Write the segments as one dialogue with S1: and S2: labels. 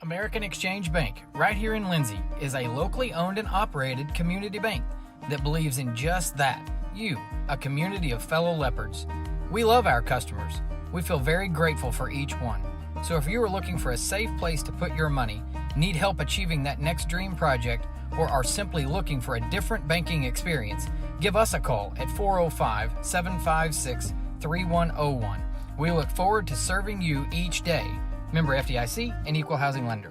S1: American Exchange Bank, right here in Lindsay, is a locally owned and operated community bank that believes in just that, you, a community of fellow leopards. We love our customers. We feel very grateful for each one. So if you are looking for a safe place to put your money, need help achieving that next dream project, or are simply looking for a different banking experience, give us a call at 405-756-3101. We look forward to serving you each day. Member FDIC and Equal Housing Lender.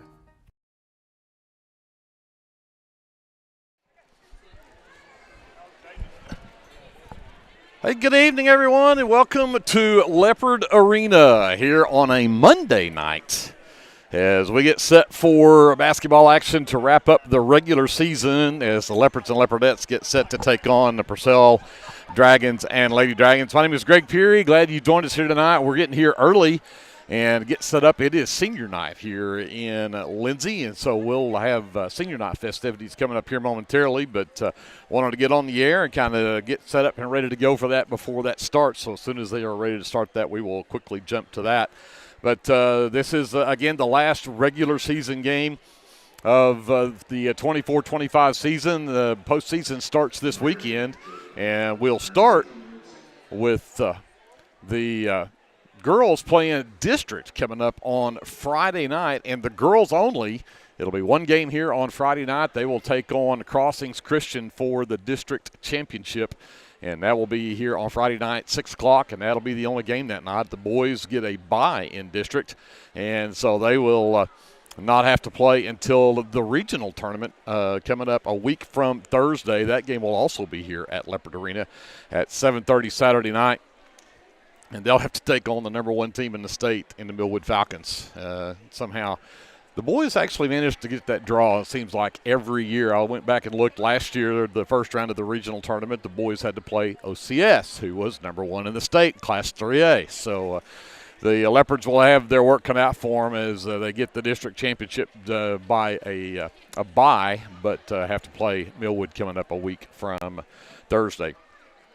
S2: Hey, good evening, everyone, and welcome to Leopard Arena here on a Monday night as we get set for basketball action to wrap up the regular season as the Leopards and Leopardettes get set to take on the Purcell Dragons and Lady Dragons. My name is Greg Peary. Glad you joined us here tonight. We're getting here early and get set up. It is senior night here in Lindsay, and so we'll have senior night festivities coming up here momentarily, but wanted to get on the air and kind of get set up and ready to go for that before that starts. So as soon as they are ready to start that, we will quickly jump to that. But this is, again, the last regular season game of the 24-25 season. The postseason starts this weekend, and we'll start with the girls playing district coming up on Friday night, and the girls only. It'll be one game here on Friday night. They will take on Crossings Christian for the district championship, and that will be here on Friday night, 6 o'clock, and that'll be the only game that night. The boys get a bye in district, and so they will not have to play until the regional tournament coming up a week from Thursday. That game will also be here at Leopard Arena at 7:30 Saturday night. And they'll have to take on the number one team in the state in the Millwood Falcons. Somehow the boys actually managed to get that draw, it seems like, every year. I went back and looked last year, the first round of the regional tournament, the boys had to play OCS, who was number one in the state, Class 3A. So the Leopards will have their work cut out for them as they get the district championship by a bye, but have to play Millwood coming up a week from Thursday.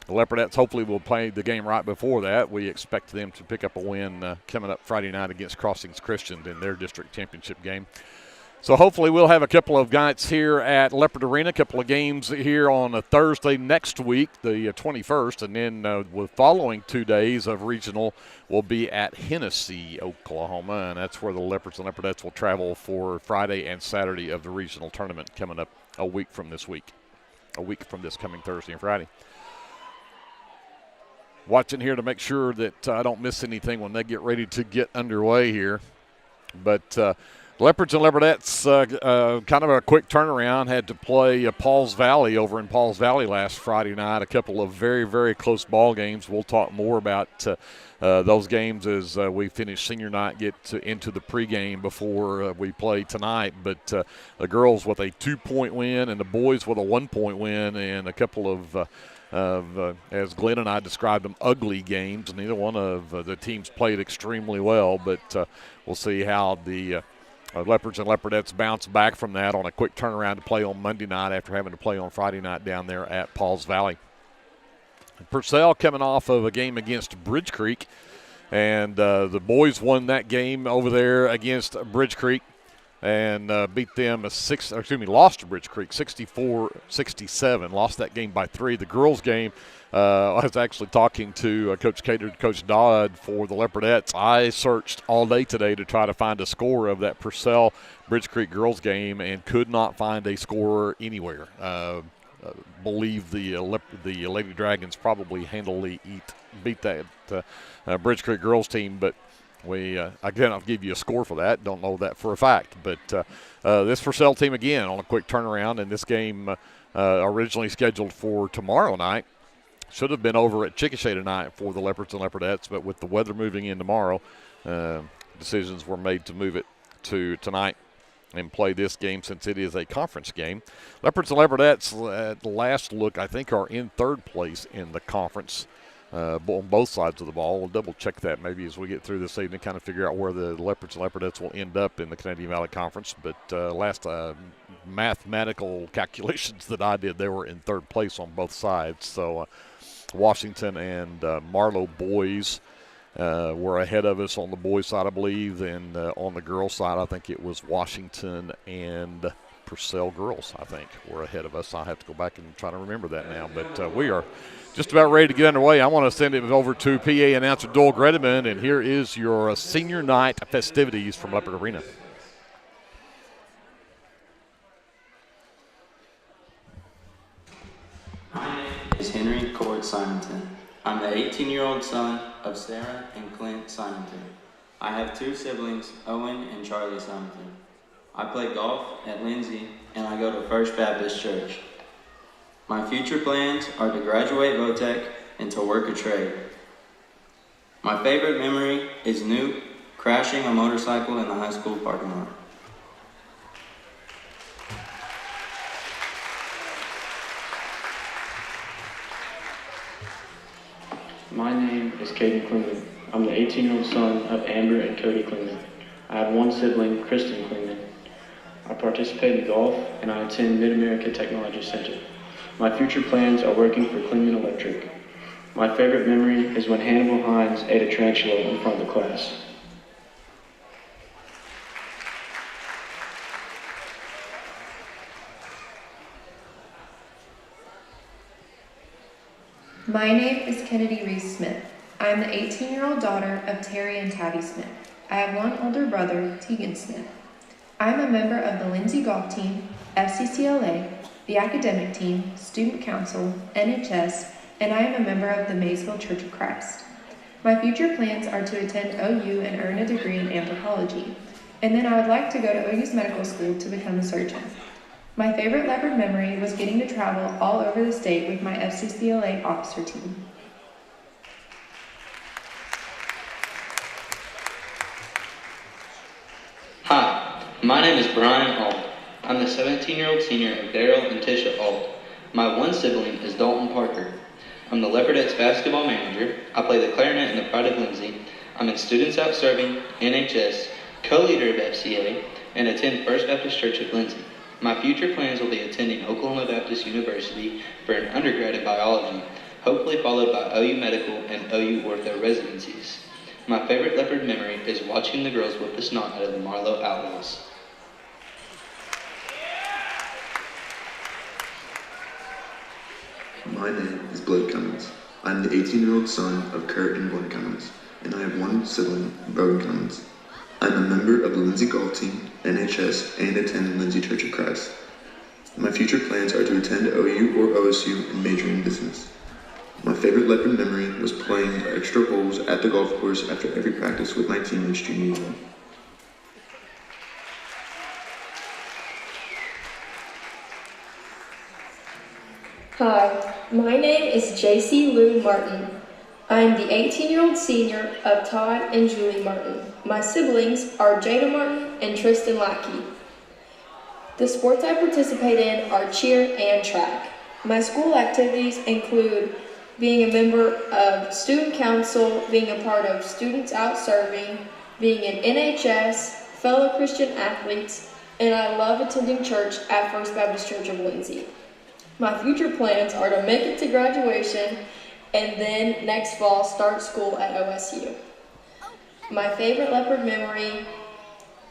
S2: The Leopardettes hopefully will play the game right before that. We expect them to pick up a win coming up Friday night against Crossings Christian in their district championship game. So hopefully we'll have a couple of nights here at Leopard Arena, a couple of games here on a Thursday next week, the 21st, and then the following 2 days of regional will be at Hennessy, Oklahoma, and that's where the Leopards and Leopardettes will travel for Friday and Saturday of the regional tournament coming up a week from this coming Thursday and Friday. Watching here to make sure that I don't miss anything when they get ready to get underway here. But Leopards and Leopardettes, kind of a quick turnaround, had to play Pauls Valley over in Pauls Valley last Friday night. A couple of very, very close ball games. We'll talk more about those games as we finish senior night, get into the pregame before we play tonight. But the girls with a 2-point win and the boys with a 1-point win, and a couple of as Glenn and I described them, ugly games. Neither one of the teams played extremely well, but we'll see how the Leopards and Leopardettes bounce back from that on a quick turnaround to play on Monday night after having to play on Friday night down there at Pauls Valley. Purcell coming off of a game against Bridge Creek, and the boys won that game over there against Bridge Creek and beat them lost to Bridge Creek 64-67, lost that game by 3. The girls' game, I was actually talking to Coach Cater, Coach Dodd for the Leopardettes. I searched all day today to try to find a score of that Purcell Bridge Creek girls' game and could not find a score anywhere. Believe the Lady Dragons probably handily beat that Bridge Creek girls team, but again, I'll give you a score for that. Don't know that for a fact. But this Purcell team, again, on a quick turnaround. And this game originally scheduled for tomorrow night. Should have been over at Chickasha tonight for the Leopards and Leopardettes. But with the weather moving in tomorrow, decisions were made to move it to tonight and play this game since it is a conference game. Leopards and Leopardettes, at the last look, I think are in third place in the conference. On both sides of the ball. We'll double-check that maybe as we get through this evening, kind of figure out where the Leopards and Leopardettes will end up in the Canadian Valley Conference. But last mathematical calculations that I did, they were in third place on both sides. So Washington and Marlow boys were ahead of us on the boys' side, I believe, and on the girls' side, I think it was Washington and Purcell girls, I think, were ahead of us. I have to go back and try to remember that now. But we are just about ready to get underway. I want to send it over to PA announcer Doyle Gredeman, and here is your senior night festivities from Leopard Arena.
S3: My name is Henry Cord Simonton. I'm the 18-year-old son of Sarah and Clint Simonton. I have two siblings, Owen and Charlie Simonton. I play golf at Lindsay, and I go to First Baptist Church. My future plans are to graduate VOTEC and to work a trade. My favorite memory is Newt crashing a motorcycle in the high school parking lot.
S4: My name is Caden Klingman. I'm the 18-year-old son of Amber and Cody Klingman. I have one sibling, Kristen Klingman. I participate in golf and I attend Mid-America Technology Center. My future plans are working for Klingman Electric. My favorite memory is when Hannibal Hines ate a tarantula in front of the class.
S5: My name is Kennedy Reese Smith. I am the 18-year-old daughter of Terry and Tabby Smith. I have one older brother, Tegan Smith. I am a member of the Lindsay golf team, FCCLA, the academic team, student council, NHS, and I am a member of the Maysville Church of Christ. My future plans are to attend OU and earn a degree in anthropology, and then I would like to go to OU's medical school to become a surgeon. My favorite Leopard memory was getting to travel all over the state with my FCCLA officer team.
S3: Hi, my name is Brian Ault. I'm the 17-year-old senior of Daryl and Tisha Ault. My one sibling is Dalton Parker. I'm the Leopardettes basketball manager. I play the clarinet in the Pride of Lindsay. I'm in Students Out Serving, NHS, co-leader of FCA, and attend First Baptist Church of Lindsay. My future plans will be attending Oklahoma Baptist University for an undergrad in biology, hopefully followed by OU Medical and OU Ortho residencies. My favorite Leopard memory is watching the girls whip the snot out of the Marlowe Outlaws.
S6: My name is Blake Cummins. I'm the 18-year-old son of Kurt and Glenn Cummins, and I have one sibling, Broden Cummins. I'm a member of the Lindsay golf team, NHS, and attend Lindsay Church of Christ. My future plans are to attend OU or OSU and major in business. My favorite Leopard memory was playing extra holes at the golf course after every practice with my teammates junior year.
S7: Hi, my name is JC Lou Martin. I am the 18-year-old senior of Todd and Julie Martin. My siblings are Jada Martin and Tristan Lackey. The sports I participate in are cheer and track. My school activities include being a member of student council, being a part of Students Out Serving, being in NHS, fellow Christian athletes, and I love attending church at First Baptist Church of Lindsay. My future plans are to make it to graduation and then next fall start school at OSU. My favorite Leopard memory,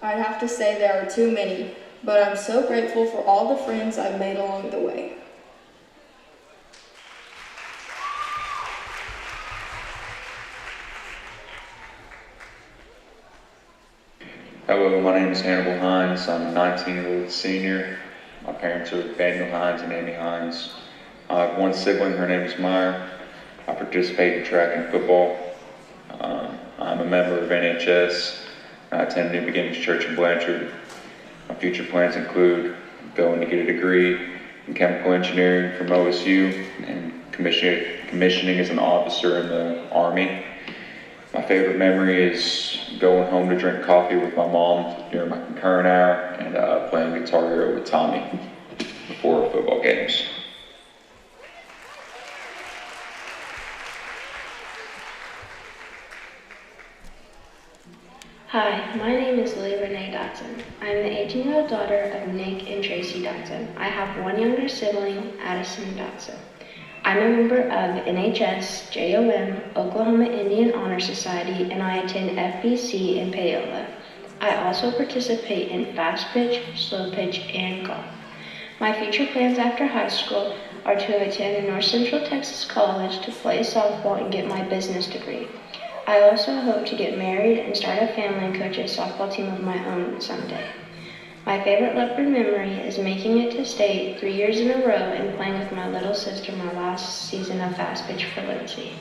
S7: I'd have to say there are too many, but I'm so grateful for all the friends I've made along the way.
S8: Hello, my name is Hannibal Hines. I'm a 19-year-old senior. My parents are Daniel Hines and Amy Hines. I have one sibling, her name is Meyer. I participate in track and football. I'm a member of NHS. I attend New Beginnings Church in Blanchard. My future plans include going to get a degree in chemical engineering from OSU and commissioning as an officer in the Army. My favorite memory is going home to drink coffee with my mom during my concurrent hour and playing Guitar Hero with Tommy before football games.
S9: Hi, my name is Lily Renee Dotson. I'm the 18-year-old daughter of Nick and Tracy Dotson. I have one younger sibling, Addison Dotson. I'm a member of NHS, JOM, Oklahoma Indian Honor Society, and I attend FBC in Paola. I also participate in fast pitch, slow pitch, and golf. My future plans after high school are to attend North Central Texas College to play softball and get my business degree. I also hope to get married and start a family and coach a softball team of my own someday. My favorite Leopard memory is making it to state 3 years in a row and playing with my little sister my last season of fast pitch for Lindsay.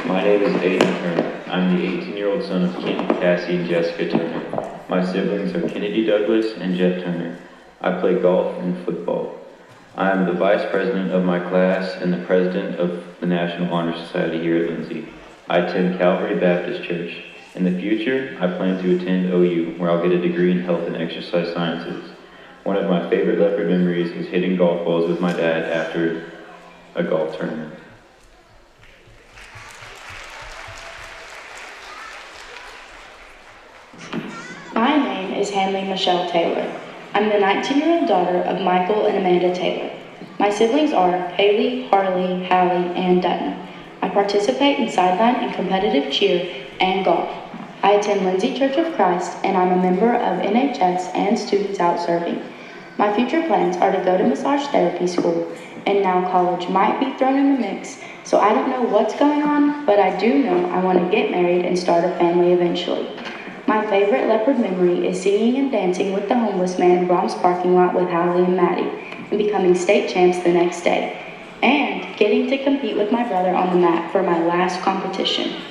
S4: My name is Aiden Turner. I'm the 18-year-old son of Ken, Cassie, and Jessica Turner. My siblings are Kennedy Douglas and Jet Turner. I play golf and football. I am the vice president of my class and the president of the National Honor Society here at Lindsay. I attend Calvary Baptist Church. In the future, I plan to attend OU, where I'll get a degree in health and exercise sciences. One of my favorite Leopard memories is hitting golf balls with my dad after a golf tournament.
S10: My name is Hanley Michelle Taylor. I'm the 19-year-old daughter of Michael and Amanda Taylor. My siblings are Haley, Harley, Hallie, and Dutton. I participate in sideline and competitive cheer and golf. I attend Lindsay Church of Christ, and I'm a member of NHS and Students Out Serving. My future plans are to go to massage therapy school, and now college might be thrown in the mix, so I don't know what's going on, but I do know I want to get married and start a family eventually. My favorite Leopard memory is singing and dancing with the homeless man in Brahms parking lot with Hallie and Maddie, and becoming state champs the next day, and getting to compete with my brother on the mat for my last competition.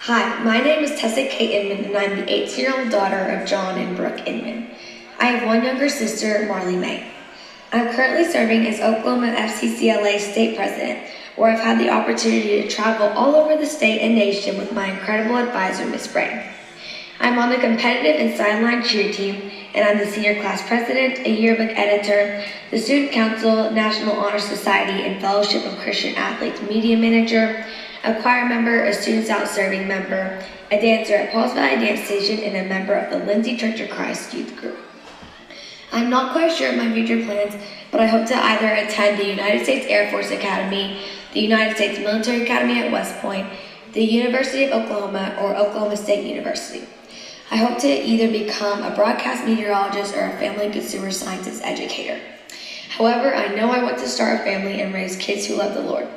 S11: Hi, my name is Tessa Kate Inman, and I'm the 18-year-old daughter of John and Brooke Inman. I have one younger sister, Marley May. I'm currently serving as Oklahoma FCCLA state president, where I've had the opportunity to travel all over the state and nation with my incredible advisor, Miss Bray. I'm on the competitive and sideline cheer team, and I'm the senior class president, a yearbook editor, the Student Council, National Honor Society, and Fellowship of Christian Athletes media manager, a choir member, a Students Out Serving member, a dancer at Paul's Valley Dance Station, and a member of the Lindsay Church of Christ youth group. I'm not quite sure of my future plans, but I hope to either attend the United States Air Force Academy, the United States Military Academy at West Point, the University of Oklahoma, or Oklahoma State University. I hope to either become a broadcast meteorologist or a family and consumer sciences educator. However, I know I want to start a family and raise kids who love the Lord.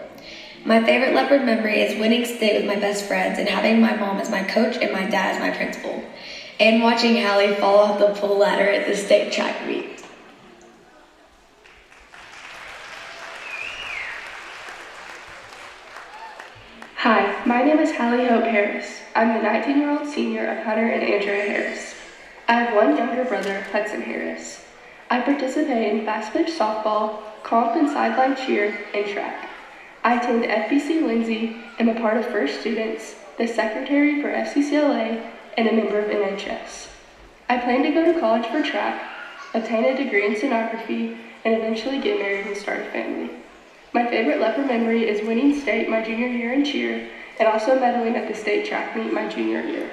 S11: My favorite Leopard memory is winning state with my best friends and having my mom as my coach and my dad as my principal, and watching Hallie fall off the pole ladder at the state track meet.
S10: Hi, my name is Hallie Hope Harris. I'm the 19-year-old senior of Hunter and Andrea Harris. I have one younger brother, Hudson Harris. I participate in fast pitch softball, comp and sideline cheer, and track. I attend FBC Lindsay, am a part of First Students, the secretary for FCCLA, and a member of NHS. I plan to go to college for track, obtain a degree in stenography, and eventually get married and start a family. My favorite Leopard memory is winning state my junior year in cheer, and also medaling at the state track meet my junior year.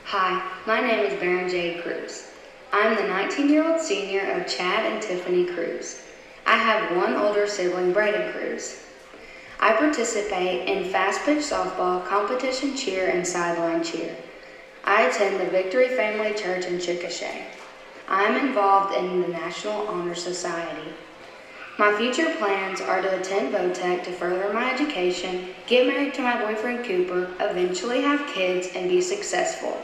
S12: Hi, my name is Baron Jade Cruz. I'm the 19-year-old senior of Chad and Tiffany Cruz. I have one older sibling, Braden Cruz. I participate in fast pitch softball, competition cheer, and sideline cheer. I attend the Victory Family Church in Chickasha. I am involved in the National Honor Society. My future plans are to attend VOTEC to further my education, get married to my boyfriend Cooper, eventually have kids, and be successful.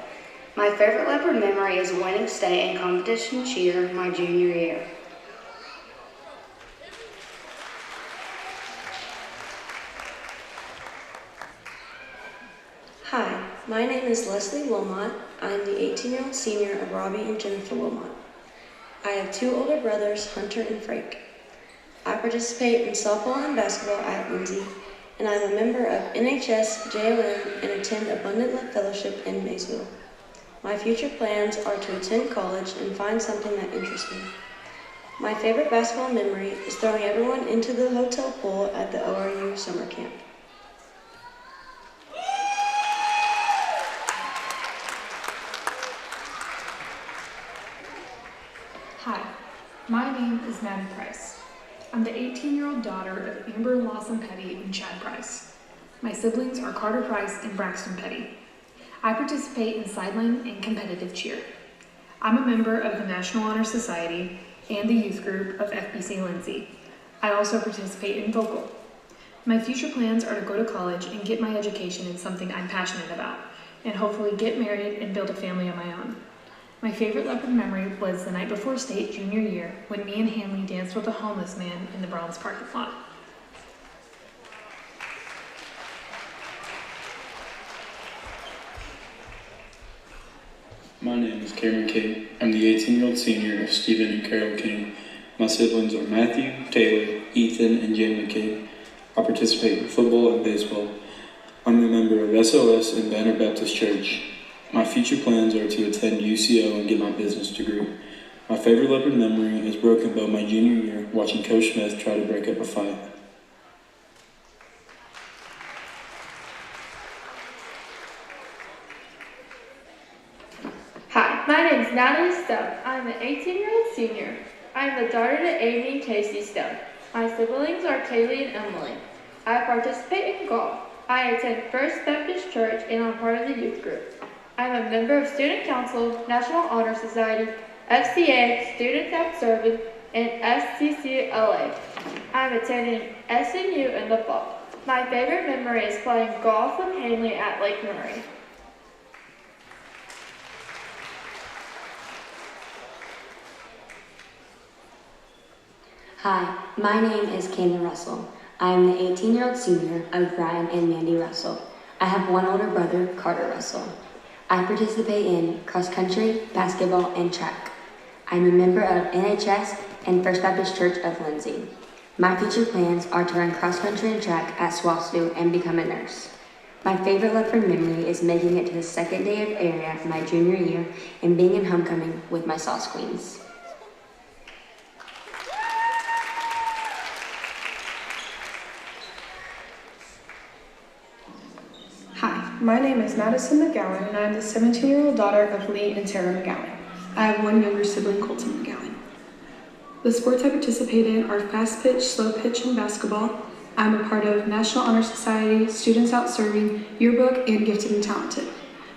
S12: My favorite Leopard memory is winning state in competition cheer my junior year.
S13: Hi, my name is Leslie Wilmot. I'm the 18-year-old senior of Robbie and Jennifer Wilmot. I have two older brothers, Hunter and Frank. I participate in softball and basketball at Lindsay, and I'm a member of NHS, JOM, and attend Abundant Love Fellowship in Maysville. My future plans are to attend college and find something that interests me. My favorite basketball memory is throwing everyone into the hotel pool at the ORU summer camp.
S14: Hi, my name is Maddie Price. I'm the 18-year-old daughter of Amber Lawson Petty and Chad Price. My siblings are Carter Price and Braxton Petty. I participate in sideline and competitive cheer. I'm a member of the National Honor Society and the youth group of FBC Lindsay. I also participate in vocal. My future plans are to go to college and get my education in something I'm passionate about, and hopefully get married and build a family of my own. My favorite Leopard memory was the night before state junior year when me and Hanley danced with a homeless man in the Bronze parking lot.
S4: My name is Cameron King. I'm the 18-year-old senior of Stephen and Carol King. My siblings are Matthew, Taylor, Ethan, and Jamie King. I participate in football and baseball. I'm a member of SOS and Banner Baptist Church. My future plans are to attend UCO and get my business degree. My favorite Leopard memory is Broken Bow my junior year, watching Coach Smith try to break up a fight.
S7: Hi, my name is Natalie Stone. I'm an 18-year-old senior. I am the daughter to Amy and Casey Stone. My siblings are Kaylee and Emily. I participate in golf. I attend First Baptist Church and I'm part of the youth group. I'm a member of Student Council, National Honor Society, FCA, Students Out Serving, and SCCLA. I'm attending SNU in the fall. My favorite memory is playing golf with Hanley at Lake Murray.
S12: Hi, my name is Camden Russell. I am the 18-year-old senior of Ryan and Mandy Russell. I have one older brother, Carter Russell. I participate in cross country, basketball, and track. I'm a member of NHS and First Baptist Church of Lindsay. My future plans are to run cross country and track at SWASU and become a nurse. My favorite Leopard memory is making it to the second day of area my junior year and being in homecoming with my Sauce Queens.
S14: Hi, my name is Madison McGowan and I am the 17-year-old daughter of Lee and Tara McGowan. I have one younger sibling, Colton McGowan. The sports I participate in are fast pitch, slow pitch, and basketball. I'm a part of National Honor Society, Students Out Serving, Yearbook, and Gifted and Talented.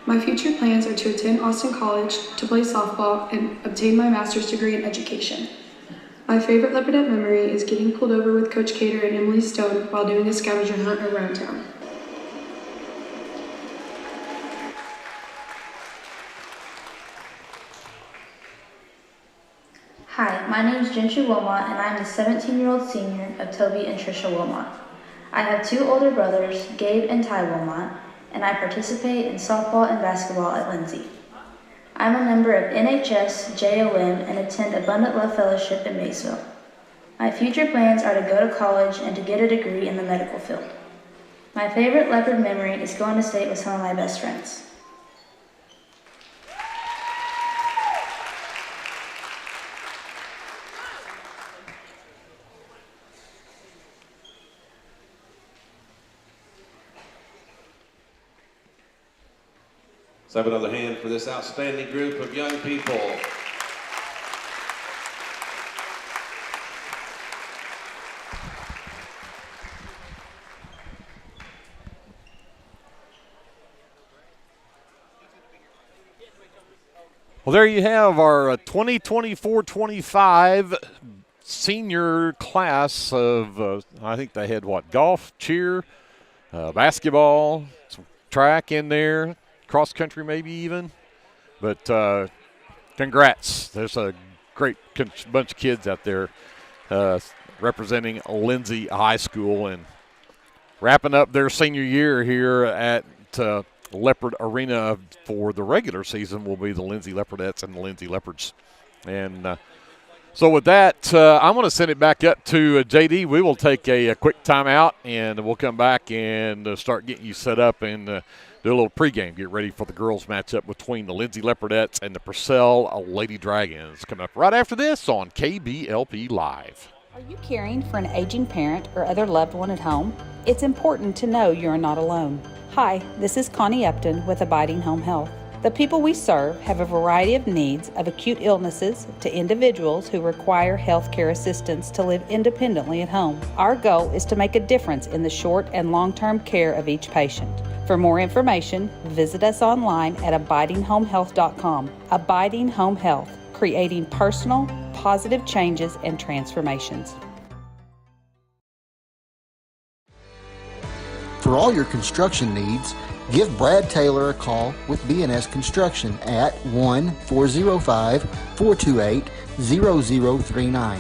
S14: My future plans are to attend Austin College to play softball and obtain my master's degree in education. My favorite Leopardette memory is getting pulled over with Coach Cater and Emily Stone while doing a scavenger hunt around town.
S15: Hi, my name is Gentry Wilmot and I am the 17-year-old senior of Toby and Trisha Wilmot. I have two older brothers, Gabe and Ty Wilmot, and I participate in softball and basketball at Lindsay. I'm a member of NHS, JOM, and attend Abundant Love Fellowship in Maysville. My future plans are to go to college and to get a degree in the medical field. My favorite Leopard memory is going to state with some of my best friends.
S16: Let's have another hand for this outstanding group of young people.
S2: Well, there you have our 2024-25 senior class of, I think they had what, golf, cheer, basketball, some track in there, cross country maybe even. But congrats. There's a great bunch of kids out there representing Lindsay High School and wrapping up their senior year here at Leopard Arena for the regular season will be the Lindsay Leopardettes and the Lindsay Leopards. And So with that, I'm going to send it back up to JD. We will take a quick timeout, and we'll come back and start getting you set up and do a little pregame. Get ready for the girls' matchup between the Lindsay Leopardettes and the Purcell Lady Dragons. Coming up right after this on KBLP Live.
S17: Are you caring for an aging parent or other loved one at home? It's important to know you're not alone. Hi, this is Connie Upton with Abiding Home Health. The people we serve have a variety of needs, of acute illnesses to individuals who require health care assistance to live independently at home. Our goal is to make a difference in the short and long-term care of each patient. For more information, visit us online at abidinghomehealth.com. Abiding Home Health, creating personal, positive changes and transformations.
S18: For all your construction needs, give Brad Taylor a call with B&S Construction at 1-405-428-0039.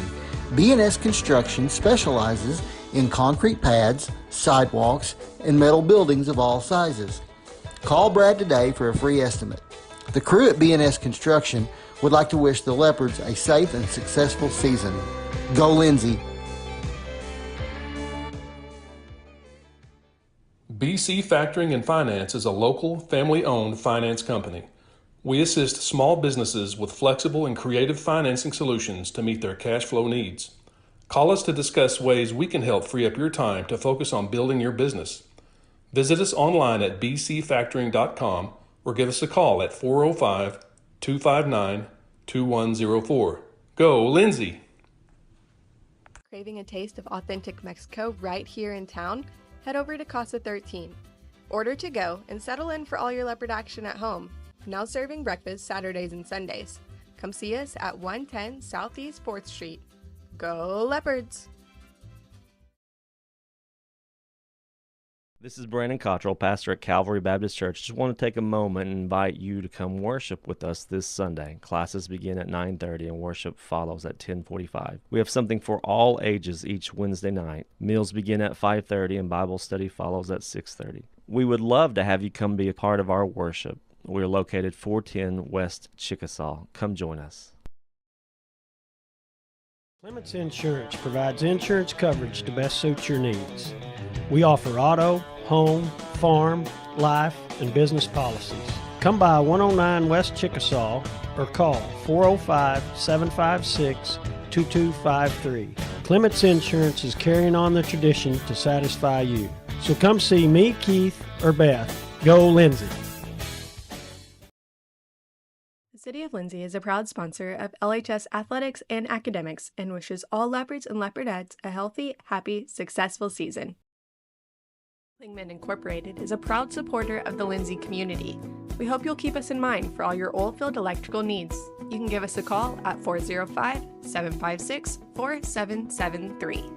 S18: B&S Construction specializes in concrete pads, sidewalks, and metal buildings of all sizes. Call Brad today for a free estimate. The crew at B&S Construction would like to wish the Leopards a safe and successful season. Go Lindsay!
S19: BC Factoring and Finance is a local, family-owned finance company. We assist small businesses with flexible and creative financing solutions to meet their cash flow needs. Call us to discuss ways we can help free up your time to focus on building your business. Visit us online at bcfactoring.com or give us a call at 405-259-2104. Go, Lindsay!
S20: Craving a taste of authentic Mexico right here in town? Head over to Casa 13. Order to go and settle in for all your Leopard action at home. Now serving breakfast Saturdays and Sundays. Come see us at 110 Southeast 4th Street. Go Leopards!
S21: This is Brandon Cottrell, pastor at Calvary Baptist Church. Just want to take a moment and invite you to come worship with us this Sunday. Classes begin at 9:30 and worship follows at 10:45. We have something for all ages each Wednesday night. Meals begin at 5:30 and Bible study follows at 6:30. We would love to have you come be a part of our worship. We're located 410 West Chickasaw. Come join us.
S22: Clements Insurance provides insurance coverage to best suit your needs. We offer auto, home, farm, life, and business policies. Come by 109 West Chickasaw or call 405-756-2253. Clements Insurance is carrying on the tradition to satisfy you. So come see me, Keith, or Beth. Go Lindsay!
S20: The City of Lindsay is a proud sponsor of LHS Athletics and Academics and wishes all Leopards and Leopardettes a healthy, happy, successful season. Lingman Incorporated is a proud supporter of the Lindsay community. We hope you'll keep us in mind for all your oilfield electrical needs. You can give us a call at 405-756-4773.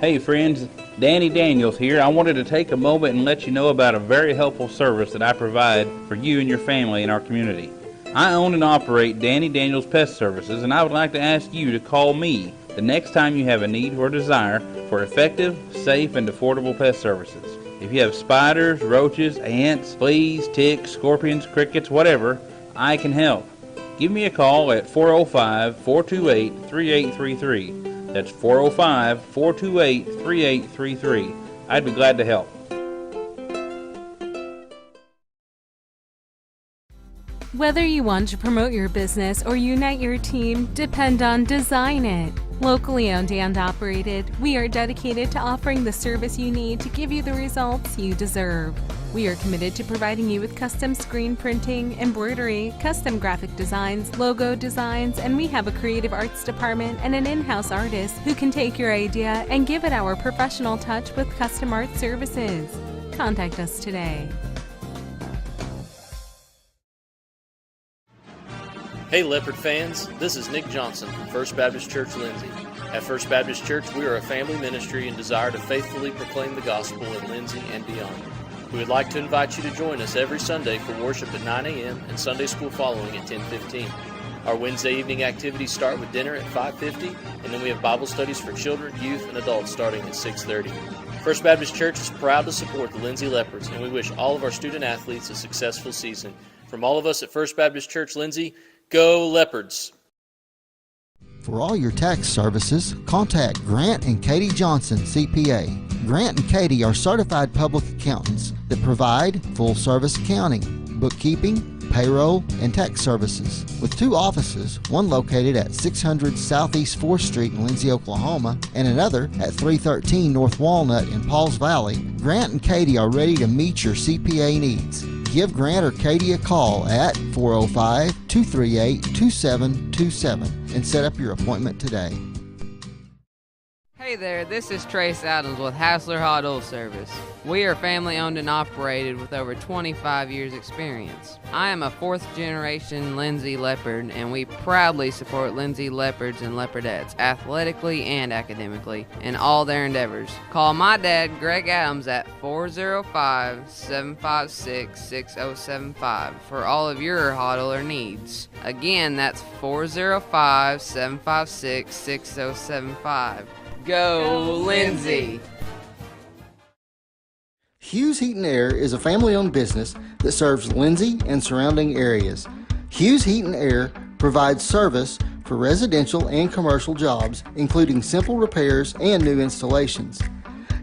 S23: Hey friends, Danny Daniels here. I wanted to take a moment and let you know about a very helpful service that I provide for you and your family in our community. I own and operate Danny Daniels Pest Services, and I would like to ask you to call me the next time you have a need or desire for effective, safe, and affordable pest services. If you have spiders, roaches, ants, fleas, ticks, scorpions, crickets, whatever, I can help. Give me a call at 405-428-3833. That's 405-428-3833. I'd be glad to help.
S24: Whether you want to promote your business or unite your team, depend on Design It. Locally owned and operated, we are dedicated to offering the service you need to give you the results you deserve. We are committed to providing you with custom screen printing, embroidery, custom graphic designs, logo designs, and we have a creative arts department and an in-house artist who can take your idea and give it our professional touch with custom art services. Contact us today.
S1: Hey Leopard fans, this is Nick Johnson from First Baptist Church Lindsay. At First Baptist Church, we are a family ministry and desire to faithfully proclaim the gospel in Lindsay and beyond. We would like to invite you to join us every Sunday for worship at 9 a.m. and Sunday school following at 10:15. Our Wednesday evening activities start with dinner at 5:50, and then we have Bible studies for children, youth, and adults starting at 6:30. First Baptist Church is proud to support the Lindsay Leopards, and we wish all of our student athletes a successful season. From all of us at First Baptist Church Lindsay, go Leopards!
S18: For all your tax services, contact Grant and Katie Johnson, CPA. Grant and Katie are certified public accountants that provide full-service accounting, bookkeeping, payroll, and tax services. With 2 offices, one located at 600 Southeast 4th Street in Lindsay, Oklahoma, and another at 313 North Walnut in Pauls Valley, Grant and Katie are ready to meet your CPA needs. Give Grant or Katie a call at 405-238-2727 and set up your appointment today.
S3: Hey there, this is Trace Adams with Hassler Hot Oil Service. We are family owned and operated with over 25 years experience. I am a 4th generation Lindsay Leopard, and we proudly support Lindsay Leopards and Leopardettes athletically and academically in all their endeavors. Call my dad, Greg Adams, at 405-756-6075 for all of your hot oiler needs. Again, that's 405-756-6075. Go Lindsay!
S18: Hughes Heat and Air is a family-owned business that serves Lindsay and surrounding areas. Hughes Heat and Air provides service for residential and commercial jobs, including simple repairs and new installations.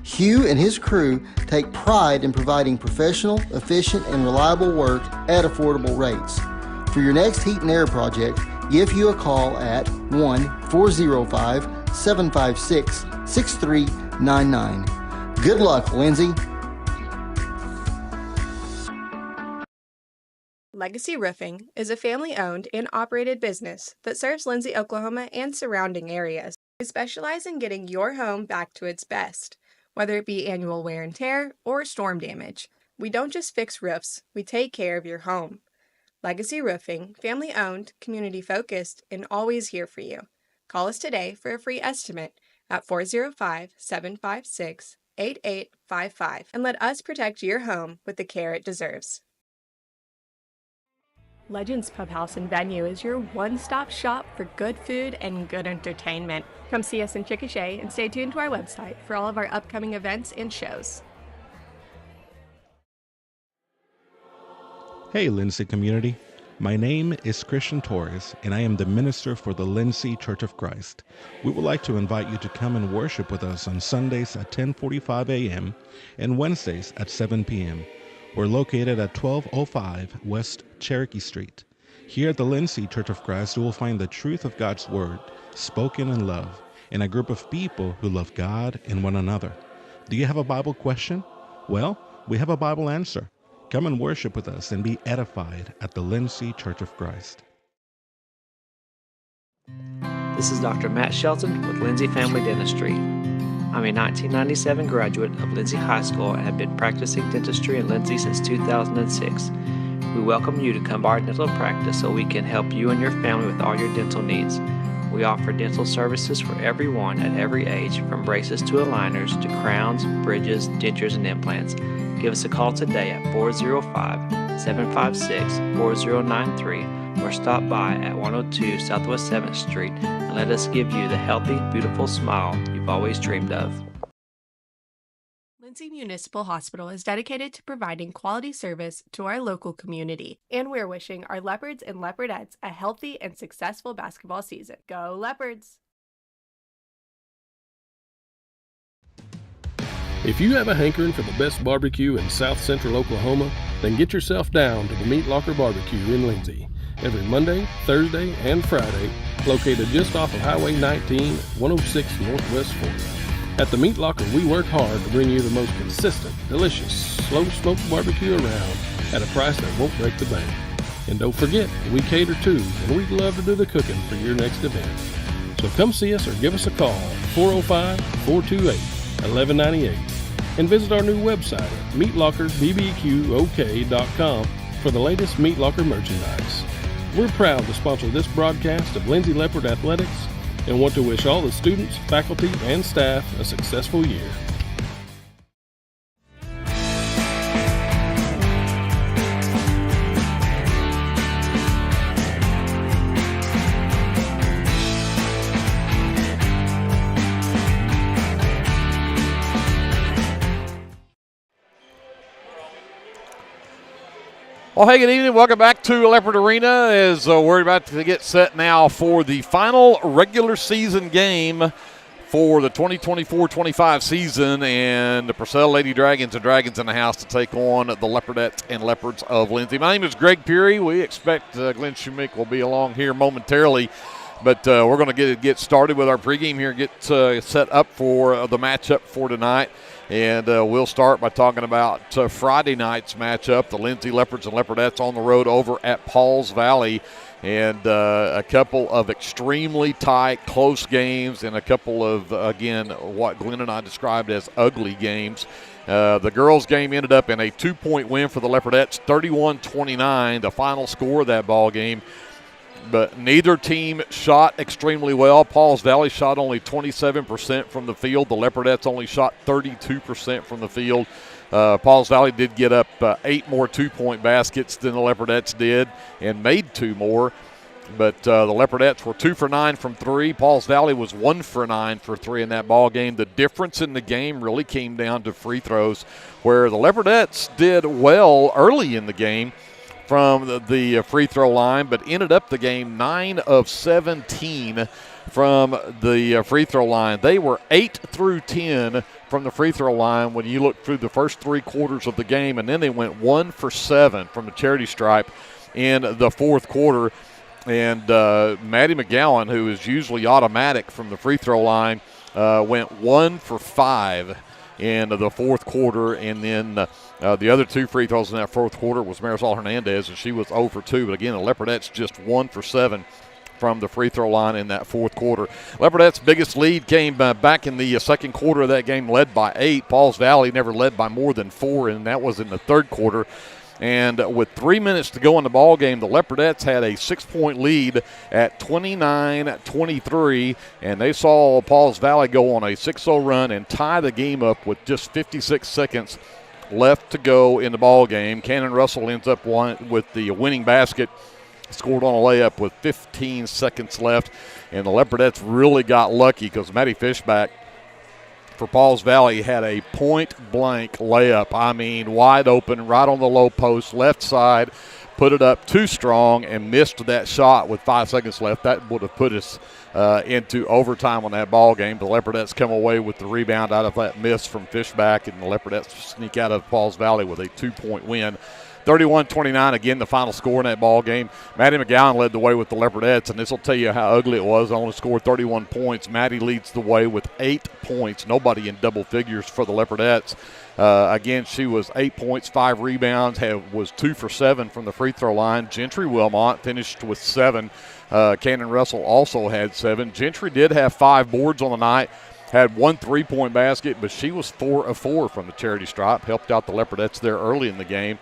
S18: Hugh and his crew take pride in providing professional, efficient, and reliable work at affordable rates. For your next heat and air project, give Hugh a call at 1-405-756-6399. Good luck, Lindsay.
S20: Legacy Roofing is a family-owned and operated business that serves Lindsay, Oklahoma and surrounding areas. We specialize in getting your home back to its best, whether it be annual wear and tear or storm damage. We don't just fix roofs, we take care of your home. Legacy Roofing, family-owned, community-focused, and always here for you. Call us today for a free estimate at 405-756-8855 and let us protect your home with the care it deserves. Legends Pub House and Venue is your one-stop shop for good food and good entertainment. Come see us in Chickasha and stay tuned to our website for all of our upcoming events and shows.
S5: Hey Lindsay community, my name is Christian Torres and I am the minister for the Lindsay Church of Christ. We would like to invite you to come and worship with us on Sundays at 10:45 a.m. and Wednesdays at 7 p.m. We're located at 1205 West Cherokee Street. Here at the Lindsay Church of Christ, you will find the truth of God's Word, spoken in love, and a group of people who love God and one another. Do you have a Bible question? Well, we have a Bible answer. Come and worship with us and be edified at the Lindsay Church of Christ.
S6: This is Dr. Matt Shelton with Lindsay Family Dentistry. I'm a 1997 graduate of Lindsay High School and have been practicing dentistry in Lindsay since 2006. We welcome you to come by our dental practice so we can help you and your family with all your dental needs. We offer dental services for everyone at every age, from braces to aligners to crowns, bridges, dentures, and implants. Give us a call today at 405-756-4093 or stop by at 102 Southwest 7th Street and let us give you the healthy, beautiful smile you've always dreamed of.
S20: Lindsay Municipal Hospital is dedicated to providing quality service to our local community, and we're wishing our Leopards and Leopardettes a healthy and successful basketball season. Go Leopards!
S19: If you have a hankering for the best barbecue in South Central Oklahoma, then get yourself down to the Meat Locker Barbecue in Lindsay. Every Monday, Thursday, and Friday, located just off of Highway 19 at 106 Northwest 4th. At the Meat Locker, we work hard to bring you the most consistent, delicious, slow-smoked barbecue around at a price that won't break the bank. And don't forget, we cater too, and we'd love to do the cooking for your next event. So come see us or give us a call, 405-428-1198, and visit our new website at meatlockerbbqok.com for the latest Meat Locker merchandise. We're proud to sponsor this broadcast of Lindsay Leopard Athletics and want to wish all the students, faculty, and staff a successful year.
S2: Well, hey, good evening. Welcome back to Leopard Arena as we're about to get set now for the final regular season game for the 2024-25 season, and the Purcell Lady Dragons and Dragons in the house to take on the Leopardettes and Leopards of Lindsay. My name is Greg Peary. We expect Glenn Schumich will be along here momentarily, but we're going to get started with our pregame here, get set up for the matchup for tonight. And we'll start by talking about Friday night's matchup, the Lindsay Leopards and Leopardettes on the road over at Pauls Valley. And a couple of extremely tight, close games and a couple of, again, what Glenn and I described as ugly games. The girls' game ended up in a 2-point win for the Leopardettes, 31-29, the final score of that ball game. But neither team shot extremely well. Pauls Valley shot only 27% from the field. The Leopardettes only shot 32% from the field. Pauls Valley did get up 8 more 2-point baskets than the Leopardettes did and made 2 more. But the Leopardettes were 2 for 9 from 3. Pauls Valley was 1 for 9 for 3 in that ball game. The difference in the game really came down to free throws, where the Leopardettes did well early in the game from the free throw line, but ended up the game 9 of 17 from the free throw line. They were 8 through 10 from the free throw line when you look through the first 3 quarters of the game, and then they went 1 for 7 from the charity stripe in the fourth quarter. And Maddie McGowan, who is usually automatic from the free throw line, went 1 for 5 in the fourth quarter, and then the other 2 free throws in that fourth quarter was Marisol Hernandez, and she was 0 for 2. But again, the Leopardettes just 1 for 7 from the free throw line in that fourth quarter. Leopardettes' biggest lead came back in the second quarter of that game, led by 8. Pauls Valley never led by more than 4, and that was in the third quarter. And with 3 minutes to go in the ball game, the Leopardettes had a 6-point lead at 29-23, and they saw Pauls Valley go on a 6-0 run and tie the game up with just 56 seconds left to go in the ball game. Cannon Russell ends up with the winning basket, scored on a layup with 15 seconds left, and the Leopardettes really got lucky because Maddie Fishback for Pauls Valley had a point-blank layup. I mean, wide open, right on the low post, left side, put it up too strong and missed that shot with 5 seconds left. That would have put us into overtime on that ball game. The Leopardettes come away with the rebound out of that miss from Fishback, and the Leopardettes sneak out of Pauls Valley with a 2-point win. 31-29, again, the final score in that ball game. Maddie McGowan led the way with the Leopardettes, and this will tell you how ugly it was. Only scored 31 points. Maddie leads the way with 8 points. Nobody in double figures for the Leopardettes. Again, she was 8 points, 5 rebounds, was 2 for 7 from the free throw line. Gentry Wilmot finished with 7. Cannon Russell also had 7. Gentry did have 5 boards on the night. Had 1 3-point basket, but she was 4 of 4 from the charity stripe. Helped out the Leopardettes there early in the game.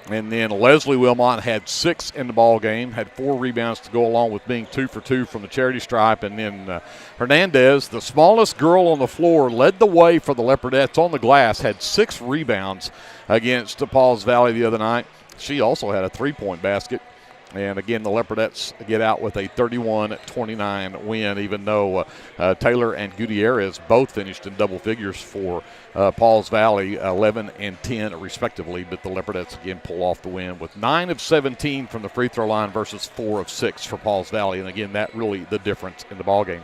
S2: And then Leslie Wilmot had 6 in the ball game, had 4 rebounds to go along with being 2 for 2 from the charity stripe. And then Hernandez, the smallest girl on the floor, led the way for the Leopardettes on the glass, had 6 rebounds against Pauls Valley the other night. She also had a 3-point basket. And, again, the Leopardettes get out with a 31-29 win, even though Taylor and Gutierrez both finished in double figures for Pauls Valley, 11 and 10 respectively. But the Leopardettes, again, pull off the win with 9 of 17 from the free throw line versus 4 of 6 for Pauls Valley. And, again, that really the difference in the ballgame.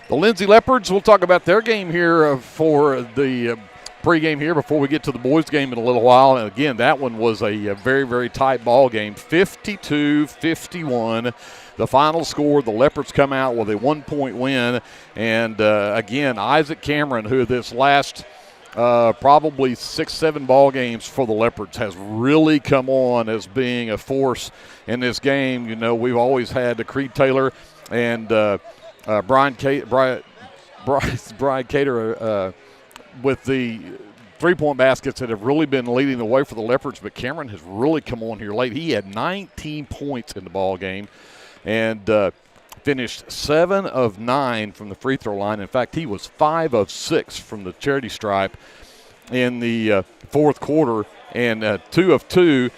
S2: The Lindsay Leopards, we'll talk about their game here for the pregame here before we get to the boys' game in a little while. And, again, that one was a very, very tight ball game, 52-51. The final score, the Leopards come out with a 1-point win. And, again, Isaac Cameron, who this last probably 6-7 ball games for the Leopards has really come on as being a force in this game. You know, we've always had Creed Taylor and Brian Cater with the three-point baskets that have really been leading the way for the Leopards, but Cameron has really come on here late. He had 19 points in the ball game and finished 7 of 9 from the free throw line. In fact, he was 5 of 6 from the charity stripe in the fourth quarter, and 2 of 2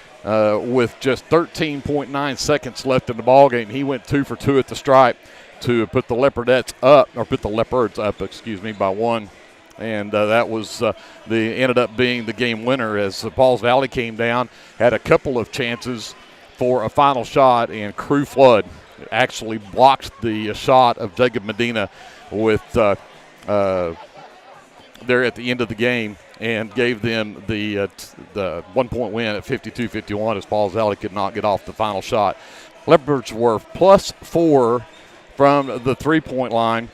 S2: with just 13.9 seconds left in the ball game. He went 2 for 2 at the stripe to put the Leopards up by 1. And that was ended up being the game winner as Pauls Valley came down, had a couple of chances for a final shot, and Crew Flood actually blocked the shot of Jacob Medina with there at the end of the game and gave them the 1-point win at 52-51 as Pauls Valley could not get off the final shot. Leopards were +4 from the three-point line,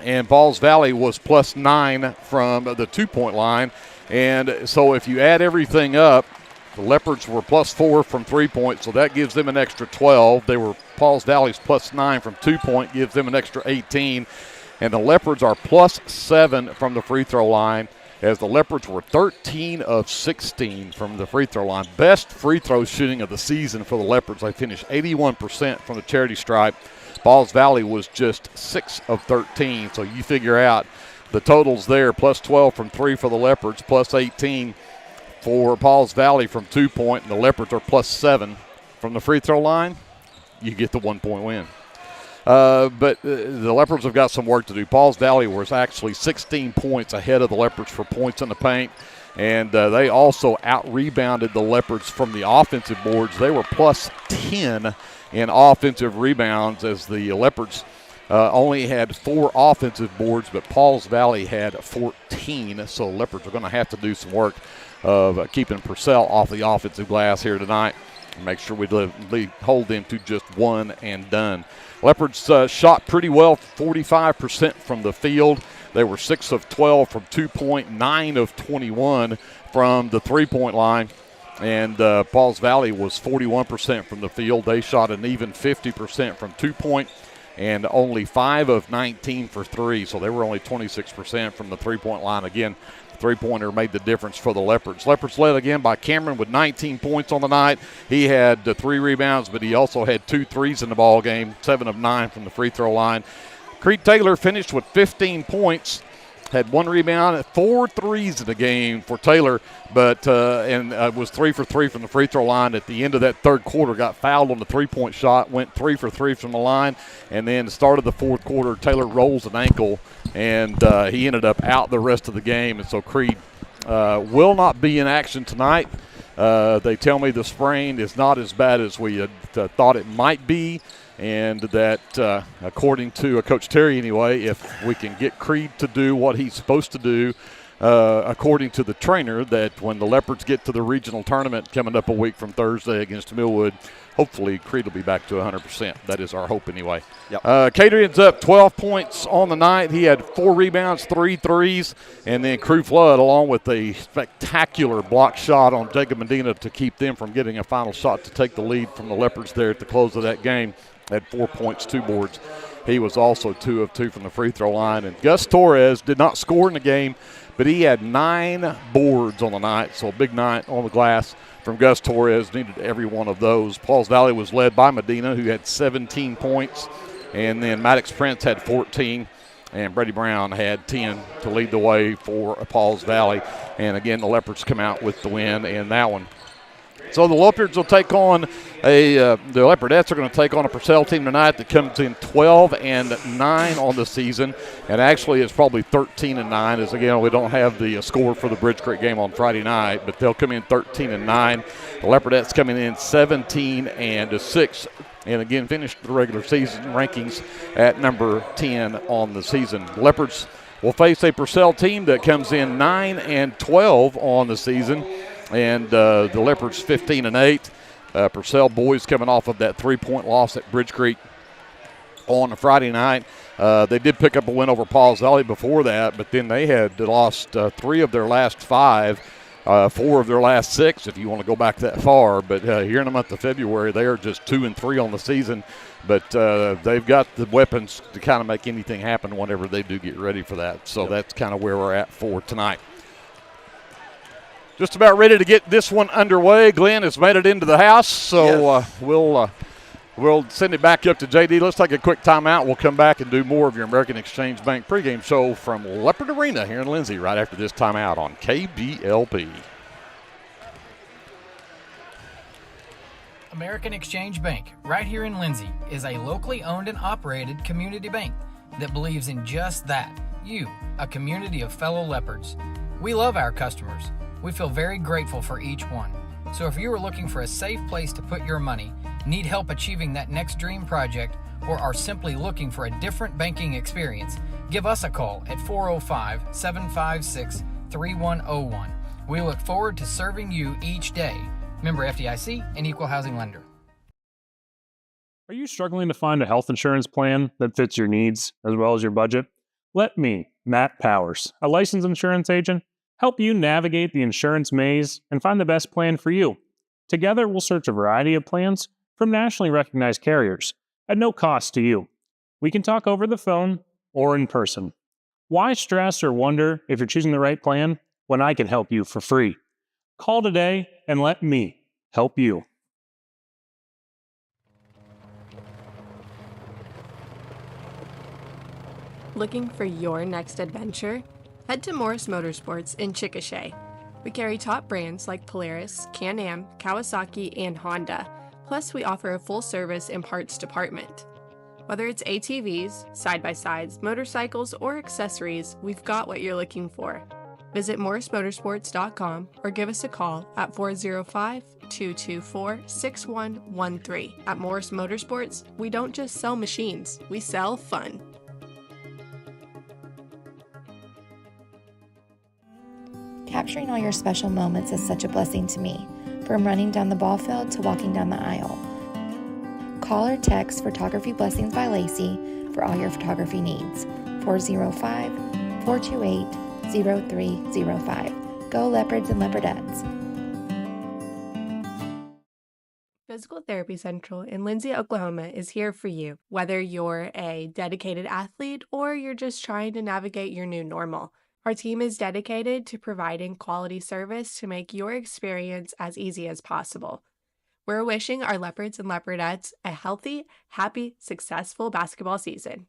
S2: and Pauls Valley was +9 from the 2-point line. And so if you add everything up, the Leopards were +4 from 3-point, so that gives them an extra 12. Pauls Valley's +9 from 2-point, gives them an extra 18. And the Leopards are +7 from the free throw line, as the Leopards were 13 of 16 from the free throw line. Best free throw shooting of the season for the Leopards. They finished 81% from the charity stripe. Pauls Valley was just 6 of 13. So you figure out the totals there, +12 from 3 for the Leopards, +18 for Pauls Valley from 2-point, and the Leopards are +7 from the free throw line. You get the 1-point win. But the Leopards have got some work to do. Pauls Valley was actually 16 points ahead of the Leopards for points in the paint, and they also out-rebounded the Leopards from the offensive boards. They were +10 in offensive rebounds, as the Leopards only had 4 offensive boards, but Pauls Valley had 14. So Leopards are going to have to do some work of keeping Purcell off the offensive glass here tonight and make sure we hold them to just 1 and done. Leopards shot pretty well, 45% from the field. They were 6 of 12 from 2-point, 9 of 21 from the 3-point line. And Pauls Valley was 41% from the field. They shot an even 50% from 2-point and only 5 of 19 for 3. So they were only 26% from the 3-point line. Again, the three-pointer made the difference for the Leopards. Leopards led again by Cameron with 19 points on the night. He had 3 rebounds, but he also had 2 threes in the ball game, 7 of 9 from the free throw line. Creed Taylor finished with 15 points. Had 1 rebound, 4 threes in the game for Taylor, but was 3 for 3 from the free throw line. At the end of that third quarter, got fouled on the 3-point shot, went 3 for 3 from the line, and then started the fourth quarter. Taylor rolls an ankle, and he ended up out the rest of the game. And so Creed will not be in action tonight. They tell me the sprain is not as bad as we had thought it might be. And that, according to Coach Terry anyway, if we can get Creed to do what he's supposed to do, according to the trainer, that when the Leopards get to the regional tournament coming up a week from Thursday against Millwood, hopefully Creed will be back to 100%. That is our hope anyway. Yep. Caterian's up 12 points on the night. He had 4 rebounds, 3 threes, and then Crew Flood, along with a spectacular block shot on Jacob Medina to keep them from getting a final shot to take the lead from the Leopards there at the close of that game. Had 4 points, 2 boards. He was also 2 of 2 from the free throw line. And Gus Torres did not score in the game, but he had 9 boards on the night, so a big night on the glass from Gus Torres. Needed every one of those. Pauls Valley was led by Medina, who had 17 points, and then Maddox Prince had 14, and Brady Brown had 10 to lead the way for Pauls Valley. And again, the Leopards come out with the win in that one. So the Leopards will take on the Leopardettes are going to take on a Purcell team tonight that comes in 12-9 on the season, and actually it's probably 13-9. As again, we don't have the score for the Bridge Creek game on Friday night, but they'll come in 13-9. The Leopardettes coming in 17-6, and again finished the regular season rankings at number 10 on the season. Leopards will face a Purcell team that comes in 9-12 on the season, and the Leopards 15-8. Purcell boys coming off of that 3-point loss at Bridge Creek on a Friday night. They did pick up a win over Paul's Valley before that, but then they had lost 3 of their last 5, 4 of their last 6, if you want to go back that far. But here in the month of February, they are just 2-3 on the season. But they've got the weapons to kind of make anything happen whenever they do get ready for that. So that's kind of where we're at for tonight. Just about ready to get this one underway. Glenn has made it into the house, so yes. We'll send it back up to JD. Let's take a quick timeout. We'll come back and do more of your American Exchange Bank pregame show from Leopard Arena here in Lindsay right after this timeout on KBLP.
S8: American Exchange Bank, right here in Lindsay, is a locally owned and operated community bank that believes in just that, you, a community of fellow Leopards. We love our customers. We feel very grateful for each one. So if you are looking for a safe place to put your money, need help achieving that next dream project, or are simply looking for a different banking experience, give us a call at 405-756-3101. We look forward to serving you each day. Member FDIC and Equal Housing Lender.
S9: Are you struggling to find a health insurance plan that fits your needs as well as your budget? Let me, Matt Powers, a licensed insurance agent, help you navigate the insurance maze and find the best plan for you. Together, we'll search a variety of plans from nationally recognized carriers at no cost to you. We can talk over the phone or in person. Why stress or wonder if you're choosing the right plan when I can help you for free? Call today and let me help you.
S20: Looking for your next adventure? Head to Morris Motorsports in Chickasha. We carry top brands like Polaris, Can-Am, Kawasaki, and Honda. Plus, we offer a full-service and parts department. Whether it's ATVs, side-by-sides, motorcycles, or accessories, we've got what you're looking for. Visit morrismotorsports.com or give us a call at 405-224-6113. At Morris Motorsports, we don't just sell machines, we sell fun.
S10: Capturing all your special moments is such a blessing to me, from running down the ball field to walking down the aisle. Call or text Photography Blessings by Lacey for all your photography needs. 405-428-0305. Go Leopards and Leopardettes.
S20: Physical Therapy Central in Lindsay, Oklahoma is here for you, whether you're a dedicated athlete or you're just trying to navigate your new normal. Our team is dedicated to providing quality service to make your experience as easy as possible. We're wishing our Leopards and Leopardettes a healthy, happy, successful basketball season.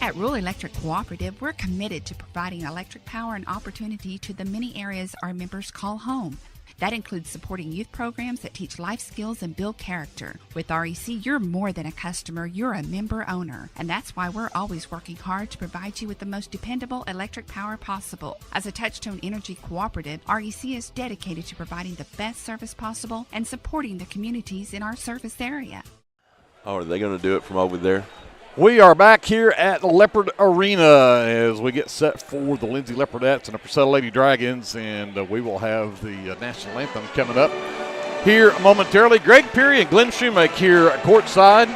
S11: At Rural Electric Cooperative, we're committed to providing electric power and opportunity to the many areas our members call home. That includes supporting youth programs that teach life skills and build character. With REC, you're more than a customer, you're a member owner. And that's why we're always working hard to provide you with the most dependable electric power possible. As a Touchstone Energy Cooperative, REC is dedicated to providing the best service possible and supporting the communities in our service area.
S25: Oh, are they going to do it from over there?
S2: We are back here at Leopard Arena as we get set for the Lindsay Leopardettes and the Purcell Lady Dragons, and we will have the national anthem coming up here momentarily. Greg Peary and Glenn Shoemake here courtside,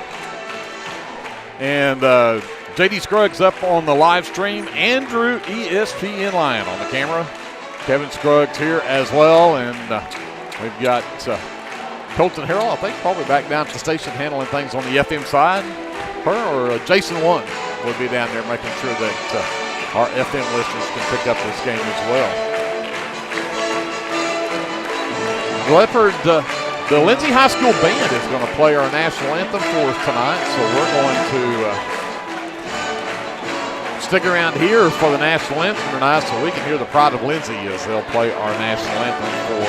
S2: and JD Scruggs up on the live stream. Andrew ESPN Lion on the camera. Kevin Scruggs here as well, and we've got Colton Harrell, I think, probably back down at the station handling things on the FM side. Her or Jason One will be down there making sure that our FM listeners can pick up this game as well. The Lindsay High School Band is going to play our national anthem for us tonight, so we're going to stick around here for the national anthem tonight so we can hear the pride of Lindsay as they'll play our national anthem for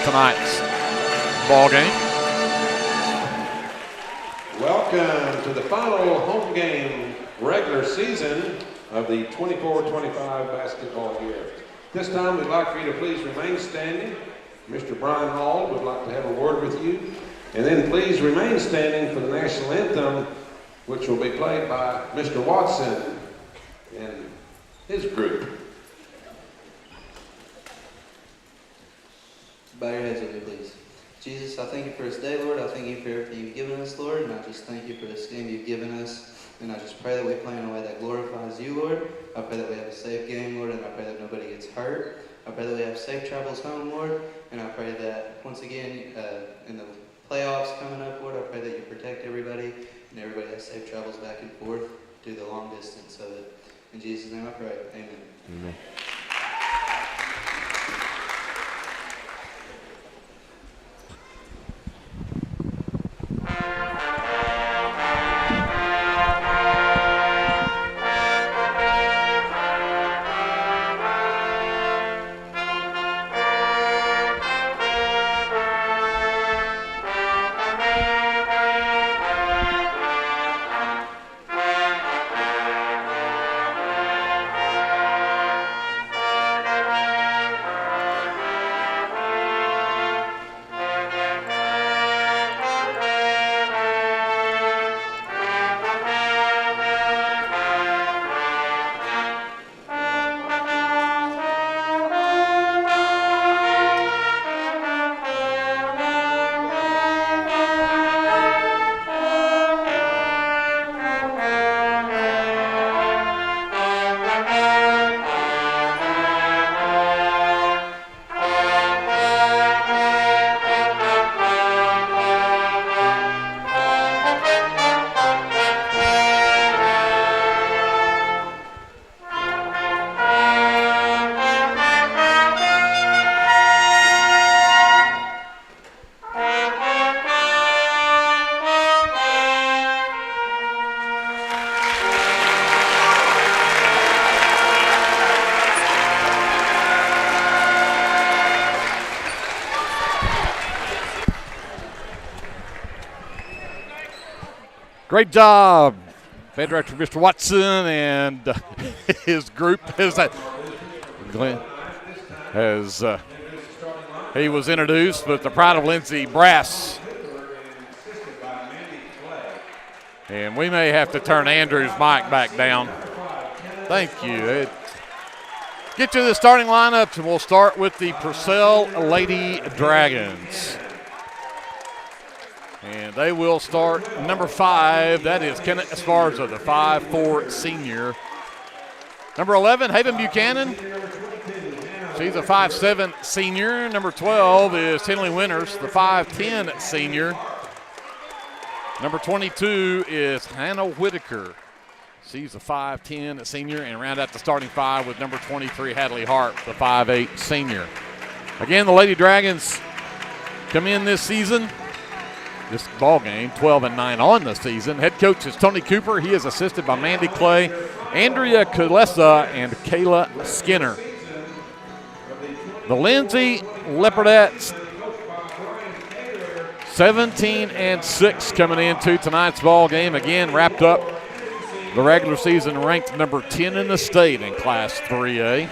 S2: tonight's ball game.
S16: Welcome to the final home game regular season of the 24-25 basketball year. This time we'd like for you to please remain standing. Mr. Brian Hall would like to have a word with you. And then please remain standing for the national anthem which will be played by Mr. Watson and his group.
S4: Bow your heads with me, please. Jesus, I thank you for this day, Lord. I thank you for everything you've given us, Lord. And I just thank you for this game you've given us. And I just pray that we play in a way that glorifies you, Lord. I pray that we have a safe game, Lord. And I pray that nobody gets hurt. I pray that we have safe travels home, Lord. And I pray that, once again, in the playoffs coming up, Lord, I pray that you protect everybody and everybody has safe travels back and forth through the long distance. So that, in Jesus' name I pray. Amen.
S25: Amen.
S2: Great job, Band Director Mr. Watson and his group as he was introduced with the Pride of Lindsay Brass. And we may have to turn Andrew's mic back down. Thank you. Get to the starting lineups, and we'll start with the Purcell Lady Dragons. And they will start number 5. That is Kenneth Esparza, the 5'4" senior. Number 11, Haven Buchanan. She's a 5'7" senior. Number 12 is Tinley Winters, the 5'10" senior. Number 22 is Hannah Whitaker. She's a 5'10" senior, and round out the starting 5 with number 23, Hadley Hart, the 5'8" senior. Again, the Lady Dragons come in this season, this ball game, 12-9 on the season. Head coach is Tony Cooper. He is assisted by Mandy Clay, Andrea Kulesa, and Kayla Skinner. The Lindsay Leopardettes, 17-6 coming into tonight's ball game. Again, wrapped up the regular season ranked number 10 in the state in Class 3A.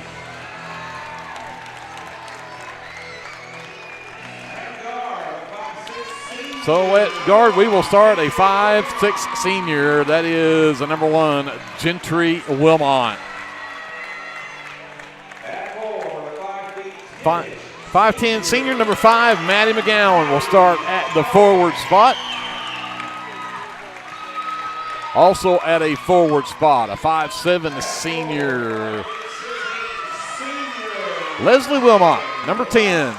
S2: So at guard, we will start a 5'6" senior. That is the number 1, Gentry Wilmot. 5'10" senior, number 5, Maddie McGowan will start at the forward spot. Also at a forward spot, a 5'7" senior, Leslie Wilmot, number 10.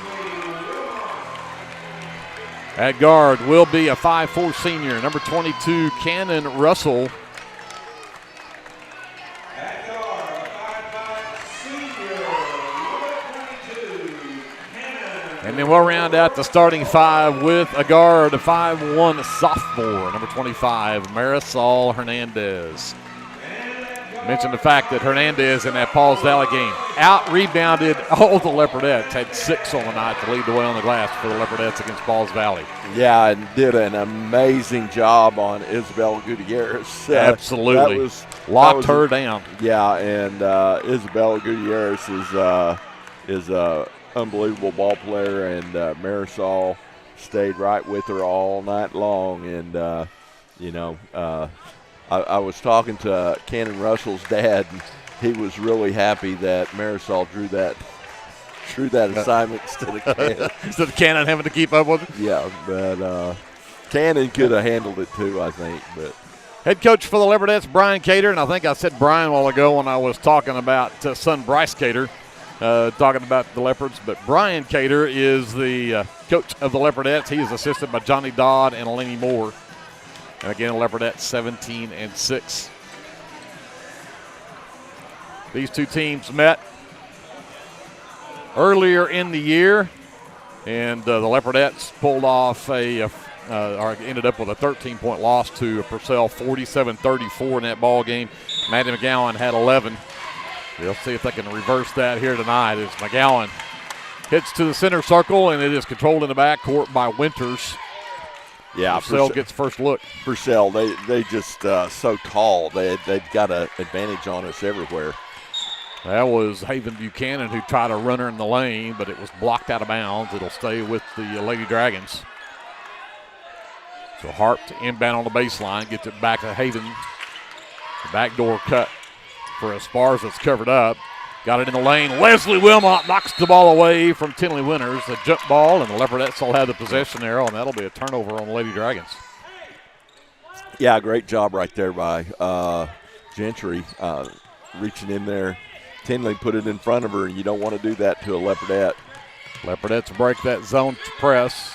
S2: At guard will be a 5'4" senior, number 22, Cannon Russell.
S16: At guard, a 5'5" senior, number 22, Cannon.
S2: And then we'll round out the starting 5 with a guard, a 5'1" sophomore, number 25, Marisol Hernandez. Mentioned the fact that Hernandez in that Pauls Valley game out-rebounded all the Leopardettes, had 6 on the night to lead the way on the glass for the Leopardettes against Pauls Valley.
S25: Yeah, and did an amazing job on Isabel Gutierrez.
S2: Absolutely. Locked her down.
S25: Yeah, and Isabel Gutierrez is a unbelievable ball player, and Marisol stayed right with her all night long, and I was talking to Cannon Russell's dad, and he was really happy that Marisol drew that assignment instead of Cannon.
S2: Instead of Cannon having to keep up with it?
S25: Yeah, but Cannon could have handled it too, I think. But
S2: head coach for the Leopardettes, Brian Cater, and I think I said Brian a while ago when I was talking about son Bryce Cater, talking about the Leopards. But Brian Cater is the coach of the Leopardettes. He is assisted by Johnny Dodd and Eleni Moore. And again, Leopardettes 17-6. These two teams met earlier in the year, and the Leopardettes pulled off or ended up with a 13-point loss to Purcell, 47-34 in that ball game. Maddie McGowan had 11. We'll see if they can reverse that here tonight as McGowan hits to the center circle, and it is controlled in the backcourt by Winters.
S25: Yeah,
S2: Purcell gets first look.
S25: Purcell, they just so tall. They've got an advantage on us everywhere.
S2: That was Haven Buchanan who tried to run her in the lane, but it was blocked out of bounds. It'll stay with the Lady Dragons. So Harp to inbound on the baseline, gets it back to Haven. The backdoor cut for Esparza that's covered up. Got it in the lane. Leslie Wilmot knocks the ball away from Tinley Winters. A jump ball, and the Leopardettes will have the possession there, and that'll be a turnover on the Lady Dragons.
S25: Yeah, great job right there by Gentry reaching in there. Tinley put it in front of her, and you don't want to do that to a Leopardette.
S2: Leopardettes break that zone press.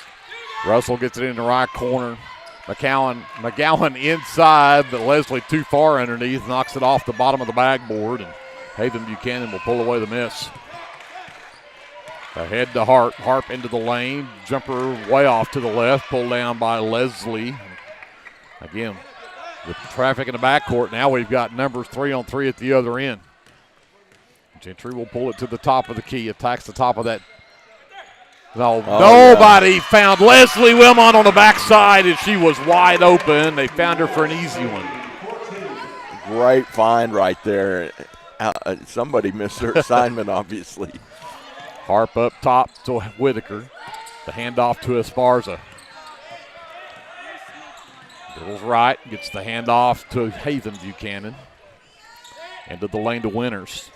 S2: Russell gets it in the right corner. McGowan inside, but Leslie too far underneath, knocks it off the bottom of the backboard, and Haven Buchanan will pull away the miss. Ahead to Harp. Harp into the lane. Jumper way off to the left. Pulled down by Leslie. Again, with traffic in the backcourt, now we've got numbers 3-on-3 at the other end. Gentry will pull it to the top of the key. Attacks the top of that. Nobody found Leslie Wilmot on the backside, and she was wide open. They found her for an easy one.
S25: Great find right there. Somebody missed their assignment, obviously.
S2: Harp up top to Whitaker. The handoff to Esparza. Dribbles right, gets the handoff to Haven Buchanan. Into the lane to Winters.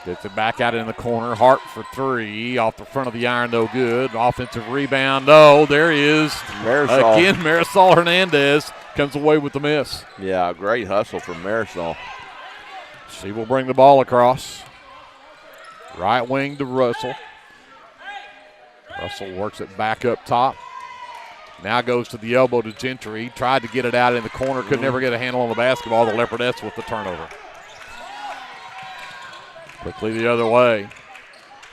S2: Gets it back out in the corner. Hart for three. Off the front of the iron, no good. Offensive rebound. No, there is.
S25: Marisol.
S2: Again, Marisol Hernandez comes away with the miss.
S25: Yeah, great hustle from Marisol.
S2: She will bring the ball across. Right wing to Russell. Russell works it back up top. Now goes to the elbow to Gentry. Tried to get it out in the corner. Could never get a handle on the basketball. The Leopardettes with the turnover. Quickly the other way.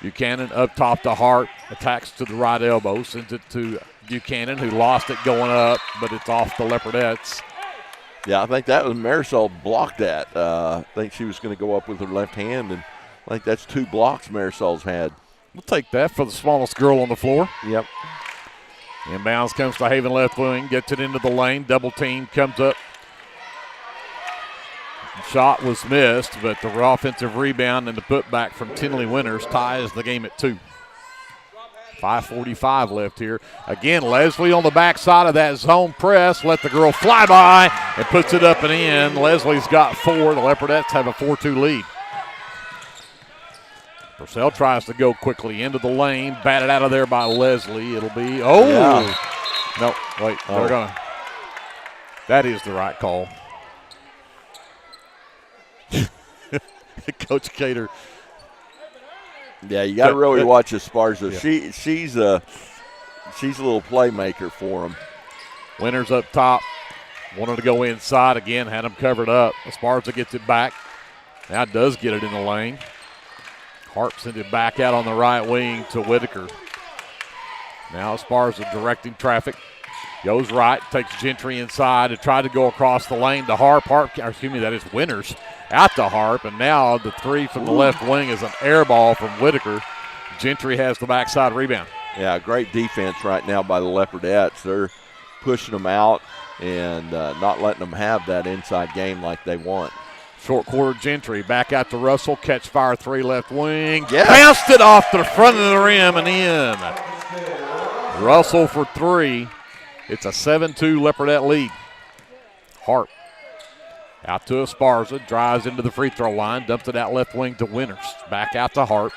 S2: Buchanan up top to Hart. Attacks to the right elbow. Sends it to Buchanan, who lost it going up, but it's off the Leopardettes.
S25: Yeah, I think that was Marisol blocked that. I think she was going to go up with her left hand, and I think that's 2 blocks Marisol's had.
S2: We'll take that for the smallest girl on the floor.
S25: Yep.
S2: Inbounds comes to Haven left wing. Gets it into the lane. Double team comes up. Shot was missed, but the offensive rebound and the putback from Tinley Winters ties the game at 2. 5:45 left here. Again, Leslie on the backside of that zone press. Let the girl fly by and puts it up and in. Leslie's got 4. The Leopardettes have a 4-2 lead. Purcell tries to go quickly into the lane. Batted out of there by Leslie. It'll be,
S25: Yeah.
S2: No, wait. They're going to. That is the right call. Coach Cater.
S25: Yeah, you got to really watch Esparza.
S2: Yeah.
S25: She's a little playmaker for him.
S2: Winters up top. Wanted to go inside again. Had him covered up. Esparza gets it back. Now does get it in the lane. Harp sends it back out on the right wing to Whitaker. Now Esparza directing traffic. Goes right, takes Gentry inside and tried to go across the lane to Harp. That is Winters out to Harp, and now the 3 from the left wing is an air ball from Whitaker. Gentry has the backside rebound.
S25: Yeah, great defense right now by the Leopardettes. They're pushing them out and not letting them have that inside game like they want.
S2: Short quarter Gentry back out to Russell. Catch fire 3 left wing.
S25: Yes.
S2: Bounced it off the front of the rim and in. Russell for 3. It's a 7-2 Leopardette lead. Harp Out to Esparza, drives into the free throw line, dumps it out left wing to Winters. Back out to Hart.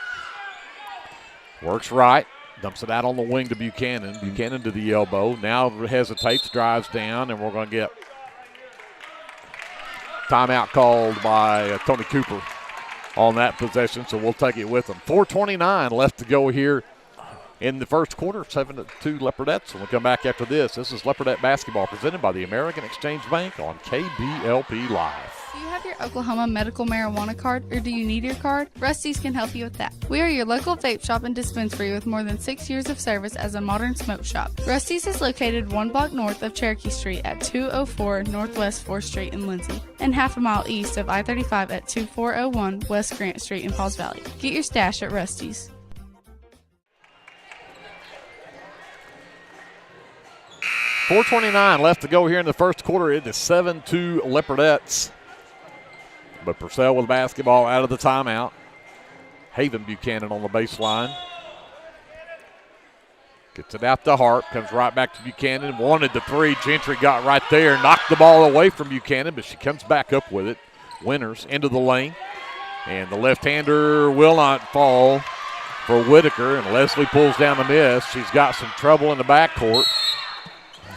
S2: Works right, dumps it out on the wing to Buchanan. Buchanan to the elbow. Now hesitates, drives down, and we're going to get timeout called by Tony Cooper on that possession, so we'll take it with them. 4:29 left to go here in the first quarter. 7-2 Leopardettes. When we come back after this, this is Leopardette basketball presented by the American Exchange Bank on KBLP Live.
S7: Do you have your Oklahoma medical marijuana card, or do you need your card? Rusty's can help you with that. We are your local vape shop and dispensary with more than 6 years of service as a modern smoke shop. Rusty's is located 1 block north of Cherokee Street at 204 Northwest 4th Street in Lindsay, and half a mile east of I-35 at 2401 West Grant Street in Pauls Valley. Get your stash at Rusty's.
S2: 4:29 left to go here in the first quarter. It is 7-2 Leopardettes. But Purcell with basketball out of the timeout. Haven Buchanan on the baseline. Gets it out to Hart. Comes right back to Buchanan. Wanted the three. Gentry got right there. Knocked the ball away from Buchanan, but she comes back up with it. Winters into the lane. And the left-hander will not fall for Whitaker. And Leslie pulls down the miss. She's got some trouble in the backcourt.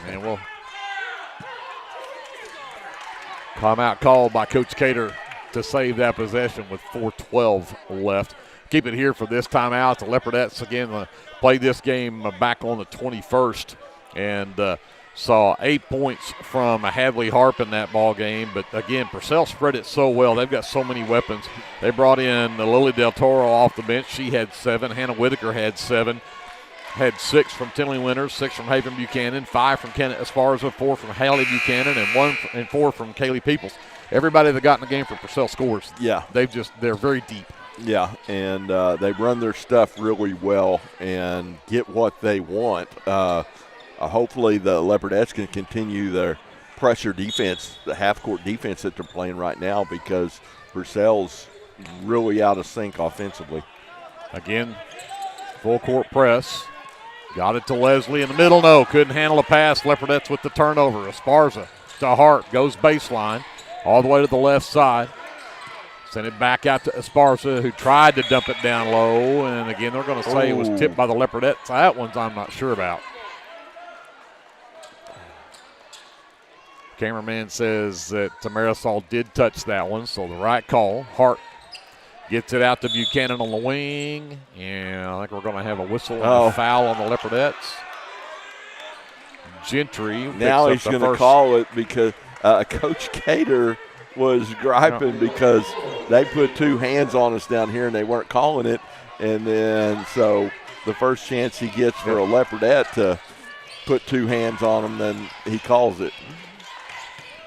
S2: And we'll timeout called by Coach Cater to save that possession with 4:12 left. Keep it here for this timeout. The Leopardettes again play this game back on the 21st and saw 8 points from Hadley Harp in that ball game. But again, Purcell spread it so well. They've got so many weapons. They brought in Lily Del Toro off the bench. She had 7. Hannah Whitaker had 7. Had 6 from Tinley Winters, 6 from Haven Buchanan, 5 from Kenneth Esparza, 4 from Haley Buchanan, and 4 from Kaylee Peoples. Everybody that got in the game for Purcell scores.
S25: Yeah.
S2: They're very deep.
S25: Yeah, and they run their stuff really well and get what they want. Hopefully the Leopardettes can continue their pressure defense, the half-court defense that they're playing right now, because Purcell's really out of sync offensively.
S2: Again, full court press. Got it to Leslie in the middle. No, couldn't handle a pass. Leopardettes with the turnover. Esparza to Hart. Goes baseline all the way to the left side. Send it back out to Esparza, who tried to dump it down low. And again, they're going to say it was tipped by the Leopardettes. That one's I'm not sure about. Cameraman says that Marisol did touch that one, so the right call. Hart gets it out to Buchanan on the wing, and I think we're going to have a whistle and a foul on the Leopardettes. Gentry.
S25: Now he's going to call it because Coach Cater was griping because they put 2 hands on us down here and they weren't calling it. And then so the first chance he gets for a Leopardette to put 2 hands on him, then he calls it.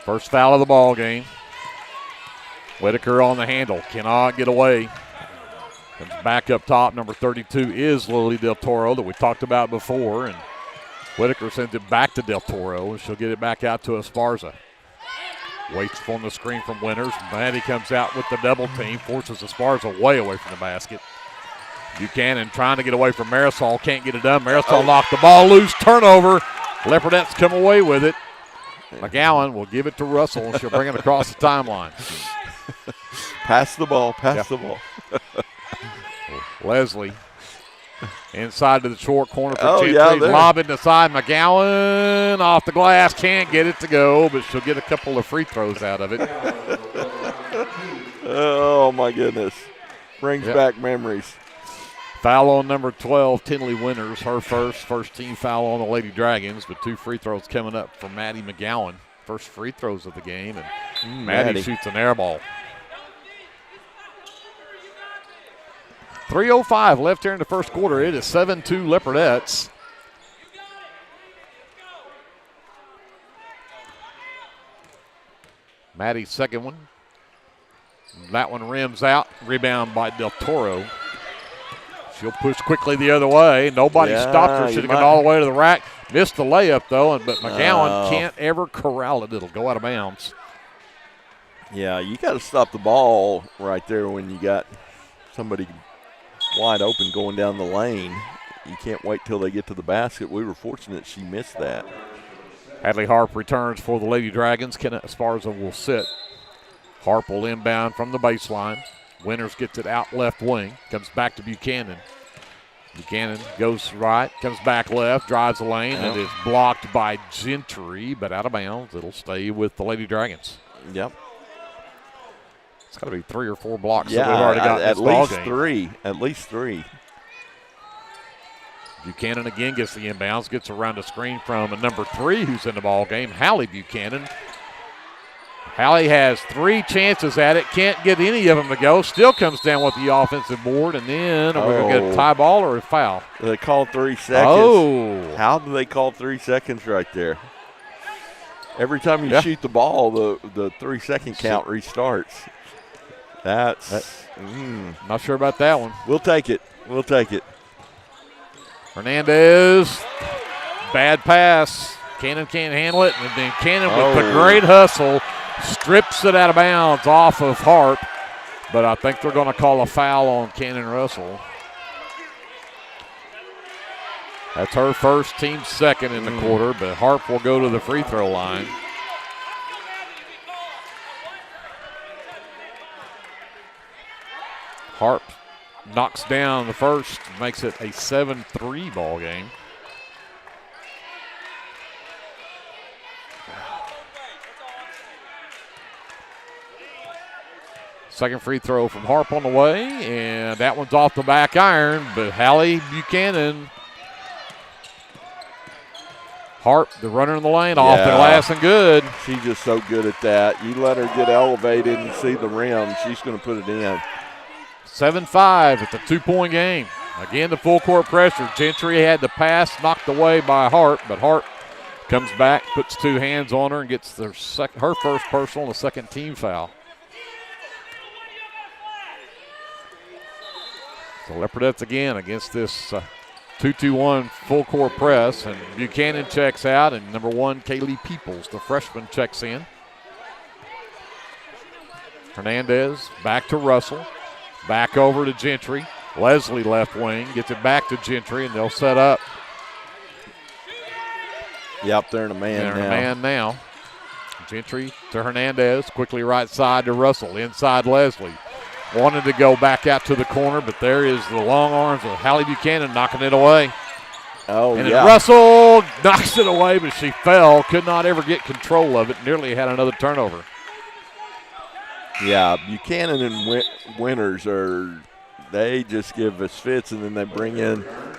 S2: First foul of the ball game. Whitaker on the handle, cannot get away. Comes back up top. Number 32 is Lily Del Toro that we talked about before, and Whitaker sends it back to Del Toro, and she'll get it back out to Esparza. Waits on the screen from Winters. Maddie comes out with the double team, forces Esparza way away from the basket. Buchanan trying to get away from Marisol, can't get it done. Marisol knocked the ball loose, turnover. Leopardettes come away with it. McGowan will give it to Russell, and she'll bring it across the timeline.
S25: Pass the ball, the ball.
S2: Leslie inside to the short corner for Gentry. Lob it inside. McGowan off the glass. Can't get it to go, but she'll get a couple of free throws out of it.
S25: Oh, my goodness. Brings back memories.
S2: Foul on number 12, Tinley Winters. Her first team foul on the Lady Dragons, but 2 free throws coming up for Maddie McGowan. First free throws of the game, and Maddie shoots an air ball. 3:05 left here in the first quarter. It is 7-2 Leopardettes. Maddie's second one. That one rims out. Rebound by Del Toro. She'll push quickly the other way. Nobody stopped her. Should have gone all the way to the rack. Missed the layup, though, but McGowan can't ever corral it. It'll go out of bounds.
S25: Yeah, you got to stop the ball right there when you got somebody wide open going down the lane. You can't wait till they get to the basket. We were fortunate she missed that.
S2: Hadley Harp returns for the Lady Dragons. Kenneth Esparza will sit. Harp will inbound from the baseline. Winters gets it out left wing. Comes back to Buchanan. Buchanan goes right, comes back left, drives the lane, and is blocked by Gentry, but out of bounds. It'll stay with the Lady Dragons.
S25: Yep.
S2: It's got to be 3 or 4 blocks that we've already got in this ball game.
S25: At least three.
S2: Buchanan again gets the inbounds, gets around a screen from a number 3 who's in the ball game, Hallie Buchanan. Hallie has 3 chances at it, can't get any of them to go, still comes down with the offensive board, and then are we going to get a tie ball or a foul?
S25: They called 3 seconds.
S2: Oh.
S25: How do they call 3 seconds right there? Every time you shoot the ball, the 3-second count restarts.
S2: Not sure about that one.
S25: We'll take it.
S2: Hernandez, bad pass. Cannon can't handle it, and then Cannon with the great hustle strips it out of bounds off of Harp, but I think they're going to call a foul on Cannon Russell. That's her first, team second in the quarter, but Harp will go to the free throw line. Harp knocks down the first, makes it a 7-3 ball game. Second free throw from Harp on the way, and that one's off the back iron, but Hallie Buchanan, Harp, the runner in the lane, off the glass and good.
S25: She's just so good at that. You let her get elevated and see the rim, she's going to put it in.
S2: 7-5, it's a 2-point game. Again, the full court pressure. Gentry had the pass knocked away by Harp, but Harp comes back, puts 2 hands on her, and gets her first personal and a second team foul. So Leopardettes again against this 2-2-1 full court press, and Buchanan checks out, and number 1, Kaylee Peoples, the freshman, checks in. Hernandez back to Russell, back over to Gentry. Leslie left wing, gets it back to Gentry, and they'll set up.
S25: Yep, they're in a man
S2: now. Gentry to Hernandez, quickly right side to Russell, inside Leslie. Wanted to go back out to the corner, but there is the long arms of Hallie Buchanan knocking it away. And then Russell knocks it away, but she fell, could not ever get control of it, nearly had another turnover.
S25: Yeah, Buchanan and Winters they just give us fits, and then they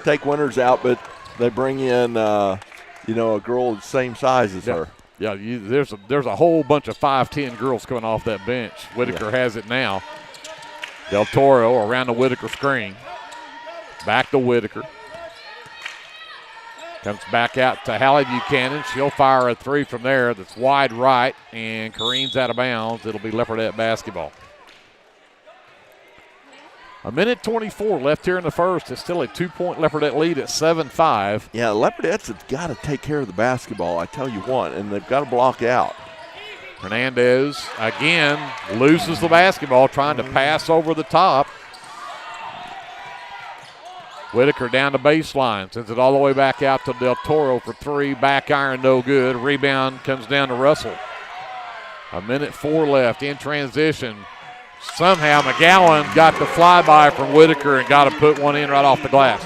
S25: take Winters out, but they bring in, a girl the same size as her.
S2: Yeah, there's a whole bunch of 5'10" girls coming off that bench. Whitaker has it now. Del Toro around the Whitaker screen. Back to Whitaker. Comes back out to Hallie Buchanan. She'll fire a 3 from there that's wide right and careens out of bounds. It'll be Leopardette basketball. 1:24 left here in the first. It's still a 2-point Leopardette lead at 7-5.
S25: Yeah, Leopardettes have got to take care of the basketball, I tell you what, and they've got to block out.
S2: Hernandez again loses the basketball, trying to pass over the top. Whitaker down the baseline, sends it all the way back out to Del Toro for 3. Back iron, no good. Rebound comes down to Russell. 1:04 left in transition. Somehow McGowan got the flyby from Whitaker and got to put one in right off the glass.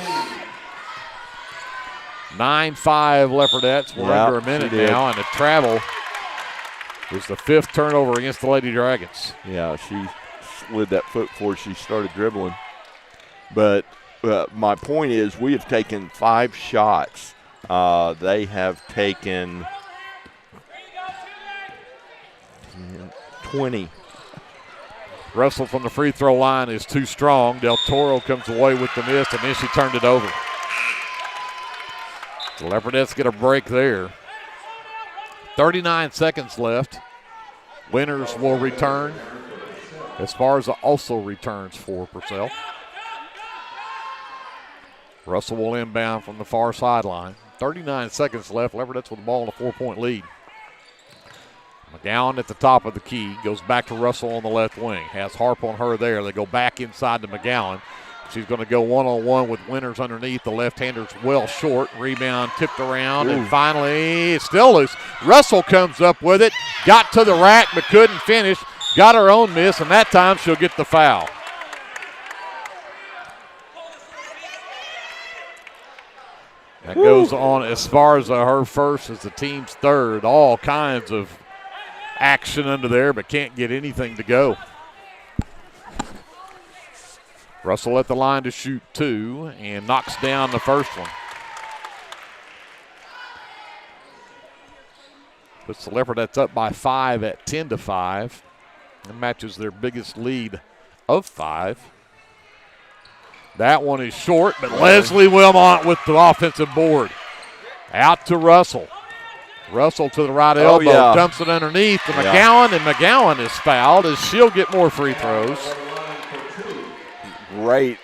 S2: 9-5 Leopardettes. We're under a minute now, and the travel is the 5th turnover against the Lady Dragons.
S25: Yeah, she slid that foot before she started dribbling. But my point is we have taken 5 shots. They have taken 20.
S2: Russell from the free throw line is too strong. Del Toro comes away with the miss, and then she turned it over. The Leopardettes get a break there. 39 seconds left. Winters will return. As far as also returns for Purcell. Russell will inbound from the far sideline. 39 seconds left. Leopardettes with the ball in a 4-point lead. McGowan at the top of the key. Goes back to Russell on the left wing. Has Harp on her there. They go back inside to McGowan. She's going to go one-on-one with Winters underneath. The left-hander's well short. Rebound tipped around, and finally it's still loose. Russell comes up with it. Got to the rack but couldn't finish. got her own miss, and that time she'll get the foul. That goes on Esparza, her first as the team's third. All kinds of action under there, but can't get anything to go. Russell at the line to shoot 2 and knocks down the first one. Puts the Leopardettes up by 5 at 10-5. And matches their biggest lead of 5. That one is short, but Leslie Wilmot with the offensive board. Out to Russell. Russell to the right elbow, dumps it underneath to McGowan, and McGowan is fouled as she'll get more free throws.
S25: Great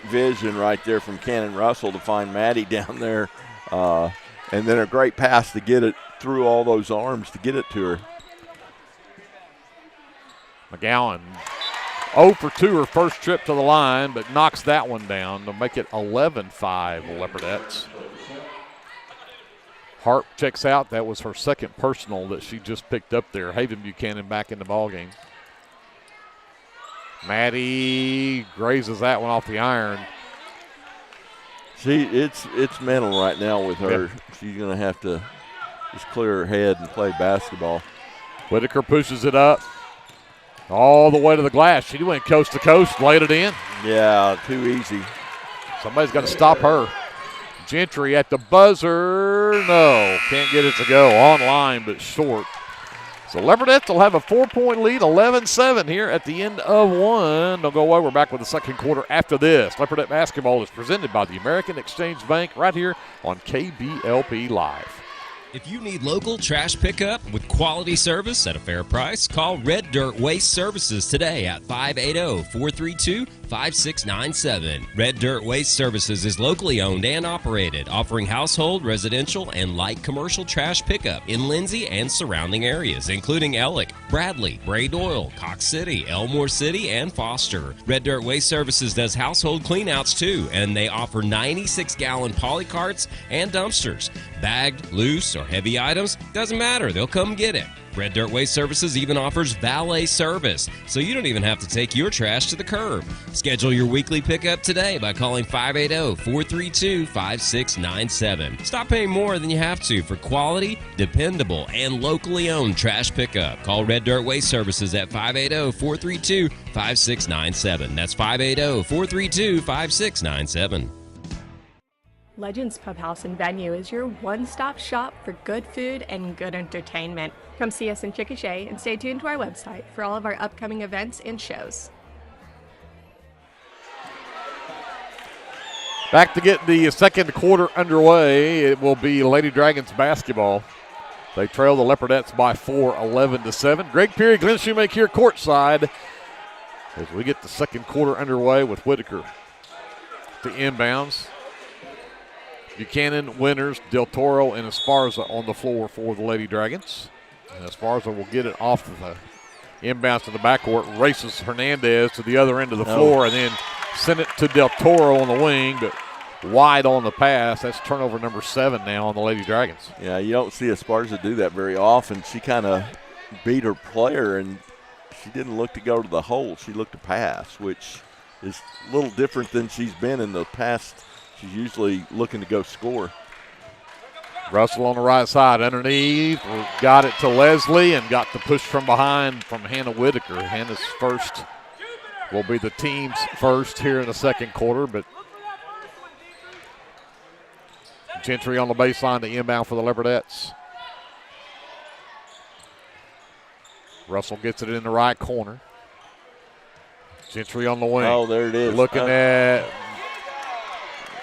S25: vision right there from Cannon Russell to find Maddie down there. And then a great pass to get it through all those arms to get it to her.
S2: McGowan 0 for 2 her first trip to the line, but knocks that one down to make it 11-5 Leopardettes. Harp checks out. That was her second personal that she just picked up there. Haven Buchanan back in the ballgame. Maddie grazes that one off the iron.
S25: It's mental right now with her.
S2: Yeah.
S25: She's going to have to just clear her head and play basketball.
S2: Whitaker pushes it up all the way to the glass. She went coast to coast, laid it in.
S25: Yeah, too easy.
S2: Somebody's got to stop her. Gentry at the buzzer. No, can't get it to go. On line, but short. So Leopardettes will have a 4-point lead, 11-7 here at the end of one. Don't go away. We're back with the second quarter after this. Leopardette basketball is presented by the American Exchange Bank right here on KBLP Live.
S12: If you need local trash pickup with quality service at a fair price, call Red Dirt Waste Services today at 580-432-5697. Red Dirt Waste Services is locally owned and operated, offering household, residential, and light commercial trash pickup in Lindsay and surrounding areas, including Ellick, Bradley, Bray Doyle, Cox City, Elmore City, and Foster. Red Dirt Waste Services does household cleanouts too, and they offer 96-gallon poly carts and dumpsters. Bagged, loose, or heavy items, doesn't matter, they'll come get it. Red Dirt Waste Services even offers valet service, so you don't even have to take your trash to the curb. Schedule your weekly pickup today by calling 580-432-5697. Stop paying more than you have to for quality, dependable, and locally owned trash pickup. Call Red Dirt Waste Services at 580-432-5697. That's 580-432-5697.
S20: Legends Pub House and Venue is your one-stop shop for good food and good entertainment. Come see us in Chickasha and stay tuned to our website for all of our upcoming events and shows.
S2: Back to get the second quarter underway. It will be Lady Dragons basketball. They trail the Leopardettes by 4, 11-7. Greg Peary, Glenn Shoemake here courtside as we get the second quarter underway with Whitaker to inbounds. Buchanan, Winters, Del Toro, and Esparza on the floor for the Lady Dragons. And Esparza will get it off the inbounds to the backcourt, races Hernandez to the other end of the floor, and then send it to Del Toro on the wing, but wide on the pass. That's turnover number 7 now on the Lady Dragons.
S25: Yeah, you don't see Esparza do that very often. She kind of beat her player, and she didn't look to go to the hole. She looked to pass, which is a little different than she's been in the past. She's usually looking to go score.
S2: Russell on the right side underneath. Got it to Leslie and got the push from behind from Hannah Whitaker. Hannah's first will be the team's first here in the second quarter, but Gentry on the baseline to inbound for the Leopardettes. Russell gets it in the right corner. Gentry on the wing.
S25: Oh, there it is.
S2: Looking at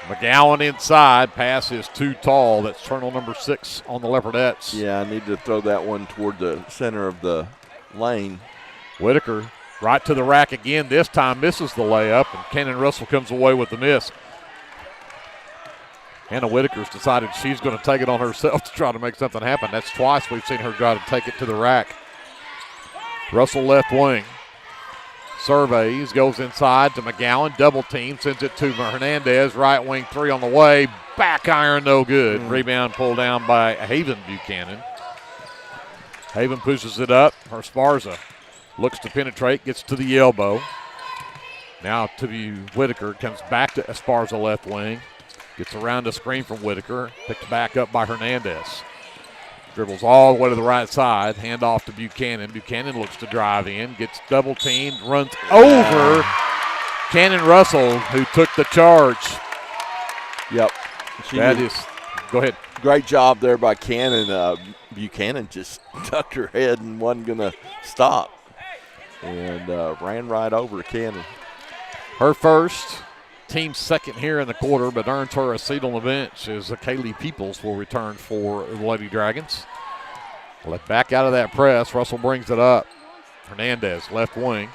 S2: McGowan inside. Pass is too tall. That's turnover number 6 on the Leopardettes.
S25: Yeah, I need to throw that one toward the center of the lane.
S2: Whitaker right to the rack again. This time misses the layup, and Cannon Russell comes away with the miss. Hannah Whitaker's decided she's going to take it on herself to try to make something happen. That's twice we've seen her try to take it to the rack. Russell left wing. Surveys, goes inside to McGowan, double team, sends it to Hernandez, right wing 3 on the way, back iron, no good. Rebound pulled down by Haven Buchanan. Haven pushes it up, Esparza Looks to penetrate, gets to the elbow. Now to Whitaker, comes back to Esparza left wing. Gets around the screen from Whitaker, picked back up by Hernandez. Dribbles all the way to the right side, hand off to Buchanan. Buchanan looks to drive in, gets double teamed, runs over Cannon Russell, who took the charge.
S25: Yep.
S2: Go ahead.
S25: Great job there by Cannon. Buchanan just tucked her head and wasn't going to stop. And ran right over Cannon.
S2: Her first, team second here in the quarter, but earns her a seat on the bench as Kaylee Peoples will return for the Lady Dragons. Let back out of that press. Russell brings it up. Hernandez, left wing.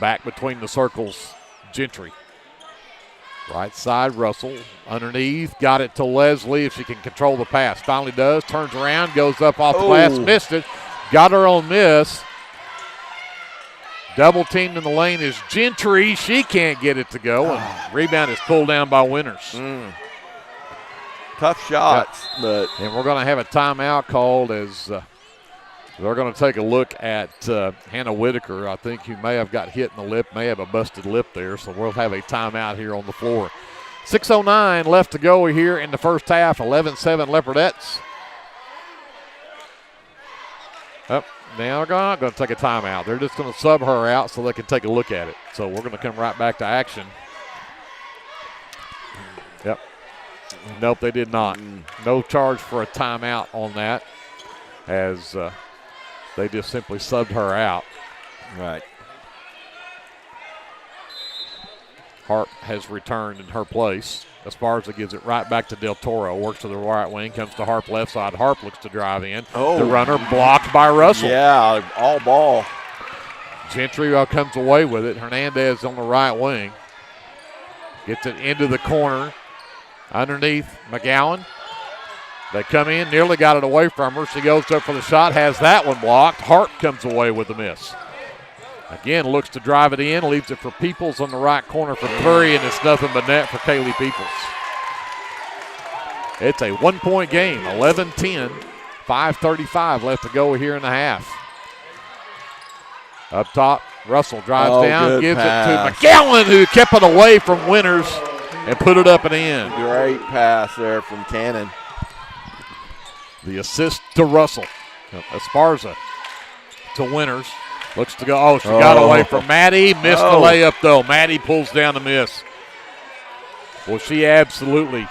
S2: Back between the circles, Gentry. Right side, Russell. Underneath, got it to Leslie if she can control the pass. Finally does, turns around, goes up off the glass, missed it. Got her own miss. Double teamed in the lane is Gentry. She can't get it to go, and rebound is pulled down by Winters.
S25: Tough shots. But
S2: and we're going to have a timeout called as they're going to take a look at Hannah Whitaker, I think, who may have got hit in the lip, may have a busted lip there, so we'll have a timeout here on the floor. 6:09 left to go here in the first half, 11-7 Leopardettes. Now they're not going to take a timeout. They're just going to sub her out so they can take a look at it. So we're going to come right back to action. Yep. Nope, they did not. No charge for a timeout on that, as they just simply subbed her out.
S25: Right.
S2: Harp has returned in her place. Esparza gives it right back to Del Toro. Works to the right wing, comes to Harp left side. Harp looks to drive in. The runner blocked by Russell.
S25: Yeah, all ball.
S2: Gentry comes away with it. Hernandez on the right wing. Gets it into the corner. Underneath McGowan. They come in, nearly got it away from her. She goes up for the shot, has that one blocked. Harp comes away with the miss. Again, looks to drive it in, leaves it for Peoples on the right corner for three, and it's nothing but net for Kaylee Peoples. It's a one-point game, 11-10, 5:35 left to go here in the half. Up top, Russell drives down, gives
S25: pass.
S2: it to McGowan, who kept it away from Winters and put it up and in.
S25: Great pass there from Cannon.
S2: The assist to Russell. Esparza to Winters. Looks to go. She got away from Maddie. Missed the layup, though. Maddie pulls down the miss. Well, she absolutely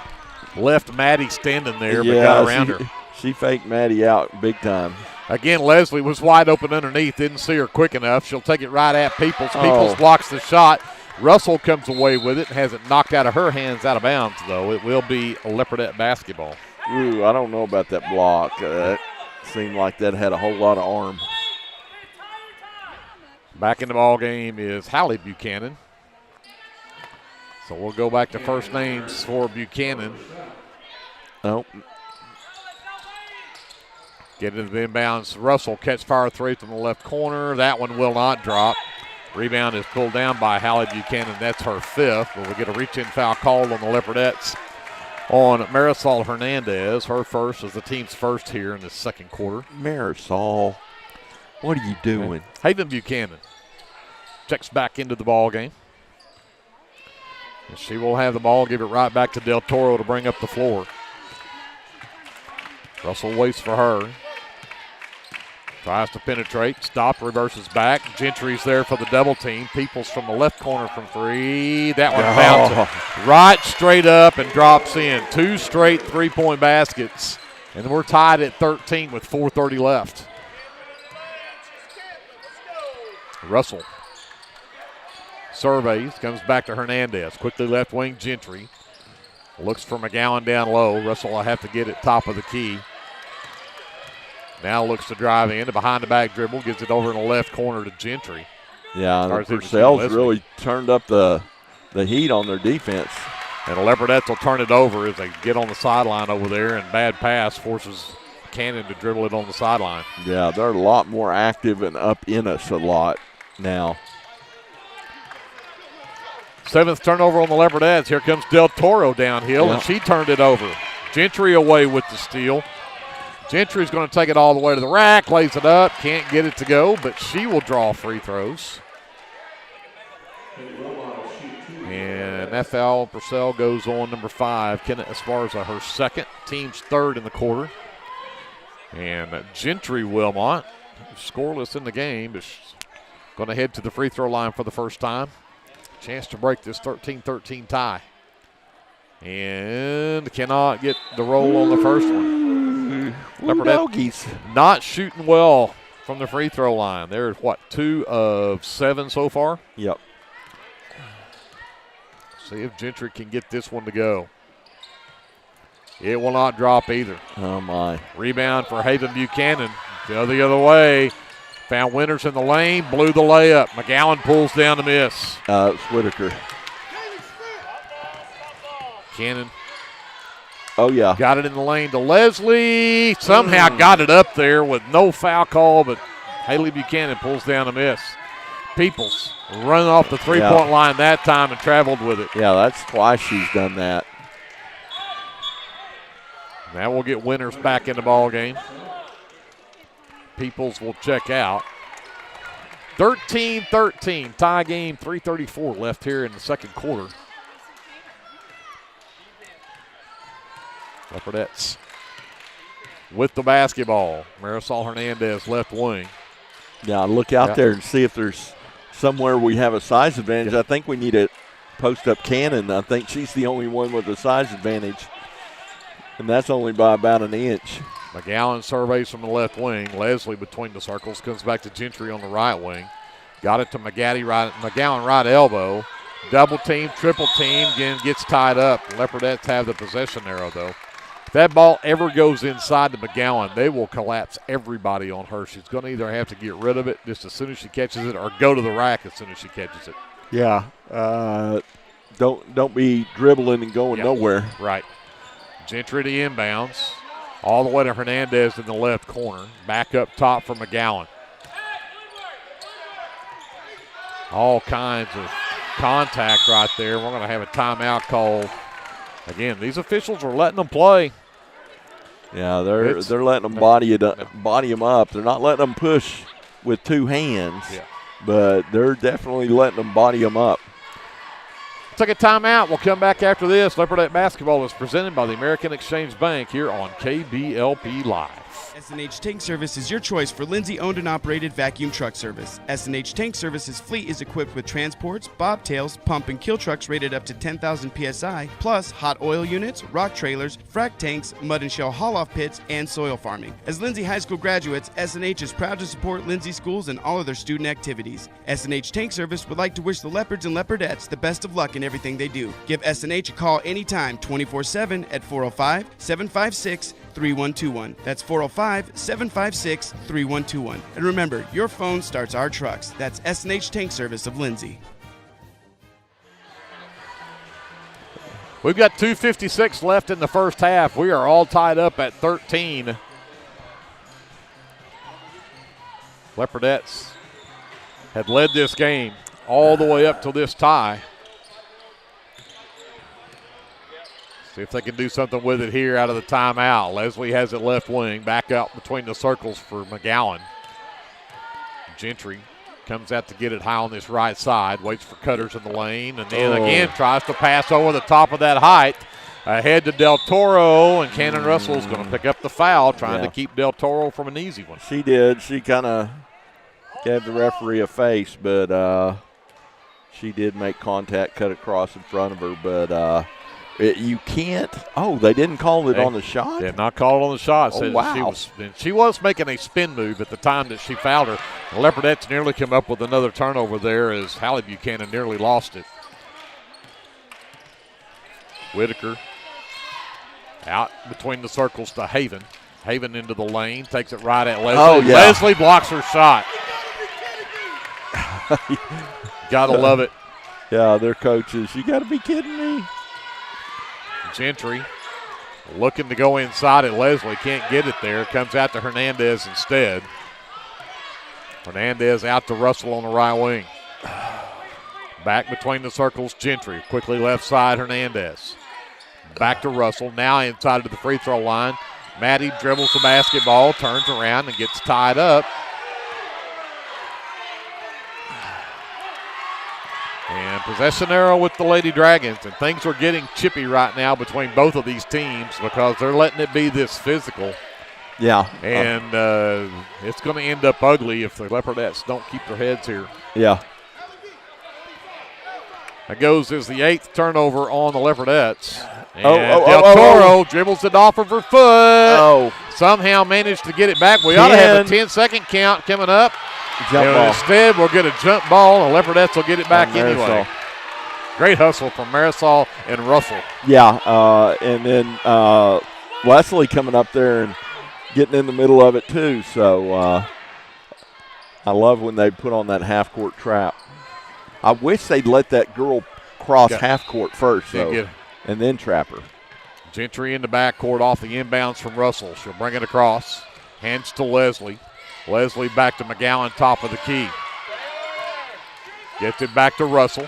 S2: left Maddie standing there, but got around her.
S25: She faked Maddie out big time.
S2: Again, Leslie was wide open underneath. Didn't see her quick enough. She'll take it right at Peoples. Peoples blocks the shot. Russell comes away with it. Has it knocked out of her hands, out of bounds, though. It will be a Leopardette basketball.
S25: Ooh, I don't know about that block. That seemed like that had a whole lot of arm.
S2: Back in the ball game is Hallie Buchanan. So we'll go back to first names for Buchanan. Get into the inbounds. Russell catch fire three from the left corner. That one will not drop. Rebound is pulled down by Hallie Buchanan. That's her fifth. But we get a reach-in foul called on the Leopardettes on Marisol Hernandez. Her first is the team's first here in the second quarter.
S25: Marisol, what are you doing?
S2: Haven Buchanan checks back into the ball game. And she will have the ball, give it right back to Del Toro to bring up the floor. Russell waits for her. Tries to penetrate, stopped, reverses back. Gentry's there for the double team. Peoples from the left corner from three. That one bounces right straight up and drops in. Two straight three-point baskets. And we're tied at 13 with 4:30 left. Russell surveys, comes back to Hernandez. Quickly left wing, Gentry. Looks for McGowan down low. Russell will have to get it top of the key. Now looks to drive in. A behind-the-back dribble. Gives it over in the left corner to Gentry.
S25: Yeah, Purcell's really turned up the heat on their defense.
S2: And the Leopardettes will turn it over as they get on the sideline over there, and bad pass forces Cannon to dribble it on the sideline.
S25: Yeah, they're a lot more active and up in us a lot now.
S2: Seventh turnover on the Leopardettes. Here comes Del Toro downhill, and she turned it over. Gentry away with the steal. Gentry's going to take it all the way to the rack, lays it up, can't get it to go, but she will draw free throws. And that foul, Purcell goes on number 5. Kenneth Esparza, her second, team's third in the quarter. And Gentry Wilmot, scoreless in the game, is going to head to the free throw line for the first time. Chance to break this 13-13 tie. And cannot get the roll on the first one.
S25: Doggies.
S2: Not shooting well from the free throw line. They're, 2 of 7 so far?
S25: Yep.
S2: See if Gentry can get this one to go. It will not drop either.
S25: Oh, my.
S2: Rebound for Haven Buchanan. Go the other way. Found Winters in the lane, blew the layup. McGowan pulls down to miss.
S25: It's Whitaker.
S2: Cannon.
S25: Oh, yeah.
S2: Got it in the lane to Leslie. Somehow got it up there with no foul call, but Haley Buchanan pulls down to miss. Peoples run off the three-point line that time and traveled with it.
S25: Yeah, that's why she's done that.
S2: Now we'll get Winters back in the ball game. Peoples will check out. 13-13, tie game, 3:34 left here in the second quarter. Leopardettes with the basketball. Marisol Hernandez, left wing.
S25: Yeah, look out there and see if there's somewhere we have a size advantage. I think we need to post up Cannon. I think she's the only one with a size advantage, and that's only by about an inch.
S2: McGowan surveys from the left wing. Leslie between the circles, comes back to Gentry on the right wing. Got it to McGowan right elbow. Double team, triple team, again gets tied up. Leopardettes have the possession arrow though. If that ball ever goes inside to McGowan, they will collapse everybody on her. She's going to either have to get rid of it just as soon as she catches it or go to the rack as soon as she catches it.
S25: Yeah, don't be dribbling and going nowhere.
S2: Right. Gentry to inbounds. All the way to Hernandez in the left corner. Back up top for McGowan. All kinds of contact right there. We're going to have a timeout called. Again, these officials are letting them play.
S25: Yeah, they're letting them body them up. They're not letting them push with two hands, but they're definitely letting them body them up.
S2: Take a timeout. We'll come back after this. Leopardette basketball is presented by the American Exchange Bank here on KBLP Live.
S13: S&H Tank Service is your choice for Lindsay owned and operated vacuum truck service. S&H Tank Service's fleet is equipped with transports, bobtails, pump and kill trucks rated up to 10,000 psi, plus hot oil units, rock trailers, frac tanks, mud and shell haul-off pits, and soil farming. As Lindsay High School graduates, S&H is proud to support Lindsay schools and all of their student activities. S&H Tank Service would like to wish the Leopards and Leopardettes the best of luck in everything they do. Give S&H a call anytime, 24/7 at 405-756-3121. That's 405-756-3121. And remember, your phone starts our trucks. That's S&H Tank Service of Lindsay.
S2: We've got 2:56 left in the first half. We are all tied up at 13. Leopardettes had led this game all the way up to this tie. See if they can do something with it here out of the timeout. Leslie has it left wing, back out between the circles for McGowan. Gentry comes out to get it high on this right side, waits for Cutters in the lane, and then again tries to pass over the top of that height. Ahead to Del Toro, and Cannon Russell's going to pick up the foul, trying to keep Del Toro from an easy one.
S25: She did. She kind of gave the referee a face, but she did make contact, cut across in front of her, but you can't. Oh, they didn't call it on the shot?
S2: Did not call it on the shot.
S25: Oh,
S2: Said
S25: wow.
S2: She was making a spin move at the time that she fouled her. The Leopardettes nearly come up with another turnover there as Hallie Buchanan nearly lost it. Whitaker out between the circles to Haven. Haven into the lane, takes it right at Leslie.
S25: Oh, yeah.
S2: Leslie blocks her shot. Gotta love it.
S25: Yeah, their coaches. You got to be kidding me.
S2: Gentry looking to go inside at Leslie. Can't get it there. Comes out to Hernandez instead. Hernandez out to Russell on the right wing. Back between the circles, Gentry. Quickly left side, Hernandez. Back to Russell. Now inside to the free throw line. Maddie dribbles the basketball, turns around, and gets tied up. And possession arrow with the Lady Dragons. And things are getting chippy right now between both of these teams because they're letting it be this physical.
S25: Yeah.
S2: And it's going to end up ugly if the Leopardettes don't keep their heads here.
S25: Yeah.
S2: That goes as the 8th turnover on the Leopardettes. And
S25: Del
S2: Toro dribbles it off of her foot. Somehow managed to get it back. We ought to have a 10-second count coming up.
S25: Jump ball.
S2: Instead, we'll get a jump ball. The Leopardettes will get it back anyway. Great hustle from Marisol and Russell.
S25: Yeah, and then Leslie coming up there and getting in the middle of it too. So I love when they put on that half-court trap. I wish they'd let that girl cross half-court first, though, and then trap her.
S2: Gentry in the backcourt off the inbounds from Russell. She'll bring it across. Hands to Leslie. Leslie back to McGowan, top of the key. Gets it back to Russell.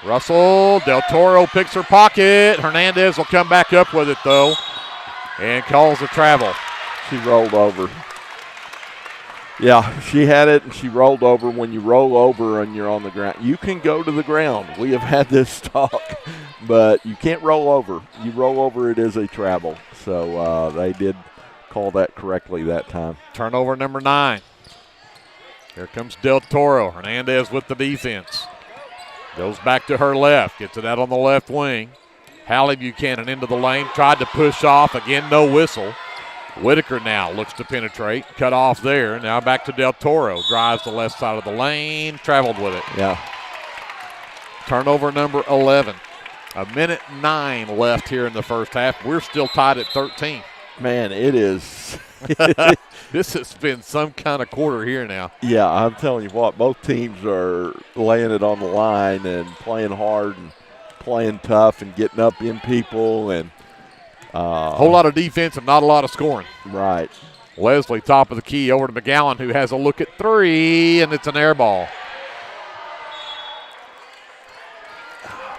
S2: Russell, Del Toro picks her pocket. Hernandez will come back up with it, though, and calls a travel.
S25: She rolled over. Yeah, she had it, and she rolled over. When you roll over and you're on the ground, you can go to the ground. We have had this talk, but you can't roll over. You roll over, it is a travel. So they did call that correctly that time.
S2: Turnover number 9. Here comes Del Toro. Hernandez with the defense. Goes back to her left. Gets it out on the left wing. Hallie Buchanan into the lane. Tried to push off. Again, no whistle. Whitaker now looks to penetrate. Cut off there. Now back to Del Toro. Drives the left side of the lane. Traveled with it.
S25: Yeah.
S2: Turnover number 11. 1:09 left here in the first half. We're still tied at 13.
S25: Man, it is.
S2: This has been some kind of quarter here now.
S25: Yeah, I'm telling you what, both teams are laying it on the line and playing hard and playing tough and getting up in people. And
S2: a whole lot of defense and not a lot of scoring.
S25: Right.
S2: Leslie, top of the key, over to McGowan, who has a look at 3, and it's an air ball.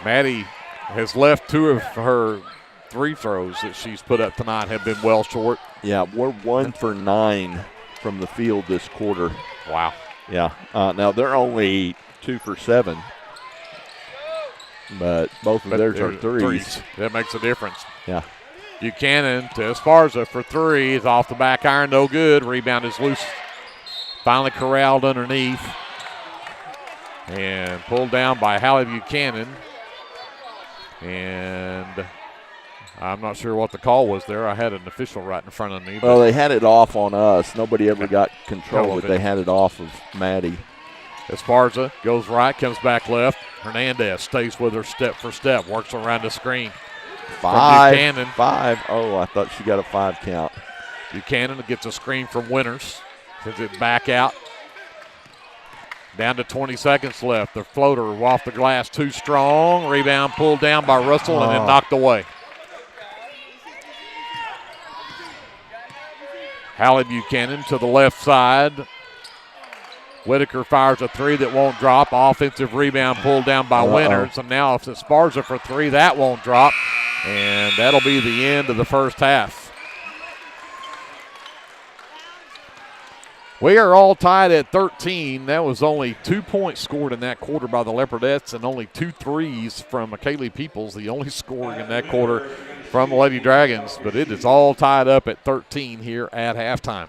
S2: Maddie has left 2 of her 3 throws that she's put up tonight have been well short.
S25: Yeah, we're 1 for 9 from the field this quarter.
S2: Wow.
S25: Yeah. Now they're only 2 for 7, but both of theirs are threes.
S2: That makes a difference.
S25: Yeah.
S2: Buchanan to Esparza for 3. Is off the back iron, no good. Rebound is loose. Finally corralled underneath and pulled down by Hallie Buchanan. And I'm not sure what the call was there. I had an official right in front of me.
S25: Well, they had it off on us. Nobody ever got control of it. They had it off of Maddie.
S2: Esparza goes right, comes back left. Hernandez stays with her step for step, works around the screen.
S25: 5.
S2: Buchanan.
S25: 5. Oh, I thought she got a 5 count.
S2: Buchanan gets a screen from Winters. Sends it back out. Down to 20 seconds left. The floater off the glass too strong. Rebound pulled down by Russell and then knocked away. Hallie Buchanan to the left side. Whitaker fires a 3 that won't drop. Offensive rebound pulled down by Winters. And now if it's Esparza for 3, that won't drop. And that'll be the end of the first half. We are all tied at 13. That was only 2 points scored in that quarter by the Leopardettes and only 2 threes from Kaylee Peoples, the only scoring in that quarter from the Lady Dragons. But it is all tied up at 13 here at halftime.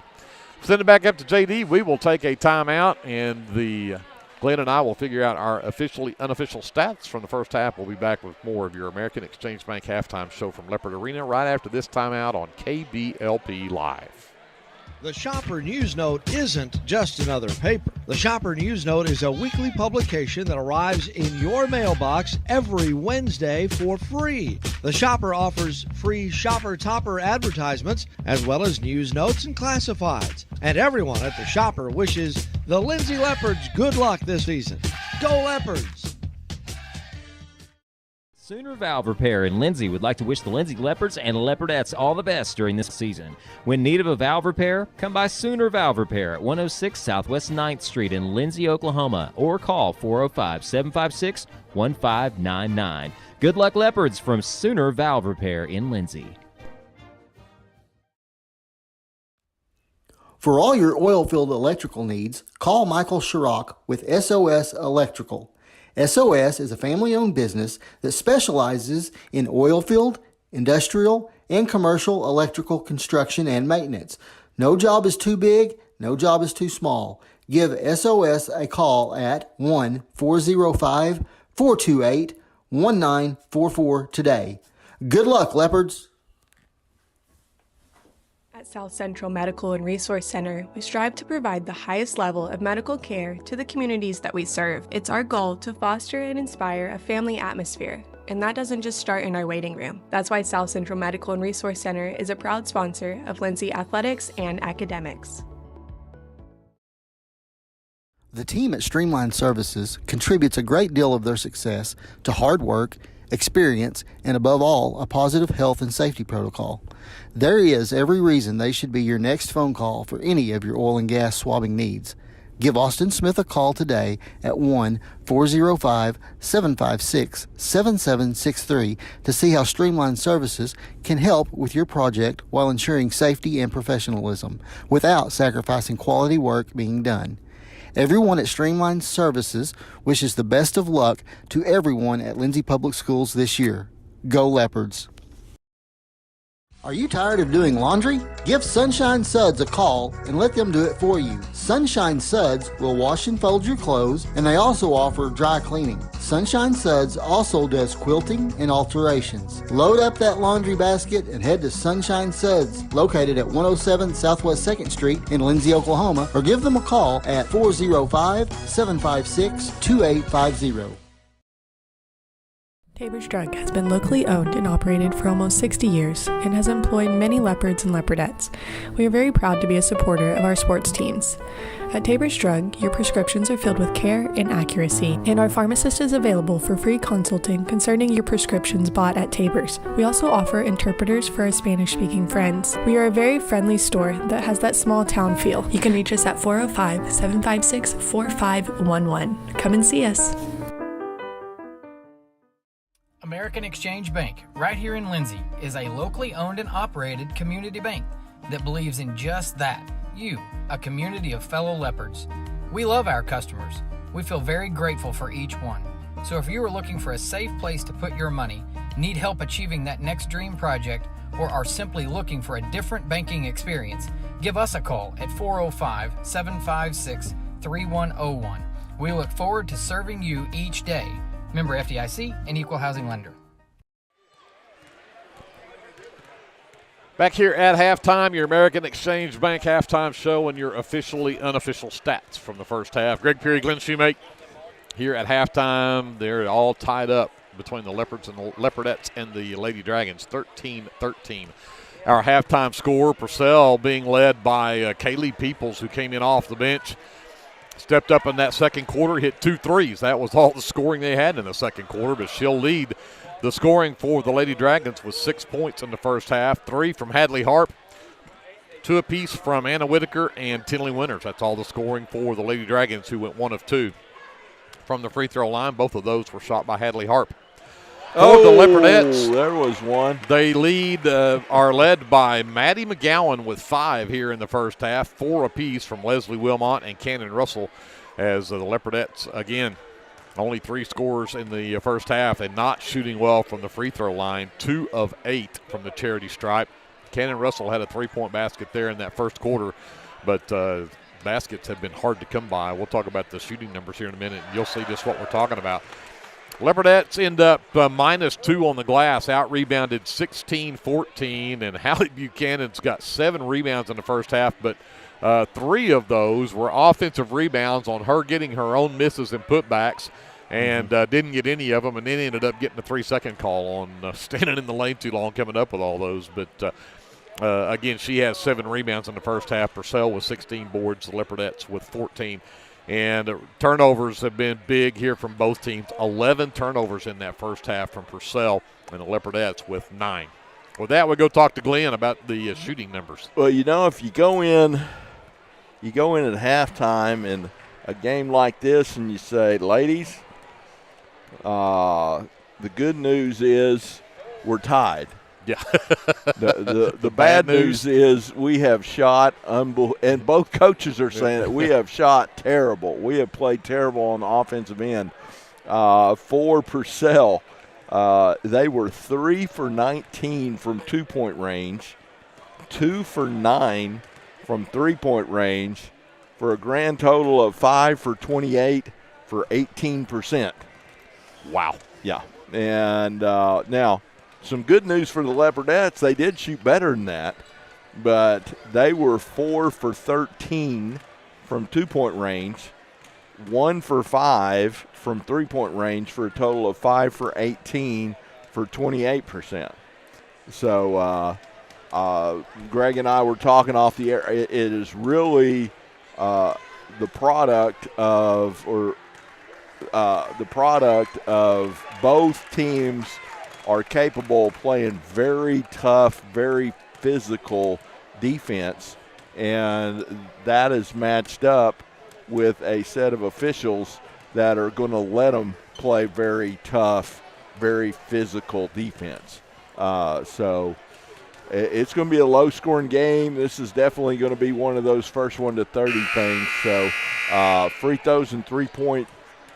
S2: Send it back up to JD. We will take a timeout, and Glenn and I will figure out our officially unofficial stats from the first half. We'll be back with more of your American Exchange Bank halftime show from Leopard Arena right after this timeout on KBLP Live.
S14: The Shopper News Note isn't just another paper. The Shopper News Note is a weekly publication that arrives in your mailbox every Wednesday for free. The Shopper offers free Shopper Topper advertisements as well as news notes and classifieds. And everyone at the Shopper wishes the Lindsay Leopards good luck this season. Go Leopards!
S12: Sooner Valve Repair in Lindsay would like to wish the Lindsay Leopards and Leopardettes all the best during this season. When in need of a valve repair, come by Sooner Valve Repair at 106 Southwest 9th Street in Lindsay, Oklahoma, or call 405-756-1599. Good luck, Leopards, from Sooner Valve Repair in Lindsay.
S18: For all your oil-filled electrical needs, call Michael Sharrock with SOS Electrical. SOS is a family-owned business that specializes in oil-filled, industrial, and commercial electrical construction and maintenance. No job is too big, no job is too small. Give SOS a call at 1-405-428-1944 today. Good luck, Leopards!
S20: At South Central Medical and Resource Center, we strive to provide the highest level of medical care to the communities that we serve. It's our goal to foster and inspire a family atmosphere, and that doesn't just start in our waiting room. That's why South Central Medical and Resource Center is a proud sponsor of Lindsay Athletics and Academics.
S18: The team at Streamline Services contributes a great deal of their success to hard work, experience, and above all, a positive health and safety protocol. There is every reason they should be your next phone call for any of your oil and gas swabbing needs. Give Austin Smith a call today at 1-405-756-7763 to see how Streamline Services can help with your project while ensuring safety and professionalism without sacrificing quality work being done. Everyone at Streamline Services wishes the best of luck to everyone at Lindsay Public Schools this year. Go Leopards! Are you tired of doing laundry? Give Sunshine Suds a call and let them do it for you. Sunshine Suds will wash and fold your clothes, and they also offer dry cleaning. Sunshine Suds also does quilting and alterations. Load up that laundry basket and head to Sunshine Suds, located at 107 Southwest 2nd Street in Lindsay, Oklahoma, or give them a call at 405-756-2850.
S20: Tabor's Drug has been locally owned and operated for almost 60 years and has employed many leopards and leopardettes. We are very proud to be a supporter of our sports teams. At Tabor's Drug, your prescriptions are filled with care and accuracy, and our pharmacist is available for free consulting concerning your prescriptions bought at Tabor's. We also offer interpreters for our Spanish-speaking friends. We are a very friendly store that has that small town feel. You can reach us at 405-756-4511. Come and see us.
S8: American Exchange Bank, right here in Lindsay, is a locally owned and operated community bank that believes in just that, you, a community of fellow leopards. We love our customers. We feel very grateful for each one. So if you are looking for a safe place to put your money, need help achieving that next dream project, or are simply looking for a different banking experience, give us a call at 405-756-3101. We look forward to serving you each day. Member FDIC and Equal Housing Lender.
S2: Back here at halftime, your American Exchange Bank halftime show and your officially unofficial stats from the first half. Greg Peary, Glenn Shoemake here at halftime. They're all tied up between the Leopards and the Leopardettes and the Lady Dragons, 13-13. Our halftime score, Purcell being led by Kaylee Peoples, who came in off the bench. Stepped up in that second quarter, hit 2 threes. That was all the scoring they had in the second quarter, but she'll lead the scoring for the Lady Dragons with 6 points in the first half, 3 from Hadley Harp, 2 apiece from Anna Whitaker and Tinley Winters. That's all the scoring for the Lady Dragons, who went 1 of 2 from the free throw line. Both of those were shot by Hadley Harp. For the Leopardettes,
S25: there was one.
S2: They are led by Maddie McGowan with 5 here in the first half, 4 apiece from Leslie Wilmot and Cannon Russell, as the Leopardettes, again, only 3 scorers in the first half and not shooting well from the free throw line, 2 of 8 from the charity stripe. Cannon Russell had a 3-point basket there in that first quarter, but baskets have been hard to come by. We'll talk about the shooting numbers here in a minute, and you'll see just what we're talking about. Leopardettes end up -2 on the glass, out-rebounded 16-14, and Hallie Buchanan's got 7 rebounds in the first half, but 3 of those were offensive rebounds on her getting her own misses and putbacks, and didn't get any of them, and then ended up getting a 3-second call on standing in the lane too long coming up with all those. But, again, she has 7 rebounds in the first half. Purcell with 16 boards, the Leopardettes with 14. And turnovers have been big here from both teams. 11 turnovers in that first half from Purcell, and the Leopardettes with 9. With that, we'll go talk to Glenn about the shooting numbers.
S25: Well, you know, if you go in at halftime in a game like this and you say, ladies, the good news is we're tied.
S2: Yeah.
S25: the bad news is we have shot and both coaches are saying that we have shot terrible. We have played terrible on the offensive end. For Purcell, they were 3 for 19 from 2-point range, 2 for 9 from 3-point range, for a grand total of 5 for 28 for 18%.
S2: Wow.
S25: Yeah. And now, some good news for the Leopardettes. They did shoot better than that, but they were 4 for 13 from 2-point range, 1 for 5 from 3-point range, for a total of 5 for 18 for 28%. So Greg and I were talking off the air. It is really the product of both teams are capable of playing very tough, very physical defense, and that is matched up with a set of officials that are going to let them play very tough, very physical defense. So it's going to be a low-scoring game. This is definitely going to be one of those first 1 to 30 things. So free throws and three-point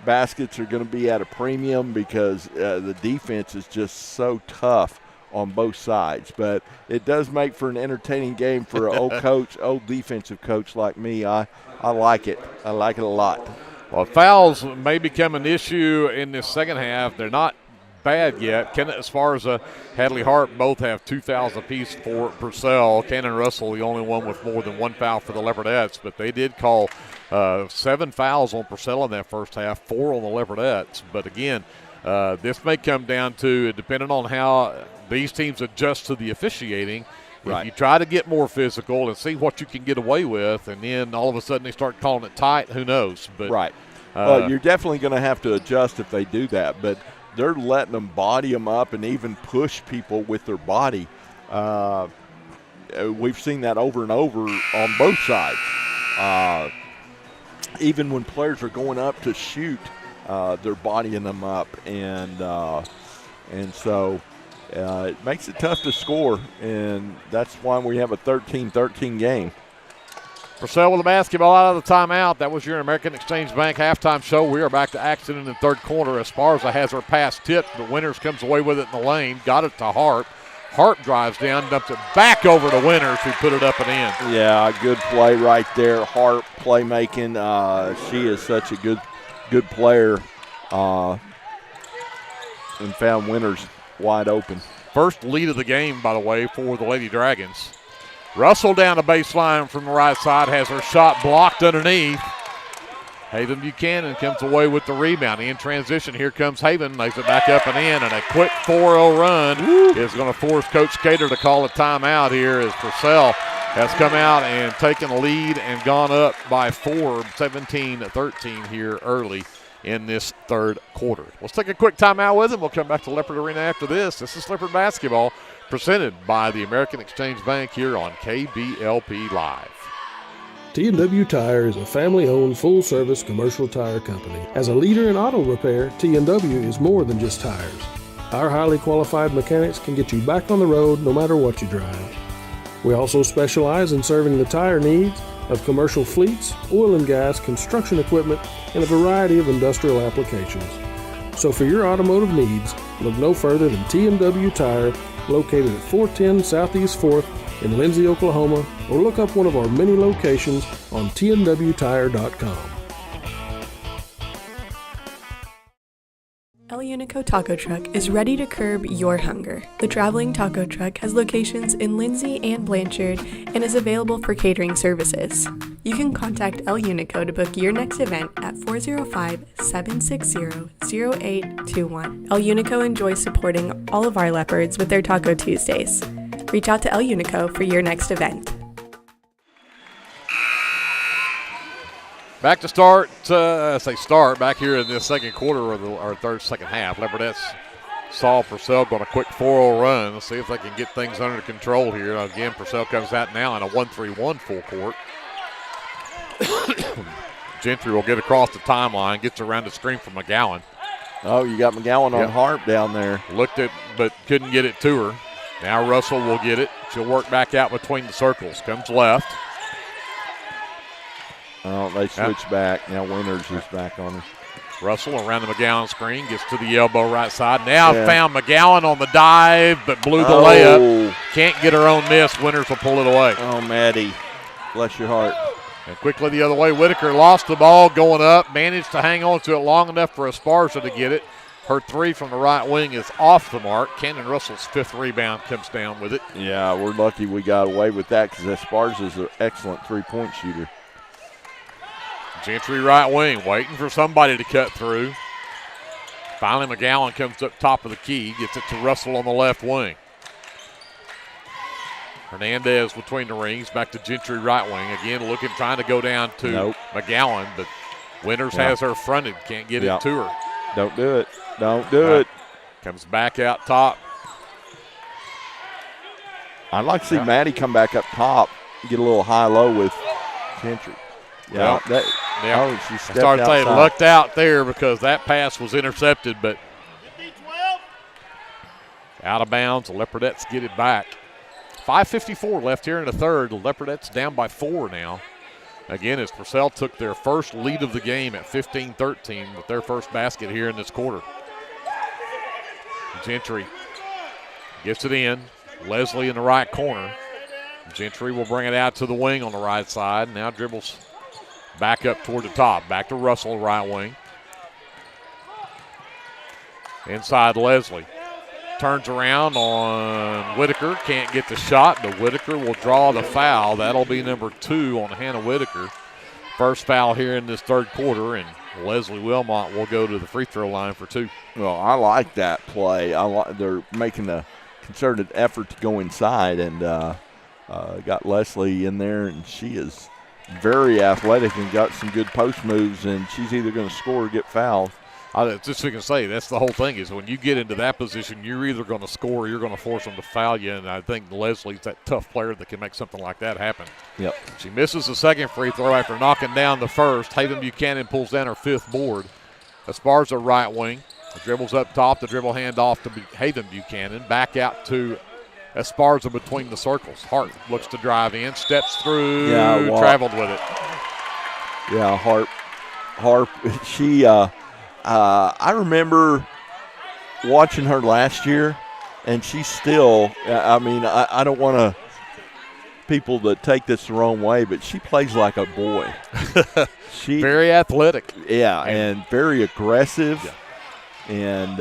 S25: baskets are going to be at a premium because the defense is just so tough on both sides. But it does make for an entertaining game for an old defensive coach like me. I like it. I like it a lot.
S2: Well, fouls may become an issue in this second half. They're not bad yet. As far as Hadley Hart, both have 2 fouls apiece for Purcell. Ken and Russell, the only one with more than 1 foul for the Leopardettes, but they did call 7 fouls on Purcell in that first half, 4 on the Leopardettes. But again, this may come down to, depending on how these teams adjust to the officiating. Right. If you try to get more physical and see what you can get away with, and then all of a sudden they start calling it tight, who knows? But
S25: right. Well, you're definitely going to have to adjust if they do that, but they're letting them body them up and even push people with their body. We've seen that over and over on both sides. Even when players are going up to shoot, they're bodying them up, and so it makes it tough to score, and that's why we have a 13-13 game.
S2: Purcell with the basketball out of the timeout. That was your American Exchange Bank halftime show. We are back to action in the third quarter. Esparza has her pass tipped, but Winters comes away with it in the lane. Got it to Hart. Hart drives down, dumps it back over to Winters, who put it up and in.
S25: Yeah, good play right there. Hart playmaking. She is such a good player, and found Winters wide open.
S2: First lead of the game, by the way, for the Lady Dragons. Russell down the baseline from the right side, has her shot blocked underneath. Haven Buchanan comes away with the rebound. In transition, here comes Haven, makes it back up and in, and a quick 4-0 run is going to force Coach Cater to call a timeout here as Purcell has come out and taken the lead and gone up by 4, 17-13 here early in this third quarter. Let's take a quick timeout with him. We'll come back to Leopard Arena after this. This is Leopard basketball presented by the American Exchange Bank here on KBLP Live.
S15: T&W Tire is a family-owned, full-service commercial tire company. As a leader in auto repair, T&W is more than just tires. Our highly qualified mechanics can get you back on the road no matter what you drive. We also specialize in serving the tire needs of commercial fleets, oil and gas, construction equipment, and a variety of industrial applications. So for your automotive needs, look no further than T&W Tire, located at 410 Southeast 4th in Lindsay, Oklahoma, or look up one of our many locations on tnwtire.com.
S20: El Unico Taco Truck is ready to curb your hunger. The traveling taco truck has locations in Lindsay and Blanchard and is available for catering services. You can contact El Unico to book your next event at 405-760-0821. El Unico enjoys supporting all of our Leopards with their Taco Tuesdays. Reach out to El Unico for your next event.
S2: Back to start back here in this second quarter or second half. Leopardettes saw Purcell going a quick 4-0 run. Let's see if they can get things under control here. Again, Purcell comes out now in a 1-3-1 full court. Gentry will get across the timeline, gets around the screen from McGowan.
S25: Oh, you got McGowan on Hart down there.
S2: Looked at, but couldn't get it to her. Now Russell will get it. She'll work back out between the circles. Comes left.
S25: Oh, they switch back. Now Winters is back on her.
S2: Russell around the McGowan screen, gets to the elbow right side. Now found McGowan on the dive, but blew the layup. Can't get her own miss. Winters will pull it away.
S25: Oh, Maddie, bless your heart.
S2: And quickly the other way, Whitaker lost the ball going up, managed to hang on to it long enough for Esparza to get it. Her three from the right wing is off the mark. Cannon Russell's fifth rebound comes down with it.
S25: Yeah, we're lucky we got away with that because Esparza is an excellent three-point shooter.
S2: Gentry right wing, waiting for somebody to cut through. Finally, McGowan comes up top of the key, gets it to Russell on the left wing. Hernandez between the rings, back to Gentry right wing. Again, looking, trying to go down to McGowan, but Winters has her fronted, can't get it to her.
S25: Don't do it. Don't do it.
S2: Comes back out top.
S25: I'd like to see Maddie come back up top, get a little high-low with Gentry. Yeah, she stepped
S2: I started saying
S25: outside.
S2: lucked out there because that pass was intercepted, but out of bounds. The Leopardettes get it back. 5:54 left here in the third. The Leopardettes down by 4 now. Again, as Purcell took their first lead of the game at 15-13 with their first basket here in this quarter. Gentry gets it in. Leslie in the right corner. Gentry will bring it out to the wing on the right side. Now dribbles back up toward the top. Back to Russell, right wing. Inside Leslie. Turns around on Whitaker. Can't get the shot, but Whitaker will draw the foul. That'll be number 2 on Hannah Whitaker. First foul here in this third quarter, and Leslie Wilmot will go to the free throw line for 2.
S25: Well, I like that play. They're making a concerted effort to go inside, and got Leslie in there, and she is very athletic and got some good post moves, and she's either going to score or get fouled.
S2: I just going to say, that's the whole thing is when you get into that position, you're either going to score or you're going to force them to foul you, and I think Leslie's that tough player that can make something like that happen.
S25: Yep.
S2: She misses the second free throw after knocking down the first. Haven Buchanan pulls down her 5th board. Esparza right wing. The dribbles up top, the dribble hand off to Haven Buchanan. Back out to Esparza between the circles. Hart looks to drive in, steps through, traveled with it.
S25: Yeah, Harp, she, I remember watching her last year, and she's still, I don't want people to take this the wrong way, but she plays like a boy. She
S2: very athletic.
S25: Yeah, and very aggressive. Yeah. And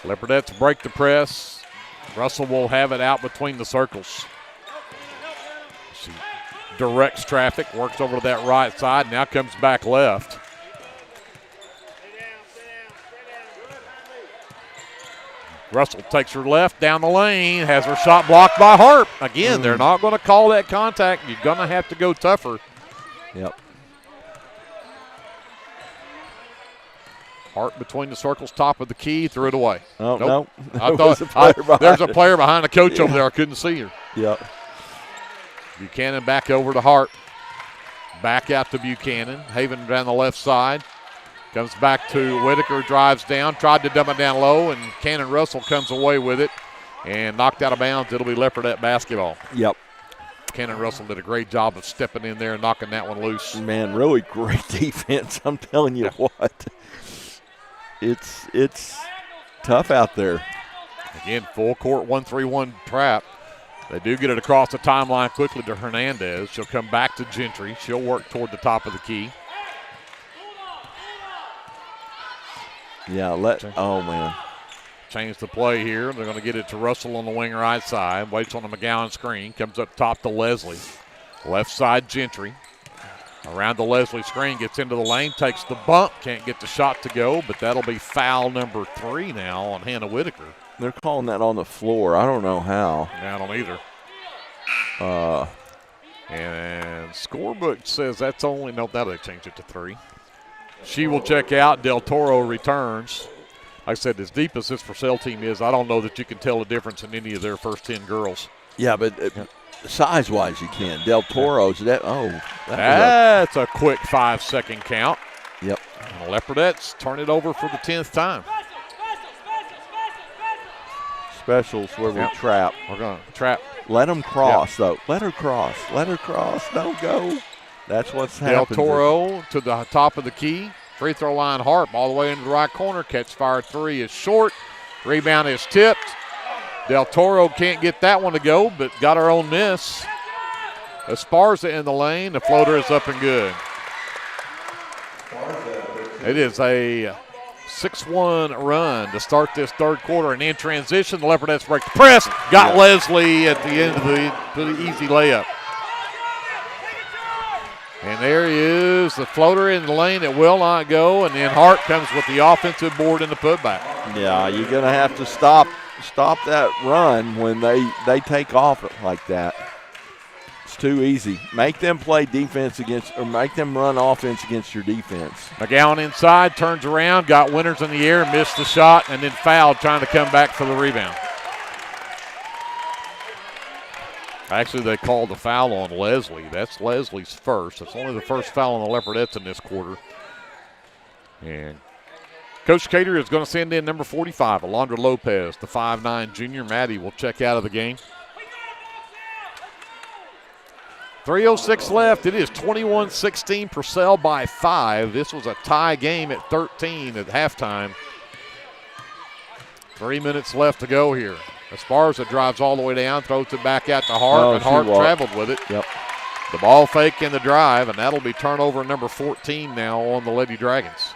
S2: Leopardettes break the press. Russell will have it out between the circles. She directs traffic, works over to that right side, now comes back left. Russell takes her left down the lane, has her shot blocked by Harp. Again, they're not going to call that contact. You're going to have to go tougher.
S25: Yep.
S2: Hart between the circles, top of the key, threw it away.
S25: Oh,
S2: nope.
S25: No.
S2: I thought there's a player behind the coach over there. I couldn't see her.
S25: Yep.
S2: Buchanan back over to Hart. Back out to Buchanan. Haven down the left side. Comes back to Whitaker, drives down, tried to dump it down low, and Cannon Russell comes away with it and knocked out of bounds. It'll be Leopardette basketball.
S25: Yep.
S2: Cannon Russell did a great job of stepping in there and knocking that one loose.
S25: Man, really great defense. I'm telling you what. It's tough out there.
S2: Again, full court 1-3-1 trap. They do get it across the timeline quickly to Hernandez. She'll come back to Gentry. She'll work toward the top of the key.
S25: Yeah, oh, man.
S2: Change the play here. They're going to get it to Russell on the wing right side. Waits on the McGowan screen. Comes up top to Leslie. Left side, Gentry. Around the Leslie screen, gets into the lane, takes the bump. Can't get the shot to go, but that'll be foul number 3 now on Hannah Whitaker.
S25: They're calling that on the floor. I don't know how.
S2: I don't either. And scorebook says that's only, nope, that'll change it to 3. She will check out. Del Toro returns. Like I said, as deep as this Purcell team is, I don't know that you can tell the difference in any of their first 10 girls.
S25: Yeah, but size-wise you can. Del Toro's,
S2: that's a quick 5-second count.
S25: Yep.
S2: And the Leopardettes turn it over for the 10th time.
S25: Specials where we trap.
S2: We're going to trap.
S25: Let them cross, though. Let her cross. Let her cross. Don't go. That's what's happening.
S2: Del Toro to the top of the key. Free throw line, Harp all the way into the right corner. Catch fire three is short. Rebound is tipped. Del Toro can't get that one to go, but got her own miss. Esparza in the lane. The floater is up and good. It is a 6-1 run to start this third quarter. And in transition, the Leopardettes break the press. Got Leslie at the end of the easy layup. And there he is, the floater in the lane that will not go, and then Hart comes with the offensive board and the putback.
S25: Yeah, you're going to have to stop that run when they take off like that. It's too easy. Make them play defense make them run offense against your defense.
S2: McGowan inside, turns around, got Winters in the air, missed the shot, and then fouled trying to come back for the rebound. Actually, they called the foul on Leslie. That's Leslie's first. It's only the first foul on the Leopardettes in this quarter. And Coach Cater is going to send in number 45, Alondra Lopez, the 5'9 junior. Maddie will check out of the game. 3:06 left. It is 21-16, Purcell by 5. This was a tie game at 13 at halftime. 3 minutes left to go here. Esparza drives all the way down, throws it back out to Hart, and Hart traveled with it.
S25: Yep.
S2: The ball fake and the drive, and that'll be turnover number 14 now on the Lady Dragons.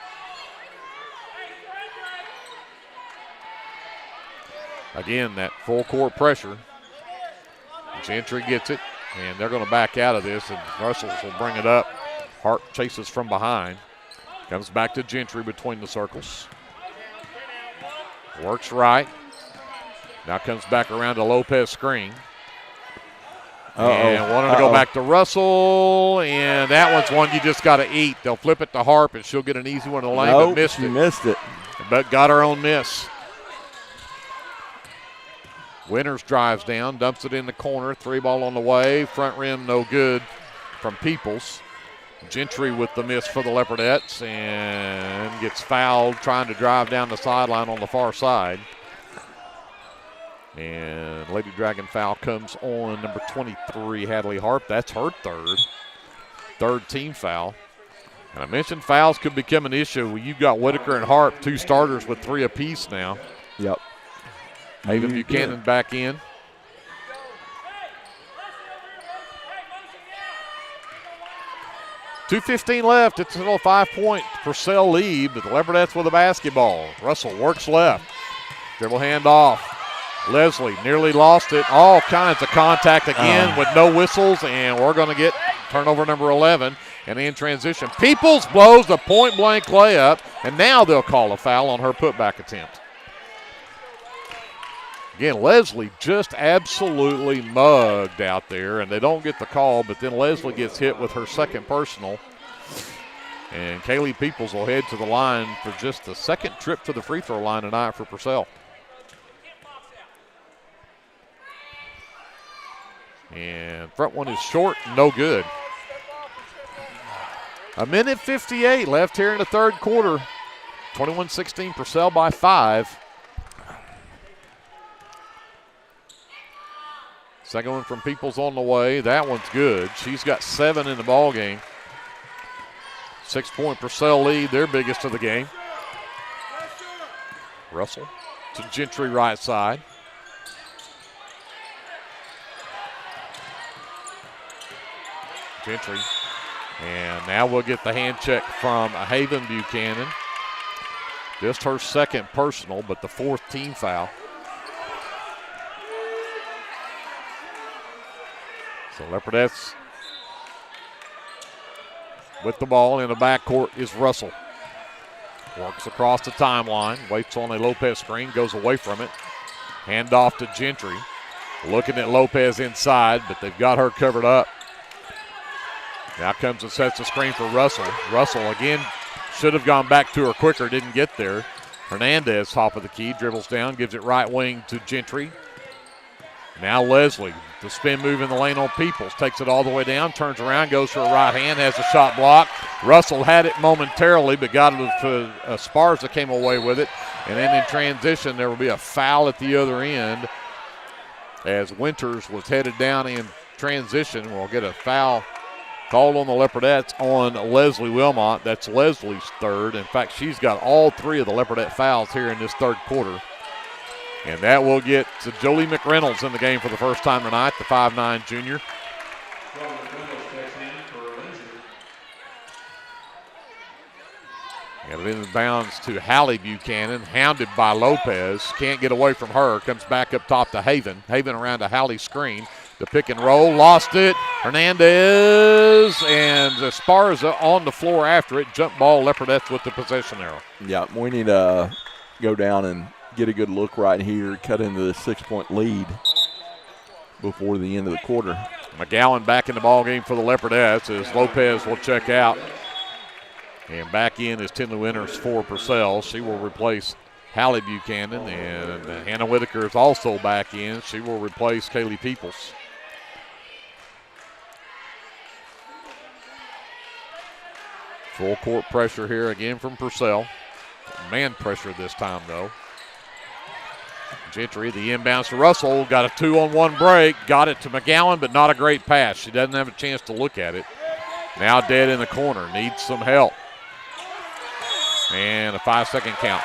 S2: Again, that full court pressure. Gentry gets it, and they're going to back out of this, and Russell will bring it up. Hart chases from behind. Comes back to Gentry between the circles. Works right. Now comes back around to Lopez screen. And wanted to go back to Russell, and that one's one you just got to eat. They'll flip it to Harp, and she'll get an easy one in the lane, but missed it.
S25: Missed it.
S2: But got her own miss. Winters drives down, dumps it in the corner, 3-ball on the way, front rim no good from Peoples. Gentry with the miss for the Leopardettes and gets fouled trying to drive down the sideline on the far side. And Lady Dragon foul comes on number 23, Hadley Harp. That's her third team foul. And I mentioned fouls could become an issue. You've got Whitaker and Harp, two starters with 3 apiece now.
S25: Yep.
S2: Haven Buchanan back in. .2:15 left. It's still a 5-point Purcell lead, but the Leopardettes with a basketball. Russell works left. Dribble hand off. Leslie nearly lost it. All kinds of contact again with no whistles, and we're going to get turnover number 11. And in transition, Peoples blows the point-blank layup, and now they'll call a foul on her putback attempt. Again, Leslie just absolutely mugged out there, and they don't get the call, but then Leslie gets hit with her second personal. And Kaylee Peoples will head to the line for just the second trip to the free throw line tonight for Purcell. And front one is short, no good. 1:58 left here in the third quarter. 21-16, Purcell by 5. Second one from Peoples on the way. That one's good. She's got 7 in the ball game. 6-point Purcell lead, their biggest of the game. Russell to Gentry right side. Gentry. And now we'll get the hand check from Haven Buchanan. Just her second personal, but the 4th team foul. So Leopardettes with the ball in the backcourt is Russell. Works across the timeline, waits on a Lopez screen, goes away from it. Hand off to Gentry. Looking at Lopez inside, but they've got her covered up. Now comes and sets the screen for Russell. Russell again should have gone back to her quicker, didn't get there. Hernandez, top of the key, dribbles down, gives it right wing to Gentry. Now Leslie, the spin move in the lane on Peoples, takes it all the way down, turns around, goes for a right hand, has a shot blocked. Russell had it momentarily, but got it to Esparza, came away with it. And then in transition, there will be a foul at the other end as Winters was headed down in transition. We'll get a foul called on the Leopardettes on Leslie Wilmot. That's Leslie's third. In fact, she's got all three of the Leopardette fouls here in this third quarter. And that will get to Jolie McReynolds in the game for the first time tonight, the 5'9" junior. Got it in bounds to Hallie Buchanan, hounded by Lopez. Can't get away from her. Comes back up top to Haven. Haven around to Hallie's screen. The pick and roll, lost it. Hernandez and Esparza on the floor after it. Jump ball, Leopardettes with the possession arrow.
S25: Yeah, we need to go down and get a good look right here, cut into the 6-point lead before the end of the quarter.
S2: McGowan back in the ball game for the Leopardettes as Lopez will check out. And back in is Tinley Winters for Purcell. She will replace Hallie Buchanan, and Hannah Whitaker is also back in. She will replace Kaylee Peoples. Full court pressure here again from Purcell. Man pressure this time, though. Gentry, the inbounds to Russell, got a 2-on-1 break, got it to McGowan, but not a great pass. She doesn't have a chance to look at it. Now dead in the corner, needs some help. And a 5-second count.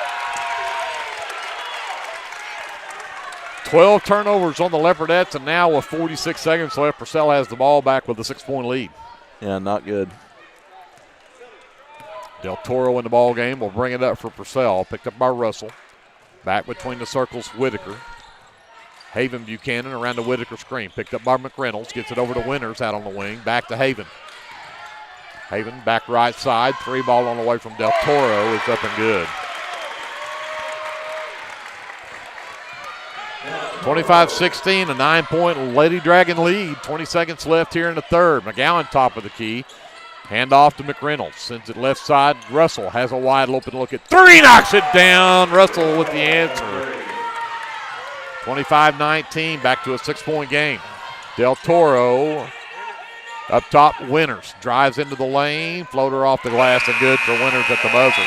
S2: 12 turnovers on the Leopardettes, and now with 46 seconds left, Purcell has the ball back with a 6-point lead.
S25: Yeah, not good.
S2: Del Toro in the ball game will bring it up for Purcell, picked up by Russell. Back between the circles, Whitaker. Haven Buchanan around the Whitaker screen. Picked up by McReynolds. Gets it over to Winters out on the wing. Back to Haven. Haven back right side. 3 ball on the way from Del Toro is up and good. 25-16, a 9-point Lady Dragon lead. 20 seconds left here in the third. McGowan top of the key. Hand off to McReynolds. Sends it left side. Russell has a wide open look at 3. Knocks it down. Russell with the answer. 25-19. Back to a 6-point game. Del Toro up top. Winters drives into the lane. Floater off the glass and good for Winters at the buzzer.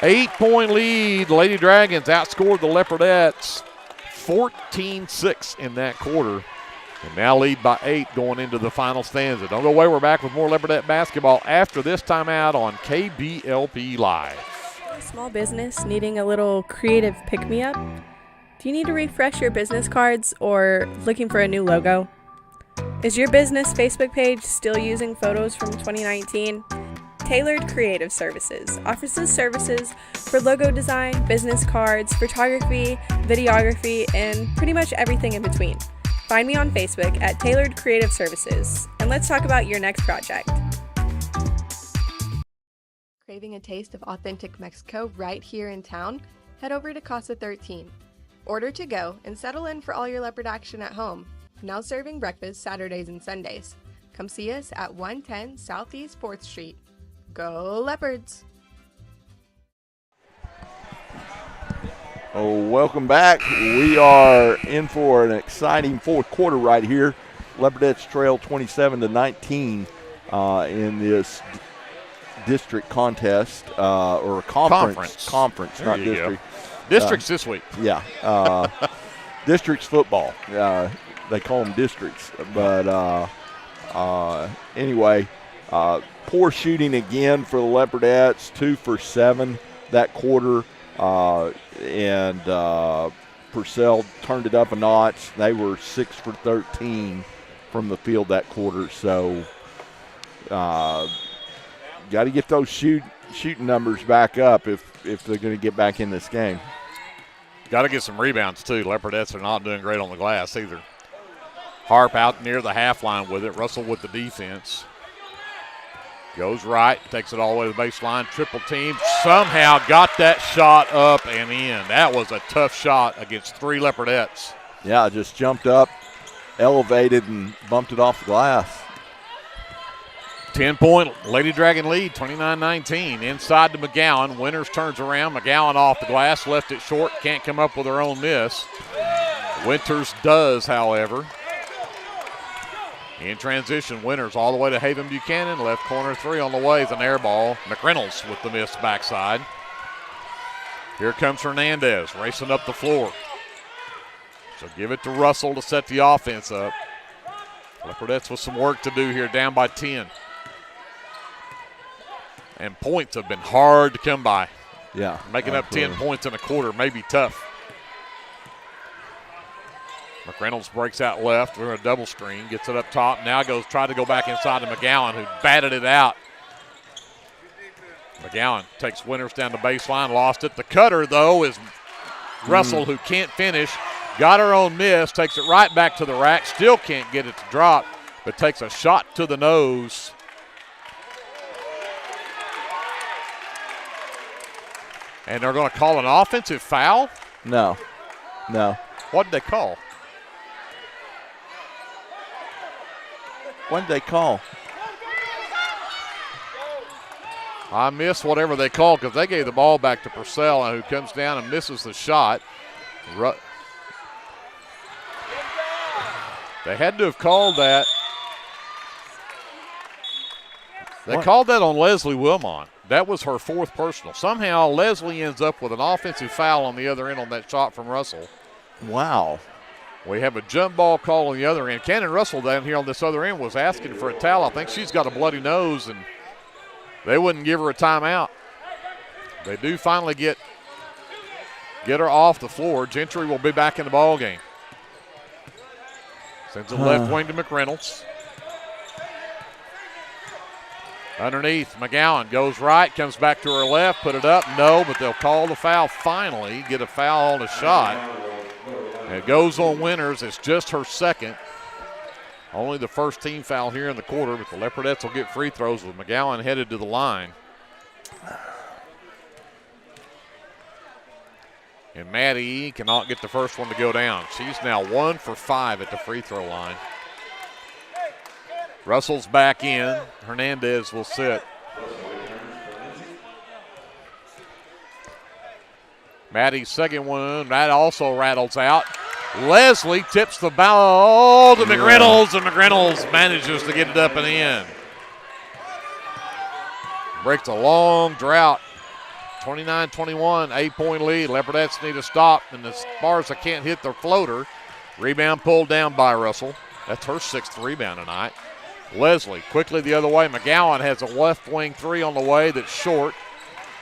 S2: 8-point lead. Lady Dragons outscored the Leopardettes 14-6 in that quarter. And now lead by 8 going into the final stanza. Don't go away. We're back with more Leopardette basketball after this timeout on KBLP Live.
S20: Small business needing a little creative pick-me-up? Do you need to refresh your business cards or looking for a new logo? Is your business Facebook page still using photos from 2019? Tailored Creative Services offers services for logo design, business cards, photography, videography, and pretty much everything in between. Find me on Facebook at Tailored Creative Services, and let's talk about your next project. Craving a taste of authentic Mexico right here in town? Head over to Casa 13. Order to go and settle in for all your leopard action at home. Now serving breakfast Saturdays and Sundays. Come see us at 110 Southeast 4th Street. Go Leopards!
S25: Oh, welcome back. We are in for an exciting fourth quarter right here. Leopardettes trail 27-19 in this district contest or conference, not district.
S2: Districts this week.
S25: Yeah, districts football. They call them districts, but anyway, poor shooting again for the Leopardettes. 2 for 7 that quarter. And Purcell turned it up a notch. They were 6 for 13 from the field that quarter. So got to get those shooting numbers back up if they're going to get back in this game.
S2: Got to get some rebounds, too. Leopardettes are not doing great on the glass either. Harp out near the half line with it. Russell with the defense. Goes right, takes it all the way to the baseline. Triple team. Somehow got that shot up and in. That was a tough shot against 3 Leopardettes.
S25: Yeah, just jumped up, elevated, and bumped it off the glass.
S2: 10-point Lady Dragon lead, 29-19. Inside to McGowan. Winters turns around. McGowan off the glass, left it short. Can't come up with her own miss. Winters does, however. In transition, Winters all the way to Haven Buchanan. Left corner three on the way is an air ball. McReynolds with the miss backside. Here comes Hernandez racing up the floor. So give it to Russell to set the offense up. Leopardettes with some work to do here, down by 10. And points have been hard to come by.
S25: Yeah.
S2: Making up 10 points in a quarter may be tough. McReynolds breaks out left. We're in a double screen. Gets it up top. Now try to go back inside to McGowan, who batted it out. McGowan takes Winters down the baseline. Lost it. The cutter, though, is Russell, who can't finish. Got her own miss. Takes it right back to the rack. Still can't get it to drop, but takes a shot to the nose. And they're going to call an offensive foul?
S25: No.
S2: What did they call?
S25: What did they call?
S2: I missed whatever they called because they gave the ball back to Purcell, who comes down and misses the shot. They had to have called that. They called that on Leslie Wilmot. That was her fourth personal. Somehow Leslie ends up with an offensive foul on the other end on that shot from Russell.
S25: Wow.
S2: We have a jump ball call on the other end. Cannon Russell down here on this other end was asking for a towel. I think she's got a bloody nose, and they wouldn't give her a timeout. They do finally get her off the floor. Gentry will be back in the ball game. Sends it left wing to McReynolds. Underneath, McGowan goes right, comes back to her left, put it up. No, but they'll call the foul finally, get a foul on a shot. And it goes on Winters. It's just her second. Only the first team foul here in the quarter, but the Leopardettes will get free throws with McGowan headed to the line. And Maddie cannot get the first one to go down. She's now 1 for 5 at the free throw line. Russell's back in. Hernandez will sit. Maddie's second one, that also rattles out. Leslie tips the ball to McReynolds, and McReynolds manages to get it up and in. Breaks a long drought. 29-21, 8-point lead. Leopardettes need to stop, and the Sparza can't hit their floater. Rebound pulled down by Russell. That's her 6th rebound tonight. Leslie quickly the other way. McGowan has a left wing three on the way that's short.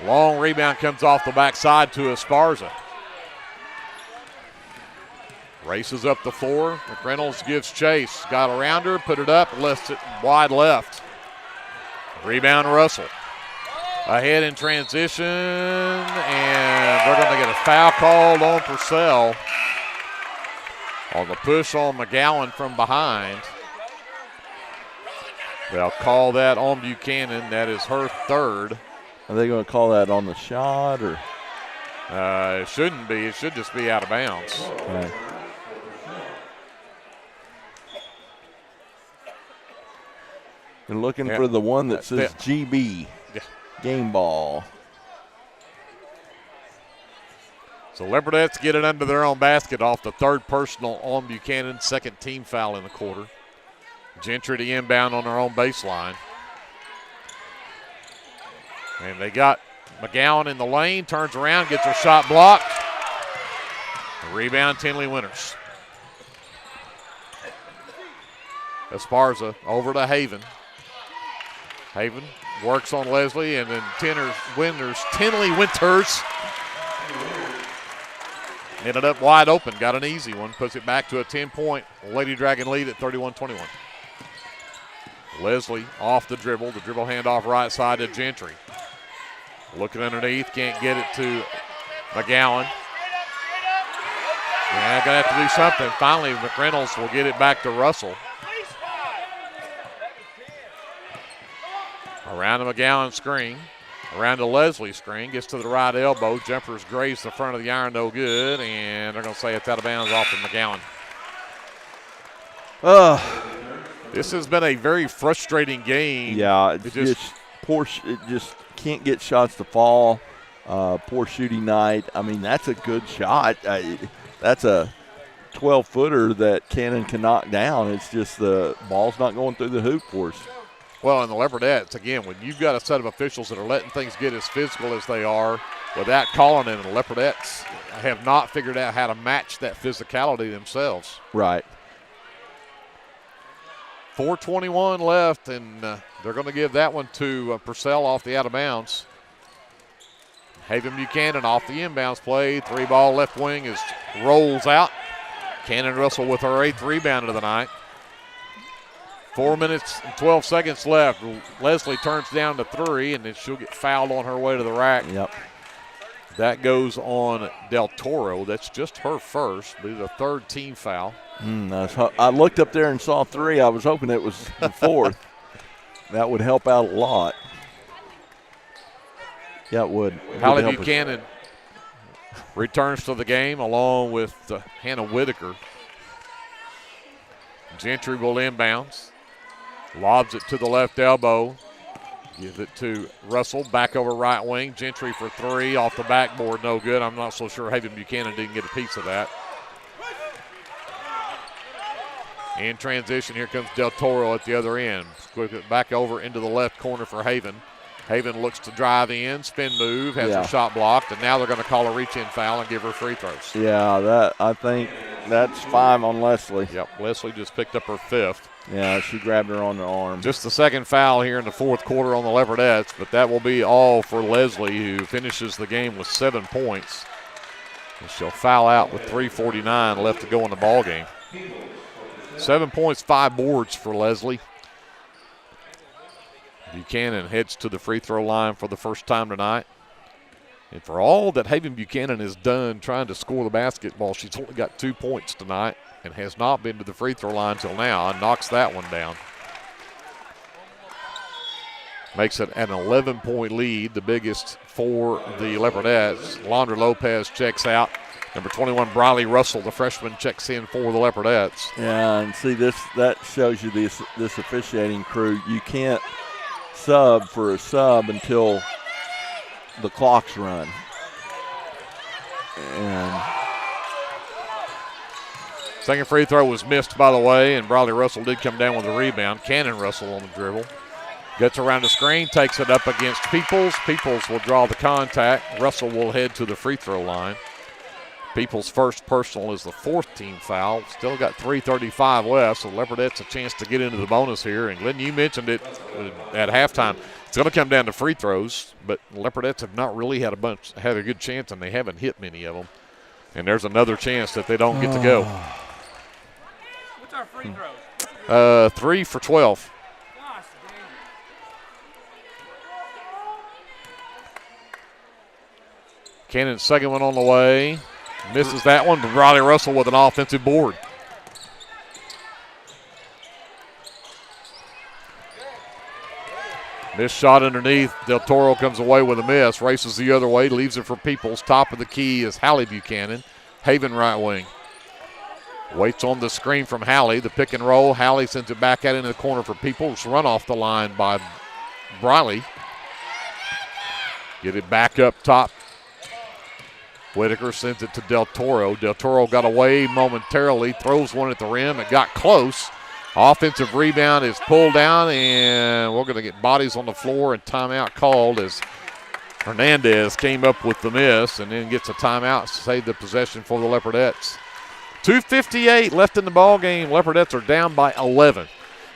S2: Long rebound comes off the backside to Esparza. Races up the floor. McReynolds gives chase. Got around her, put it up, left it wide left. Rebound Russell. Ahead in transition, and they're going to get a foul called on Purcell on the push on McGowan from behind. They'll call that on Buchanan. That is her third.
S25: Are they going to call that on the shot, or?
S2: It shouldn't be. It should just be out of bounds.
S25: Okay. They're looking for the one that says GB.
S2: Yeah.
S25: Game ball.
S2: So Leopardettes get it under their own basket off the third personal on Buchanan. Second team foul in the quarter. Gentry to inbound on their own baseline. And they got McGowan in the lane, turns around, gets her shot blocked. The rebound, Tinley Winters. Esparza over to Haven. Haven works on Leslie, and then Tinley Winters ended up wide open, got an easy one, puts it back to a 10-point Lady Dragon lead at 31-21. Leslie off the dribble handoff right side to Gentry. Looking underneath, can't get it to McGowan. Yeah, gonna have to do something. Finally, McReynolds will get it back to Russell. Around to McGowan screen. Around to Leslie screen. Gets to the right elbow. Jumpers graze the front of the iron, no good. And they're going to say it's out of bounds off of McGowan. This has been a very frustrating game.
S25: Yeah, it just can't get shots to fall. Poor shooting night. I mean, that's a good shot. That's a 12-footer that Cannon can knock down. It's just the ball's not going through the hoop for us.
S2: Well, and the Leopardettes, again, when you've got a set of officials that are letting things get as physical as they are without calling it, and the Leopardettes have not figured out how to match that physicality themselves.
S25: Right.
S2: 4:21 left, and they're going to give that one to Purcell off the out of bounds. Haven Buchanan off the inbounds play. 3-ball left wing rolls out. Cannon Russell with her 8th rebound of the night. 4 minutes and 12 seconds left. Leslie turns down to 3, and then she'll get fouled on her way to the rack.
S25: Yep.
S2: That goes on Del Toro. That's just her first, but it's a 3rd team foul.
S25: I looked up there and saw 3. I was hoping it was the 4th. That would help out a lot. Yeah, it would.
S2: Holly Buchanan returns to the game along with Hannah Whitaker. Gentry will inbounds. Lobs it to the left elbow. Gives it to Russell, back over right wing. Gentry for 3 off the backboard, no good. I'm not so sure Haven Buchanan didn't get a piece of that. In transition, here comes Del Toro at the other end. Quick back over into the left corner for Haven. Haven looks to drive in, spin move, has her shot blocked, and now they're going to call a reach-in foul and give her free throws.
S25: Yeah, I think that's 5 on Leslie.
S2: Yep, Leslie just picked up her 5th.
S25: Yeah, she grabbed her on the arm.
S2: Just the 2nd foul here in the 4th quarter on the Leopardettes, but that will be all for Leslie, who finishes the game with 7 points. And she'll foul out with 3:49 left to go in the ball game. 7 points, 5 boards for Leslie. Buchanan heads to the free throw line for the first time tonight. And for all that Haven Buchanan has done trying to score the basketball, she's only got 2 points tonight and has not been to the free throw line till now, and knocks that one down. Makes it an 11-point lead, the biggest for the Leopardettes. Londra Lopez checks out. Number 21, Briley Russell, the freshman, checks in for the Leopardettes.
S25: Yeah, and see, that shows you this officiating crew. You can't sub for a sub until the clock's run. And
S2: second free throw was missed, by the way, and Briley Russell did come down with a rebound. Cannon Russell on the dribble. Gets around the screen, takes it up against Peoples. Peoples will draw the contact. Russell will head to the free throw line. Peoples' first personal is the 4th team foul. Still got 3:35 left, so Leopardettes a chance to get into the bonus here. And Glenn, you mentioned it at halftime. It's going to come down to free throws, but Leopardettes have not really had a good chance, and they haven't hit many of them. And there's another chance that they don't get to go.
S17: What's our free throws?
S2: 3 for 12. Cannon's second one on the way. Misses that one, but Riley Russell with an offensive board. Missed shot underneath. Del Toro comes away with a miss. Races the other way, leaves it for Peoples. Top of the key is Hallie Buchanan. Haven right wing. Waits on the screen from Hallie. The pick and roll. Hallie sends it back out into the corner for Peoples. Run off the line by Briley. Get it back up top. Whitaker sends it to Del Toro. Del Toro got away momentarily, throws one at the rim. It got close. Offensive rebound is pulled down, and we're going to get bodies on the floor and timeout called as Hernandez came up with the miss and then gets a timeout to save the possession for the Leopardettes. 2:58 left in the ball game. Leopardettes are down by 11.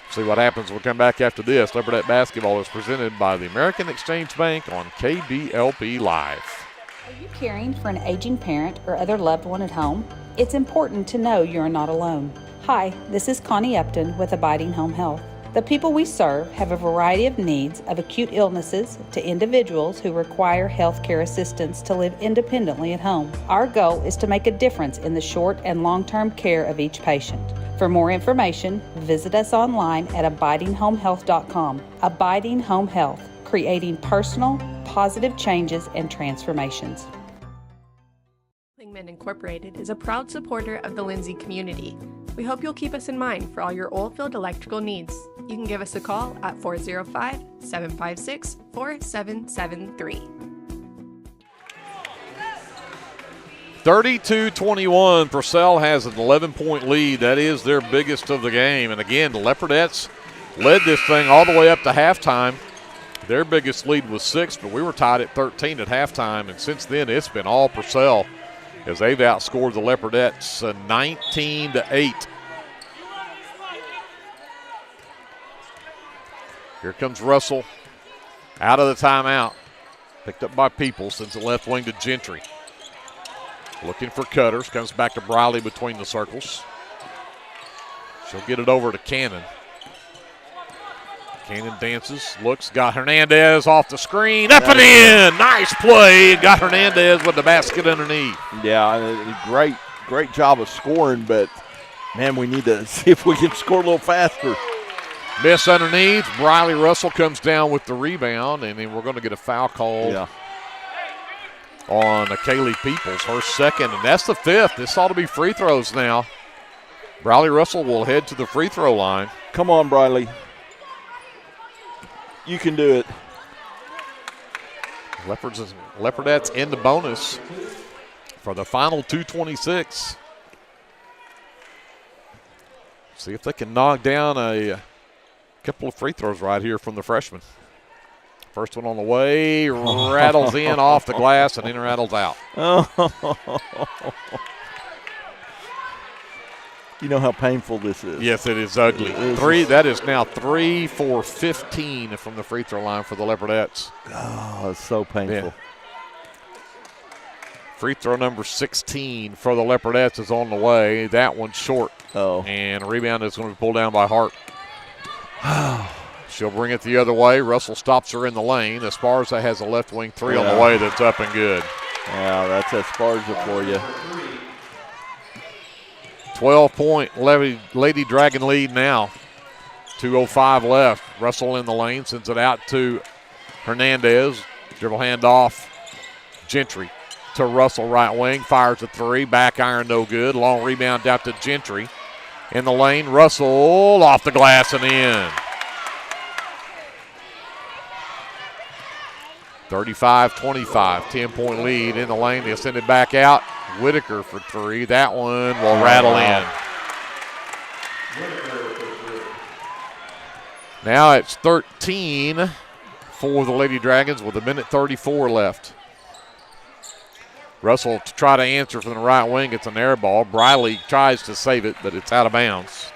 S2: See what happens. We'll come back after this. Leopardette basketball is presented by the American Exchange Bank on KBLP Live.
S21: Are you caring for an aging parent or other loved one at home? It's important to know you're not alone. Hi, this is Connie Upton with Abiding Home Health. The people we serve have a variety of needs, of acute illnesses to individuals who require health care assistance to live independently at home. Our goal is to make a difference in the short and long-term care of each patient. For more information, visit us online at abidinghomehealth.com. Abiding Home Health, creating personal, positive changes and transformations.
S20: Incorporated is a proud supporter of the Lindsay community. We hope you'll keep us in mind for all your oil-filled electrical needs. You can give us a call at 405-756-4773.
S2: 32-21. Purcell has an 11-point lead. That is their biggest of the game. And again, the Leopardettes led this thing all the way up to halftime. Their biggest lead was 6, but we were tied at 13 at halftime. And since then, it's been all Purcell as they've outscored the Leopardettes 19-8. Here comes Russell out of the timeout. Picked up by People, sends the left wing to Gentry. Looking for cutters, comes back to Briley between the circles. She'll get it over to Cannon. Cannon dances, looks, got Hernandez off the screen, up and in! Nice play, got Hernandez with the basket underneath.
S25: Yeah, great job of scoring, but, man, we need to see if we can score a little faster.
S2: Miss underneath, Briley Russell comes down with the rebound, and then we're going to get a foul call on Kaylee Peoples, her second, and that's the 5th. This ought to be free throws now. Briley Russell will head to the free throw line.
S25: Come on, Briley. You can do it.
S2: Leopardettes in the bonus for the final 2:26. See if they can knock down a couple of free throws right here from the freshman. First one on the way, rattles in off the glass and then rattles out.
S25: You know how painful this is.
S2: Yes, it is ugly. That is now 3 for 15 from the free throw line for the Leopardettes.
S25: Oh, it's so painful.
S2: Yeah. Free throw number 16 for the Leopardettes is on the way. That one's short. And a rebound is going to be pulled down by Hart. She'll bring it the other way. Russell stops her in the lane. Esparza has a left wing three on the way that's up and good.
S25: Yeah, that's Esparza for you.
S2: 12-point Lady Dragon lead now. 2:05 left. Russell in the lane, sends it out to Hernandez. Dribble handoff. Gentry to Russell, right wing. Fires a three. Back iron, no good. Long rebound out to Gentry. In the lane, Russell off the glass and in. 35-25, 10-point lead in the lane. They send it back out. Whitaker for three. That one will rattle in. Now it's 13 for the Lady Dragons with 1:34 left. Russell to try to answer from the right wing. It's an air ball. Briley tries to save it, but it's out of bounds.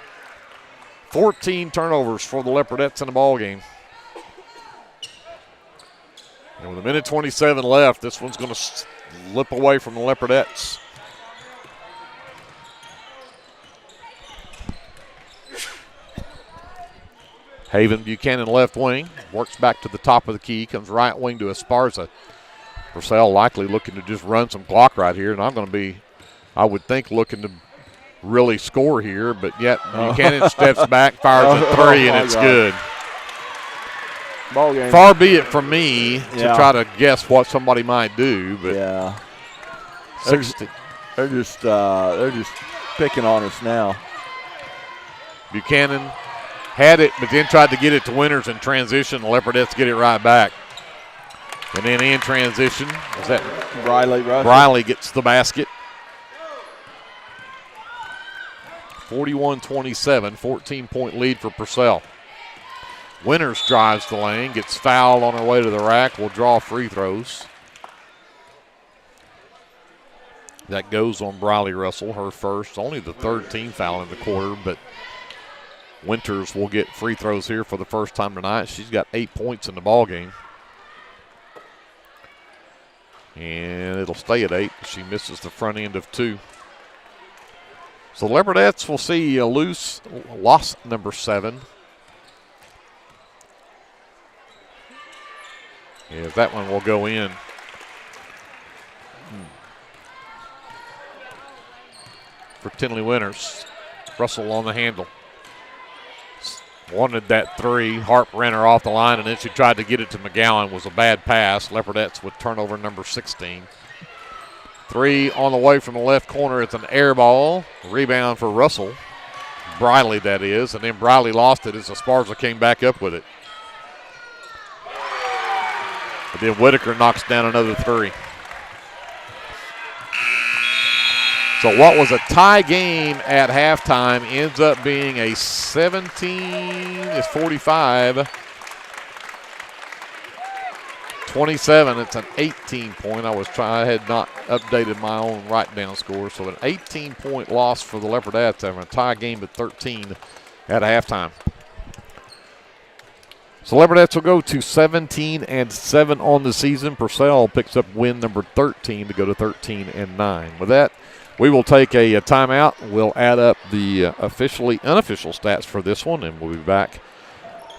S2: 14 turnovers for the Leopardettes in the ball game. And with 1:27 left, this one's going to slip away from the Leopardettes. Haven Buchanan left wing, works back to the top of the key, comes right wing to Esparza. Purcell likely looking to just run some clock right here, and I'm going to be, I would think, looking to really score here, but yet Buchanan steps back, fires a three, and it's good.
S25: Ball game.
S2: Far be it from me to try to guess what somebody might do, but
S25: they're just picking on us now.
S2: Buchanan had it, but then tried to get it to Winters in transition. The Leopardettes get it right back. And then in transition, is that Briley gets the basket. 41-27, 14-point lead for Purcell. Winters drives the lane, gets fouled on her way to the rack, will draw free throws. That goes on Briley Russell, her first, only the third team foul in the quarter, but Winters will get free throws here for the first time tonight. She's got 8 points in the ball game. And it'll stay at 8. She misses the front end of 2. So the Leopardettes will see a loss number 7. Yeah, that one will go in. For Tinley Winters. Russell on the handle. Wanted that three. Harp ran her off the line, and then she tried to get it to McGowan. Was a bad pass. Leopardettes with turnover number 16. Three on the way from the left corner. It's an air ball. Rebound for Russell. Briley, that is, and then Briley lost it as Esparza came back up with it. But then Whitaker knocks down another three. So what was a tie game at halftime ends up being a 17-45. 27, it's an 18-point. I had not updated my own write-down score, so an 18-point loss for the Leopardettes having a tie game at 13 at halftime. So Leopardettes will go to 17-7 on the season. Purcell picks up win number 13 to go to 13-9. With that, we will take a timeout. We'll add up the officially unofficial stats for this one, and we'll be back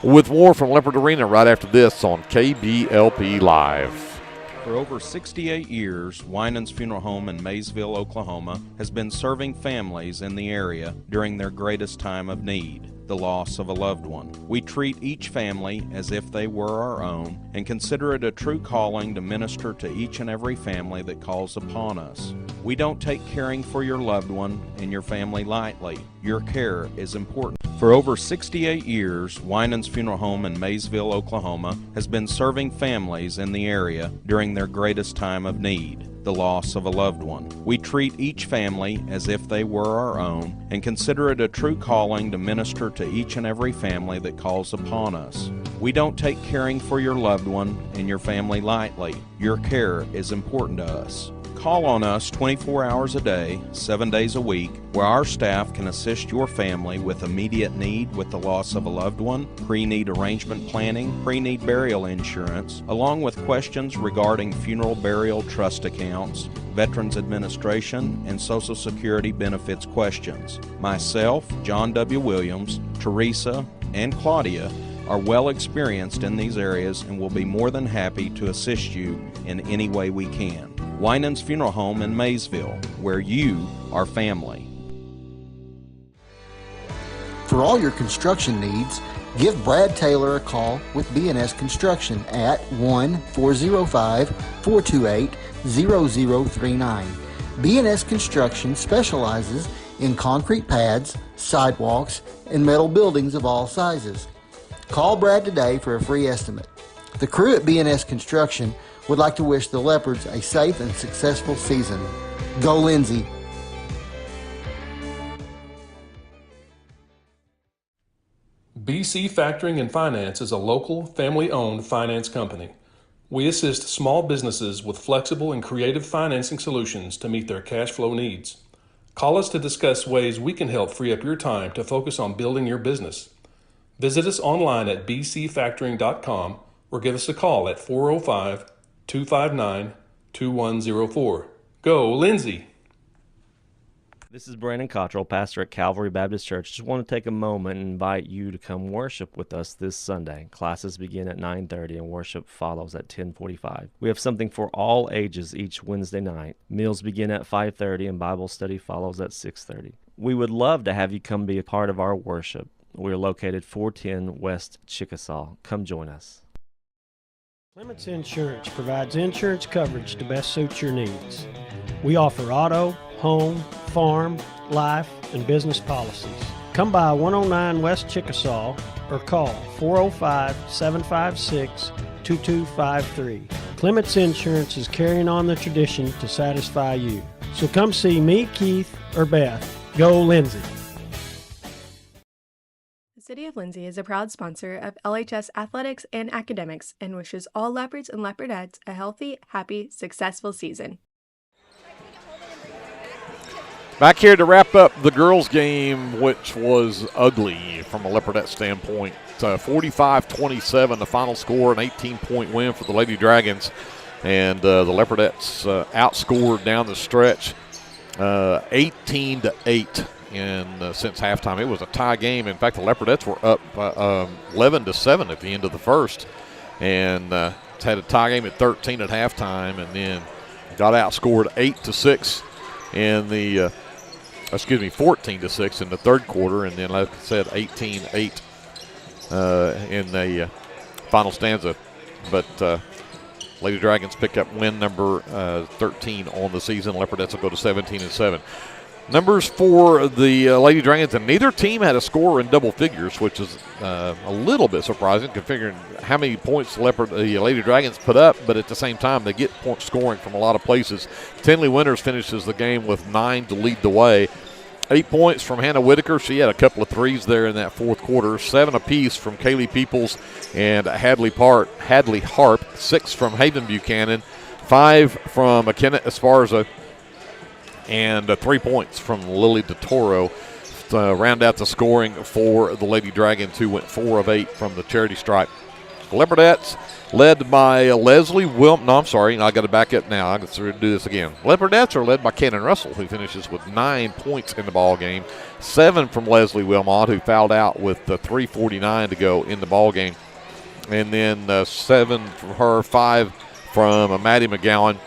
S2: with more from Leopard Arena right after this on KBLP Live.
S1: For over 68 years, Winans Funeral Home in Maysville, Oklahoma, has been serving families in the area during their greatest time of need, the loss of a loved one. We treat each family as if they were our own and consider it a true calling to minister to each and every family that calls upon us. We don't take caring for your loved one and your family lightly. Your care is important. For over 68 years, Winans Funeral Home in Maysville, Oklahoma, has been serving families in the area during their greatest time of need, the loss of a loved one. We treat each family as if they were our own and consider it a true calling to minister to each and every family that calls upon us. We don't take caring for your loved one and your family lightly. Your care is important to us. Call on us 24 hours a day, 7 days a week, where our staff can assist your family with immediate need with the loss of a loved one, pre-need arrangement planning, pre-need burial insurance, along with questions regarding funeral burial trust accounts, Veterans Administration, and Social Security benefits questions. Myself, John W. Williams, Teresa, and Claudia are well experienced in these areas and will be more than happy to assist you in any way we can. Winans Funeral Home in Maysville, where you are family.
S18: For all your construction needs, give Brad Taylor a call with B&S Construction at 1-405-428-0039. B&S Construction specializes in concrete pads, sidewalks, and metal buildings of all sizes. Call Brad today for a free estimate. The crew at B&S Construction would like to wish the Leopards a safe and successful season. Go Lindsay!
S19: BC Factoring and Finance is a local, family-owned finance company. We assist small businesses with flexible and creative financing solutions to meet their cash flow needs. Call us to discuss ways we can help free up your time to focus on building your business. Visit us online at bcfactoring.com or give us a call at 405-259-2104. Go, Lindsay!
S3: This is Brandon Cottrell, pastor at Calvary Baptist Church. Just want to take a moment and invite you to come worship with us this Sunday. Classes begin at 9:30 and worship follows at 10:45. We have something for all ages each Wednesday night. Meals begin at 5:30 and Bible study follows at 6:30. We would love to have you come be a part of our worship. We're located 410 West Chickasaw. Come join us.
S22: Clements Insurance provides insurance coverage to best suit your needs. We offer auto, home, farm, life, and business policies. Come by 109 West Chickasaw or call 405-756-2253. Clements Insurance is carrying on the tradition to satisfy you. So come see me, Keith, or Beth. Go Lindsay!
S20: The City of Lindsay is a proud sponsor of LHS Athletics and Academics and wishes all Leopards and Leopardettes a healthy, happy, successful season.
S2: Back here to wrap up the girls' game, which was ugly from a Leopardette standpoint. 45-27, the final score, an 18-point win for the Lady Dragons. And the Leopardettes outscored down the stretch 18-8. And since halftime, it was a tie game. In fact, the Leopardettes were up 11-7 at the end of the first. And had a tie game at 13 at halftime and then got outscored 8-6 in the 14-6 in the third quarter, and then, like I said, 18-8 in the final stanza. But Lady Dragons pick up win number 13 on the season. Leopardettes will go to 17-7. Numbers for the Lady Dragons, and neither team had a score in double figures, which is a little bit surprising considering how many points the Lady Dragons put up, but at the same time they get point scoring from a lot of places. Tinley Winters finishes the game with 9 to lead the way. 8 points from Hannah Whitaker. She had a couple of threes there in that fourth quarter. 7 apiece from Kaylee Peoples and Hadley Harp. 6 from Haven Buchanan. 5 from McKenna Esparza. And 3 points from Lily DeToro to round out the scoring for the Lady Dragons, who went 4 of 8 from the charity stripe. The Leopardettes, led by Leslie Wilm. No, I'm sorry. I got to back up now. I got to do this again. Leopardettes are led by Cannon Russell, who finishes with 9 points in the ball game. 7 from Leslie Wilmot, who fouled out with 3:49 to go in the ball game. And then 7 from her, 5 from Maddie McGowan,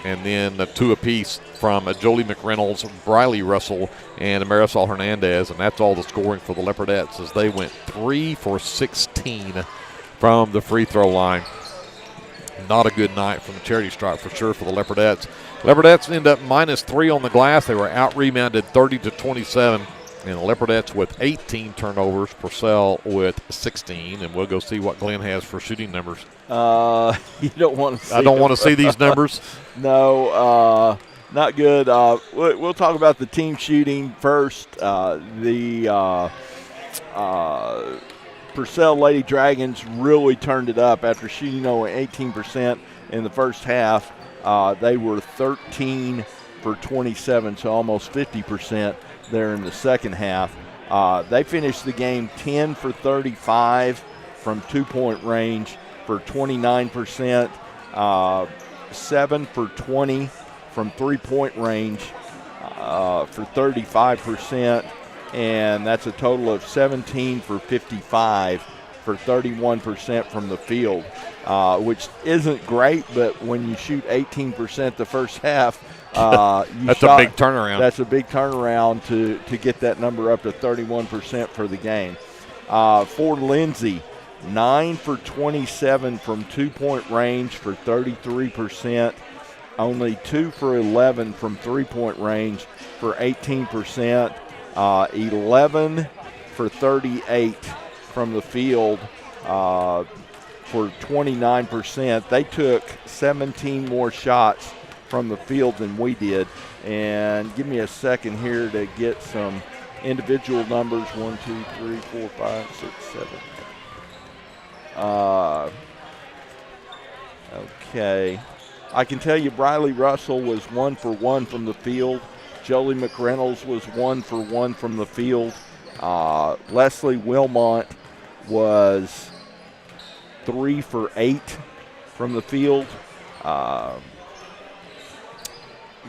S2: and then 2 apiece from Jolie McReynolds, Briley Russell, and Marisol Hernandez. And that's all the scoring for the Leopardettes as they went 3 for 16 from the free throw line. Not a good night from the charity stripe for sure for the Leopardettes. Leopardettes end up -3 on the glass. They were out-rebounded 30-27. And the Leopardettes with 18 turnovers, Purcell with 16. And we'll go see what Glenn has for shooting numbers.
S25: You don't want to see
S2: I don't want to see these numbers.
S25: No, not good. We'll talk about the team shooting first. The Purcell Lady Dragons really turned it up after shooting only 18% in the first half. They were 13 for 27, so almost 50% there in the second half. They finished the game 10 for 35 from two-point range for 29%, 7 for 20 from three-point range for 35%, and that's a total of 17 for 55 for 31% from the field, which isn't great, but when you shoot 18% the first half,
S2: that's a big turnaround.
S25: That's a big turnaround to get that number up to 31% for the game. For Lindsay, 9 for 27 from two-point range for 33%. Only 2 for 11 from three-point range for 18%. 11 for 38 from the field for 29%. They took 17 more shots from the field than we did. And give me a second here to get some individual numbers. 1, 2, 3, 4, 5, 6, 7. Okay. I can tell you Briley Russell was 1 for 1 from the field. Jolie McReynolds was 1 for 1 from the field. Leslie Wilmot was 3 for 8 from the field.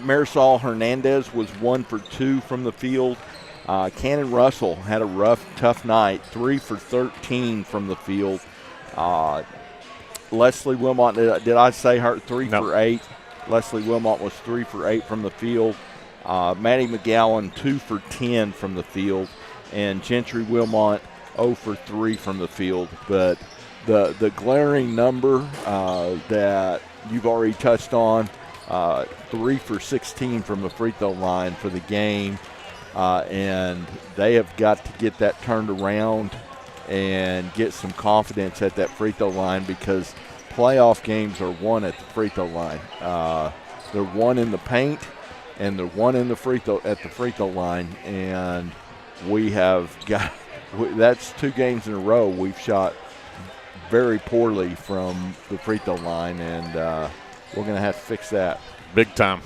S25: Marisol Hernandez was 1 for 2 from the field. Cannon Russell had a tough night, 3 for 13 from the field. Leslie Wilmot, did I say her 3 for 8? Leslie Wilmot was 3 for 8 from the field. Maddie McGowan, 2 for 10 from the field. And Gentry Wilmot, 0 for 3 from the field. But the glaring number that you've already touched on, 3 for 16 from the free throw line for the game. And they have got to get that turned around and get some confidence at that free throw line, because playoff games are won at the free throw line. They're won in the paint, and they're won in the at the free throw line. And we have got that's 2 games in a row we've shot very poorly from the free throw line, and we're going to have to fix that
S2: big time.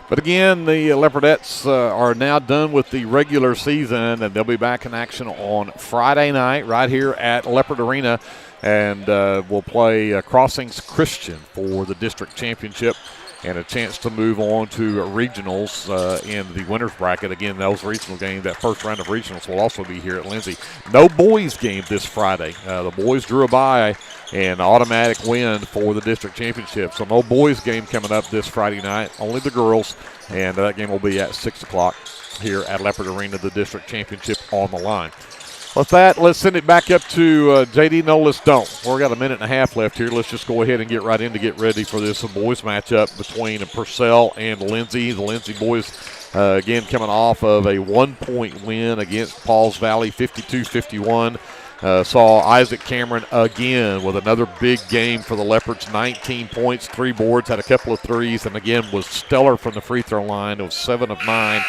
S2: But again, the Leopardettes are now done with the regular season, and they'll be back in action on Friday night right here at Leopard Arena. And we'll play Crossings Christian for the district championship and a chance to move on to regionals in the winners bracket. Again, those regional games, that first round of regionals will also be here at Lindsay. No boys game this Friday. The boys drew a bye and automatic win for the district championship. So no boys game coming up this Friday night, only the girls, and that game will be at 6 o'clock here at Leopard Arena, the district championship on the line. With that, let's send it back up to JD. No, let's don't. We've got a minute and a half left here. Let's just go ahead and get right in to get ready for this boys matchup between Purcell and Lindsay. The Lindsay boys, again, coming off of a 1-point win against Pauls Valley, 52-51. Saw Isaac Cameron again with another big game for the Leopards, 19 points, 3 boards, had a couple of threes, and again was stellar from the free throw line. It was 7 of 9.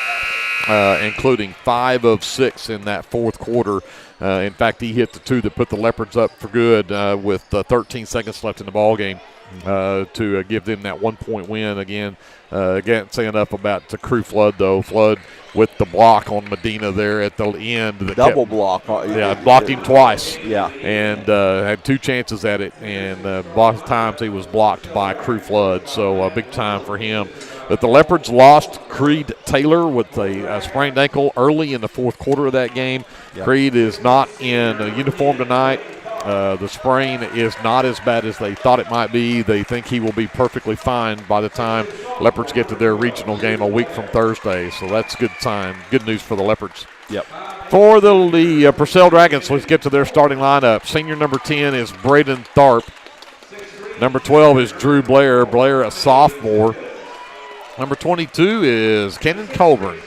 S2: Including 5 of 6 in that fourth quarter. In fact, he hit the 2 that put the Leopards up for good with 13 seconds left in the ball game to give them that 1-point win. Again, saying enough about the crew Flood, though. Flood with the block on Medina there at the end.
S25: Double block.
S2: Yeah, blocked him twice.
S25: Yeah.
S2: And had 2 chances at it, and both times he was blocked by crew Flood. So big time for him. But the Leopards lost Creed Taylor with a sprained ankle early in the fourth quarter of that game. Yep. Creed is not in uniform tonight. The sprain is not as bad as they thought it might be. They think he will be perfectly fine by the time Leopards get to their regional game a week from Thursday. So that's a good sign. Good news for the Leopards.
S25: Yep.
S2: For the Purcell Dragons, let's get to their starting lineup. Senior number 10 is Braden Tharp. Number 12 is Drew Blair. Blair, a sophomore. Number 22 is Kenan Colburn,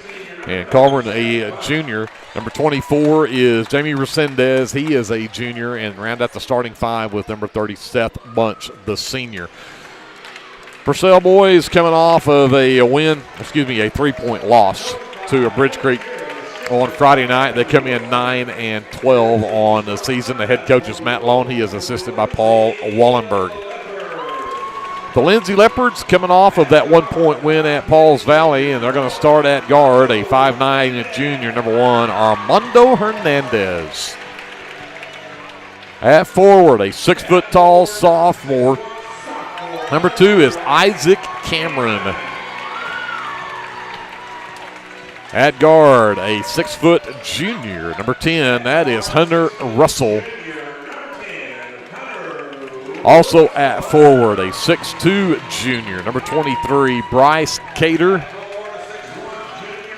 S2: and Colburn a junior. Number 24 is Jamie Resendez. He is a junior, and round out the starting 5 with number 30, Seth Bunch, the senior. Purcell boys coming off of a 3-point loss to Bridge Creek on Friday night. They come in 9-12 on the season. The head coach is Matt Lone. He is assisted by Paul Wallenberg. The Lindsay Leopards coming off of that 1-point win at Pauls Valley, and they're going to start at guard, a 5'9" junior, number 1, Armando Hernandez. At forward, a 6-foot-tall sophomore. Number 2 is Isaac Cameron. At guard, a 6-foot junior, number 10, that is Hunter Russell. Also at forward, a 6'2" junior, number 23, Bryce Cater.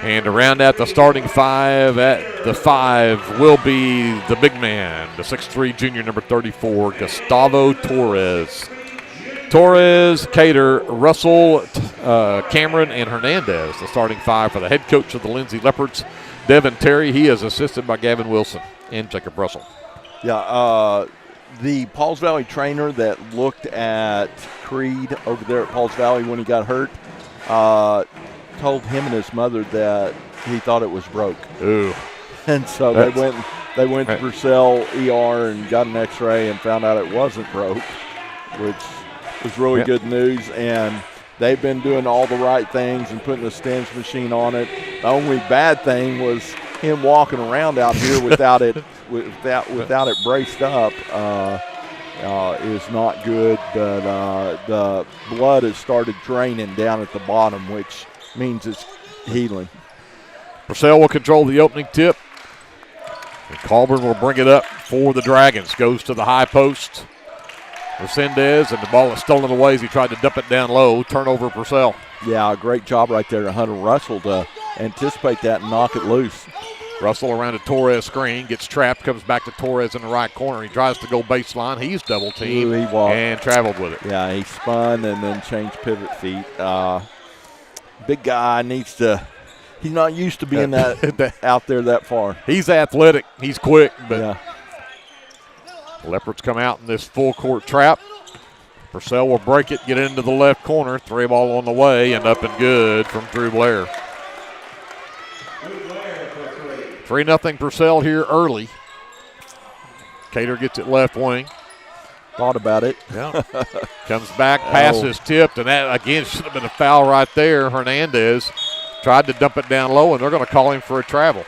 S2: And to round out the starting 5, at the 5 will be the big man, the 6'3" junior, number 34, Gustavo Torres. Torres, Cater, Russell, Cameron, and Hernandez, the starting 5 for the head coach of the Lindsay Leopards, Devin Terry. He is assisted by Gavin Wilson and Jacob Russell.
S25: Yeah, the Pauls Valley trainer that looked at Creed over there at Pauls Valley when he got hurt told him and his mother that he thought it was broke.
S2: Ooh.
S25: And so they went to Purcell ER and got an X-ray and found out it wasn't broke, which was really good news. And they've been doing all the right things and putting the stents machine on it. The only bad thing was him walking around out here without it braced up is not good. But the blood has started draining down at the bottom, which means it's healing.
S2: Purcell will control the opening tip. And Colburn will bring it up for the Dragons. Goes to the high post. Resendez, and the ball is stolen away as he tried to dump it down low. Turnover Purcell.
S25: Yeah, great job right there to Hunter Russell to anticipate that and knock it loose.
S2: Russell around a Torres screen, gets trapped, comes back to Torres in the right corner. He tries to go baseline. He's double teamed and traveled with it.
S25: Yeah, he spun and then changed pivot feet. Big guy needs to – he's not used to being that out there that far.
S2: He's athletic. He's quick. But
S25: yeah.
S2: Leopards come out in this full court trap. Purcell will break it, get into the left corner. 3 ball on the way and up and good from Drew Blair. 3-0 Purcell here early. Cater gets it left wing.
S25: Thought about it.
S2: Yeah. Comes back, passes tipped, and that, again, should have been a foul right there. Hernandez tried to dump it down low, and they're going to call him for a travel.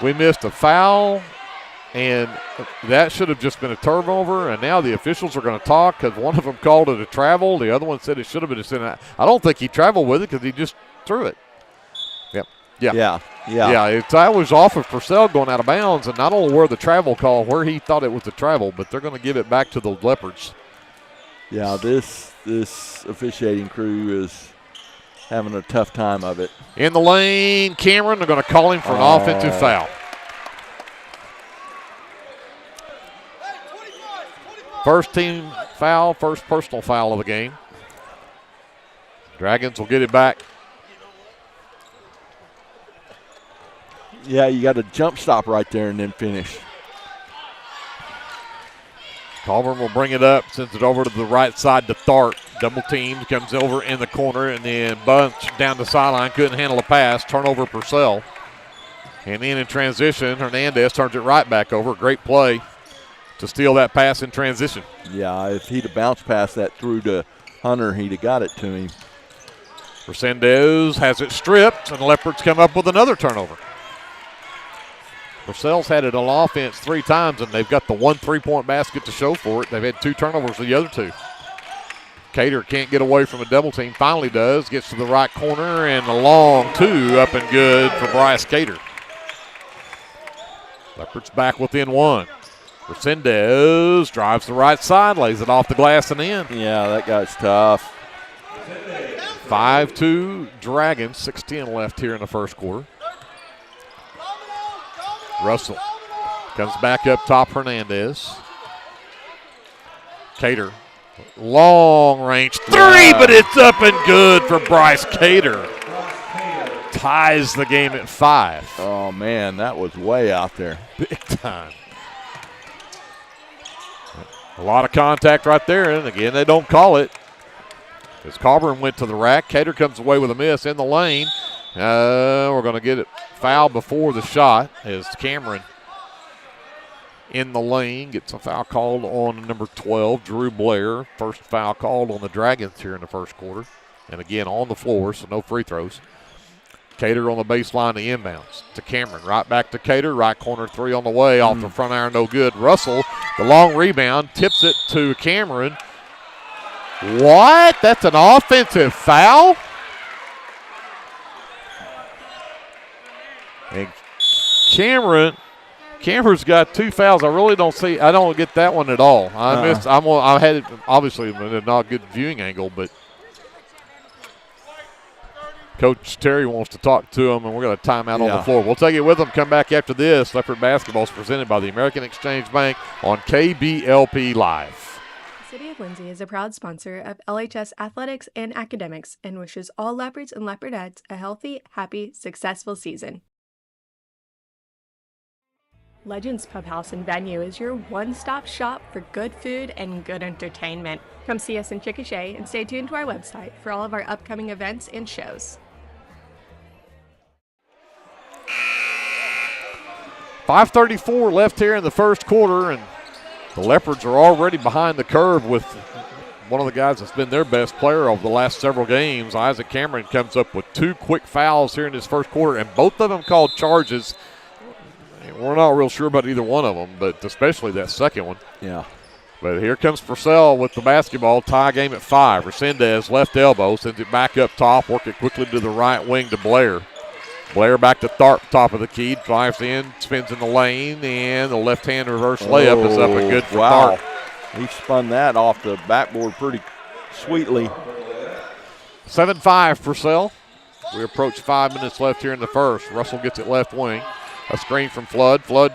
S2: We missed a foul, and that should have just been a turnover, and now the officials are going to talk because one of them called it a travel. The other one said it should have been a sin. I don't think he traveled with it because he just threw it. Yeah. That was off of Purcell going out of bounds, and not only where the travel call, where he thought it was the travel, but they're going to give it back to the Leopards.
S25: Yeah, this officiating crew is having a tough time of it.
S2: In the lane, Cameron, they're going to call him for an offensive foul. First team foul, first personal foul of the game. Dragons will get it back.
S25: Yeah, you got to jump stop right there and then finish.
S2: Colburn will bring it up, sends it over to the right side to Tharp. Double team, comes over in the corner, and then Bunch down the sideline, couldn't handle a pass. Turnover, Purcell. And then in transition, Hernandez turns it right back over. Great play to steal that pass in transition.
S25: Yeah, if he'd have bounced past that through to Hunter, he'd have got it to him.
S2: Resendez has it stripped, and the Leopards come up with another turnover. Purcell's had it on offense 3 times, and they've got the 1 3-point basket to show for it. They've had 2 turnovers the other 2. Cater can't get away from a double team. Finally does. Gets to the right corner, and a long 2 up and good for Bryce Cater. Leopards back within 1. Resendez drives the right side, lays it off the glass and in.
S25: Yeah, that guy's tough.
S2: 5-2 Dragons, 6:10 left here in the first quarter. Russell comes back up top, Hernandez. Cater, long range 3, but it's up and good for Bryce Cater. Ties the game at 5.
S25: Oh, man, that was way out there.
S2: Big time. A lot of contact right there, and again, they don't call it. As Colburn went to the rack, Cater comes away with a miss in the lane. We're going to get it foul before the shot as Cameron in the lane gets a foul called on number 12, Drew Blair. First foul called on the Dragons here in the first quarter. And again, on the floor, so no free throws. Cater on the baseline, the inbounds to Cameron. Right back to Cater, right corner 3 on the way, off the front iron, no good. Russell, the long rebound, tips it to Cameron. What? That's an offensive foul? And Cameron's got 2 fouls. I really don't get that one at all. I had it, obviously, not a good viewing angle, but Coach Terry wants to talk to him, and we're going to time out on the floor. We'll take it with them, come back after this. Leopard basketball is presented by the American Exchange Bank on KBLP Live.
S20: The City of Lindsay is a proud sponsor of LHS Athletics and Academics and wishes all Leopards and Leopardettes a healthy, happy, successful season. Legends Pub House and Venue is your one-stop shop for good food and good entertainment. Come see us in Chickasha and stay tuned to our website for all of our upcoming events and shows.
S2: 5:34 left here in the first quarter, and the Leopards are already behind the curve with one of the guys that's been their best player over the last several games. Isaac Cameron comes up with 2 quick fouls here in his first quarter, and both of them called charges. We're not real sure about either one of them, but especially that second one.
S25: Yeah.
S2: But here comes Purcell with the basketball. Tie game at 5. Resendez, left elbow, sends it back up top, work it quickly to the right wing to Blair. Blair back to Tharp, top of the key, drives in, spins in the lane, and the left-hand reverse layup is up and good for Tharp.
S25: He spun that off the backboard pretty sweetly.
S2: 7-5 Purcell. We approach 5 minutes left here in the first. Russell gets it left wing. A screen from Flood. Flood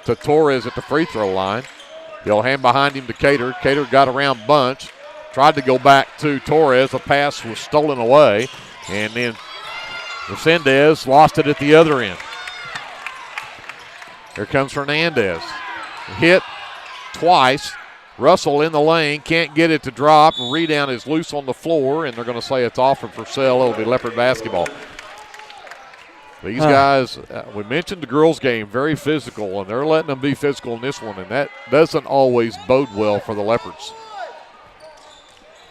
S2: to Torres at the free throw line. He'll hand behind him to Cater. Cater got around Bunch. Tried to go back to Torres. The pass was stolen away. And then Resendez lost it at the other end. Here comes Hernandez. Hit twice. Russell in the lane. Can't get it to drop. Rebound is loose on the floor, and they're going to say it's off for Purcell. It'll be Leopard basketball. These guys, we mentioned the girls' game, very physical, and they're letting them be physical in this one, and that doesn't always bode well for the Leopards.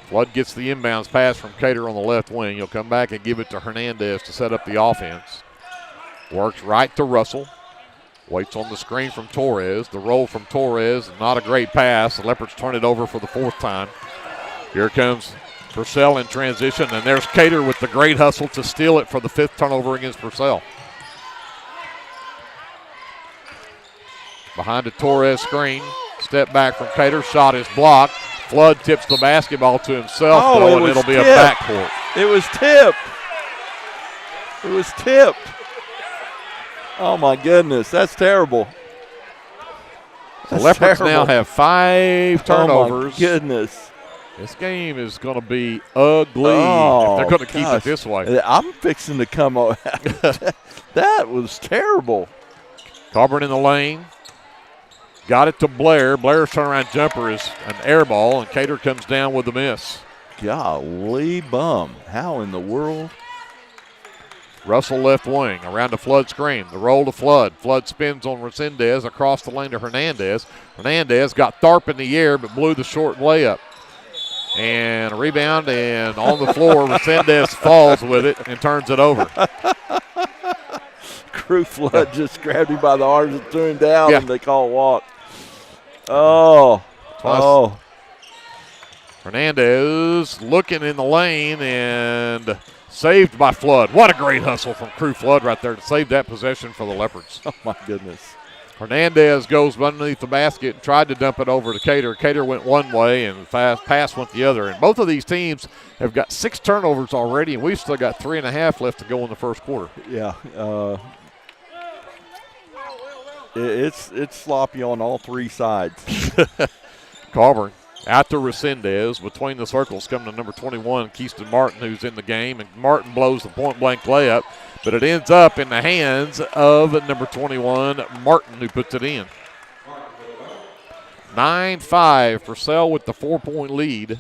S2: Flood gets the inbounds pass from Cater on the left wing. He'll come back and give it to Hernandez to set up the offense. Works right to Russell. Waits on the screen from Torres. The roll from Torres, not a great pass. The Leopards turn it over for the 4th time. Here comes Purcell in transition, and there's Cater with the great hustle to steal it for the 5th turnover against Purcell. Behind the Torres screen, step back from Cater, shot is blocked. Flood tips the basketball to himself, and it'll be a backcourt.
S25: It was tipped. It was tipped. Oh, my goodness. That's terrible.
S2: The Leopards now have 5 turnovers.
S25: Oh, my goodness.
S2: This game is going to be ugly if they're going to keep it this way.
S25: I'm fixing to come out. That was terrible.
S2: Coburn in the lane. Got it to Blair. Blair's turnaround jumper is an air ball, and Cater comes down with the miss.
S25: Golly bum. How in the world?
S2: Russell left wing, around to Flood screen. The roll to Flood. Flood spins on Resendez across the lane to Hernandez. Hernandez got Tharp in the air but blew the short layup. And a rebound, and on the floor, Resendez falls with it and turns it over.
S25: Crew Flood just grabbed him by the arms and threw him down, and they call a walk. Oh. Oh.
S2: Hernandez looking in the lane and saved by Flood. What a great hustle from Crew Flood right there to save that possession for the Leopards.
S25: Oh, my goodness.
S2: Hernandez goes underneath the basket and tried to dump it over to Cater. Cater went one way and the pass went the other. And both of these teams have got 6 turnovers already, and we've still got 3.5 left to go in the first quarter.
S25: Yeah. It's sloppy on all 3 sides.
S2: Coburn out to Resendez. Between the circles coming to number 21, Keyston Martin, who's in the game. And Martin blows the point-blank layup, but it ends up in the hands of number 21, Martin, who puts it in. 9-5, Purcell with the 4-point lead.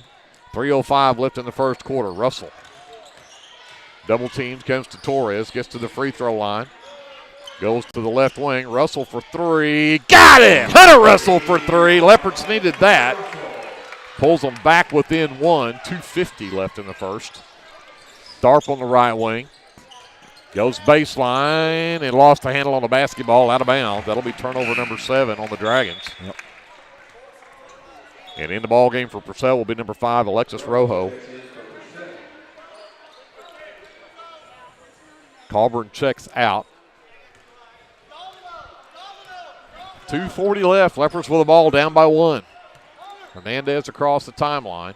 S2: 3:05 left in the first quarter. Russell double teams, comes to Torres, gets to the free throw line. Goes to the left wing. Russell for 3. Got it! Hunter Russell for 3. Leopards needed that. Pulls them back within 1. 2:50 left in the first. Tharp on the right wing. Goes baseline and lost the handle on the basketball out of bounds. That'll be turnover number 7 on the Dragons.
S25: Yep.
S2: And in the ball game for Purcell will be number 5, Alexis Rojo. Coburn checks out. 2:40 left. Leopards with the ball, down by 1. Hernandez across the timeline.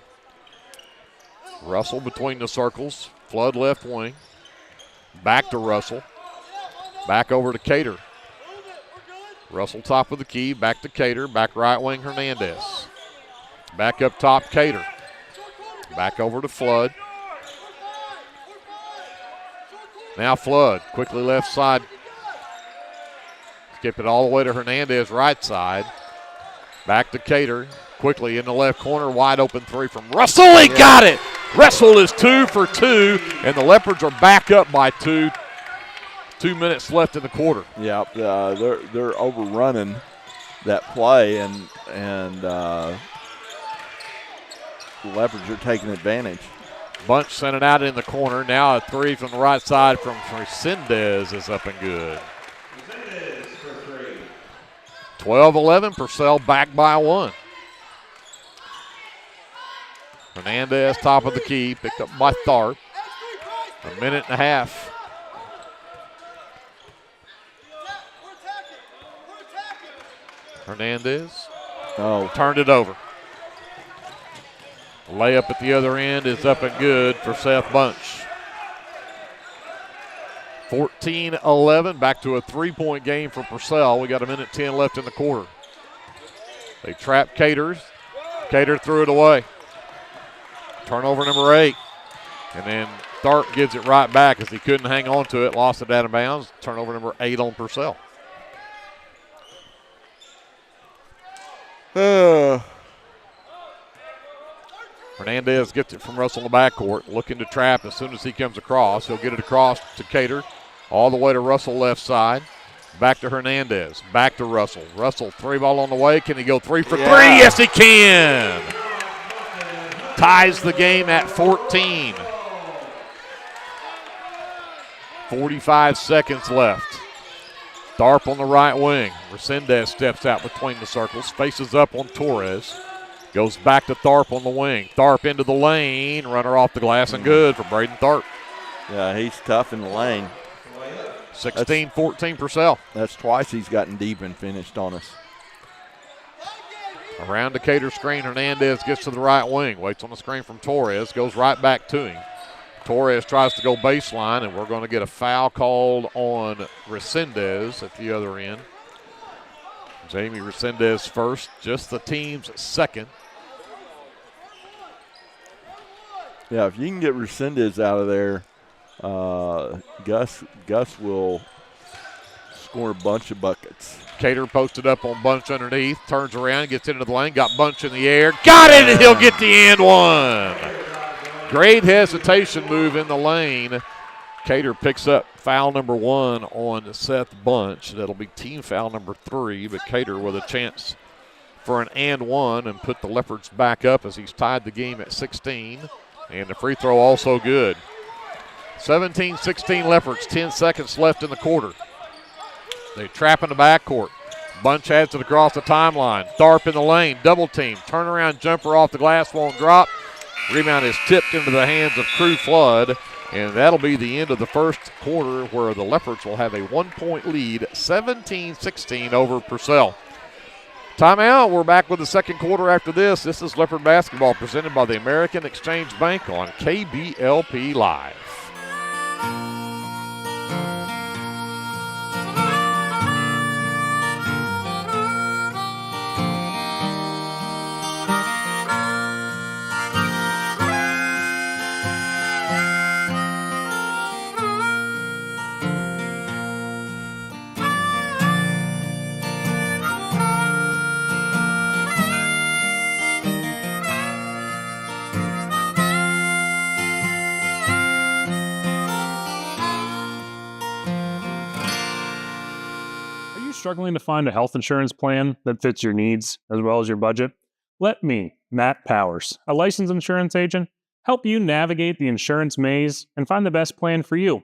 S2: Russell between the circles. Flood left wing. Back to Russell. Back over to Cater. Russell top of the key. Back to Cater. Back right wing Hernandez. Back up top Cater. Back over to Flood. Now Flood. Quickly left side. Skip it all the way to Hernandez, right side. Back to Cater. Quickly in the left corner, wide open 3 from Russell. He got it! Russell is 2 for 2, and the Leopards are back up by 2. 2 minutes left in the quarter.
S25: Yeah, they're overrunning that play, and the Leopards are taking advantage.
S2: Bunch sent it out in the corner. Now a 3 from the right side from Resendez is up and good. 12-11, Purcell back by 1. Hernandez top of the key, picked up by Tharp. 1.5 minutes. Hernandez turned it over. Layup at the other end is up and good for Seth Bunch. 14-11, back to a 3-point game for Purcell. We got 1:10 left in the quarter. They trap Cater. Cater threw it away. Turnover number 8. And then Tharp gives it right back as he couldn't hang on to it. Lost it out of bounds. Turnover number 8 on Purcell. Hernandez gets it from Russell in the backcourt, looking to trap as soon as he comes across. He'll get it across to Cater, all the way to Russell left side. Back to Hernandez, back to Russell. Russell, 3 ball on the way. Can he go 3 for 3? Yes, he can. Ties the game at 14. 45 seconds left. Tharp on the right wing. Resendez steps out between the circles, faces up on Torres. Goes back to Tharp on the wing. Tharp into the lane. Runner off the glass and good for Braden Tharp.
S25: Yeah, he's tough in the lane.
S2: 16-14 Purcell.
S25: That's twice he's gotten deep and finished on us.
S2: Around the Cater screen, Hernandez gets to the right wing. Waits on the screen from Torres. Goes right back to him. Torres tries to go baseline, and we're going to get a foul called on Resendez at the other end. Jamie Resendez first, just the team's second.
S25: Yeah, if you can get Resendez out of there, Gus will score a bunch of buckets.
S2: Cater posted up on Bunch underneath, turns around, gets into the lane, got Bunch in the air, got it, and he'll get the and one. Great hesitation move in the lane. Cater picks up foul number 1 on Seth Bunch. That'll be team foul number 3, but Cater with a chance for an and one and put the Leopards back up as he's tied the game at 16. And the free throw also good. 17-16 Leopards, 10 seconds left in the quarter. They trap in the backcourt. Bunch has it across the timeline. Tharp in the lane, double team. Turnaround jumper off the glass, won't drop. Rebound is tipped into the hands of Crew Flood. And that'll be the end of the first quarter where the Leopards will have a 1-point lead, 17-16 over Purcell. Timeout. We're back with the second quarter after this. This is Leopard basketball presented by the American Exchange Bank on KBLP Live.
S5: Struggling to find a health insurance plan that fits your needs as well as your budget? Let me, Matt Powers, a licensed insurance agent, help you navigate the insurance maze and find the best plan for you.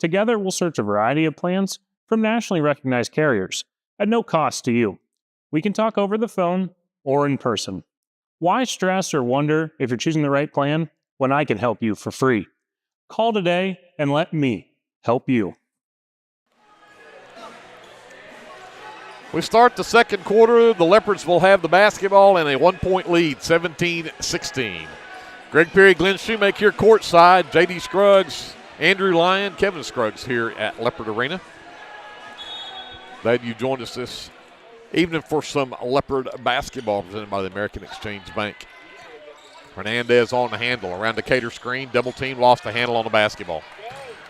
S5: Together, we'll search a variety of plans from nationally recognized carriers at no cost to you. We can talk over the phone or in person. Why stress or wonder if you're choosing the right plan when I can help you for free? Call today and let me help you.
S2: We start the second quarter. The Leopards will have the basketball and a 1-point lead, 17-16. Greg Perry, Glenn Shoemake here courtside. J.D. Scruggs, Andrew Lyon, Kevin Scruggs here at Leopard Arena. Glad you joined us this evening for some Leopard basketball presented by the American Exchange Bank. Hernandez on the handle, around the Cater screen. Double team, lost the handle on the basketball.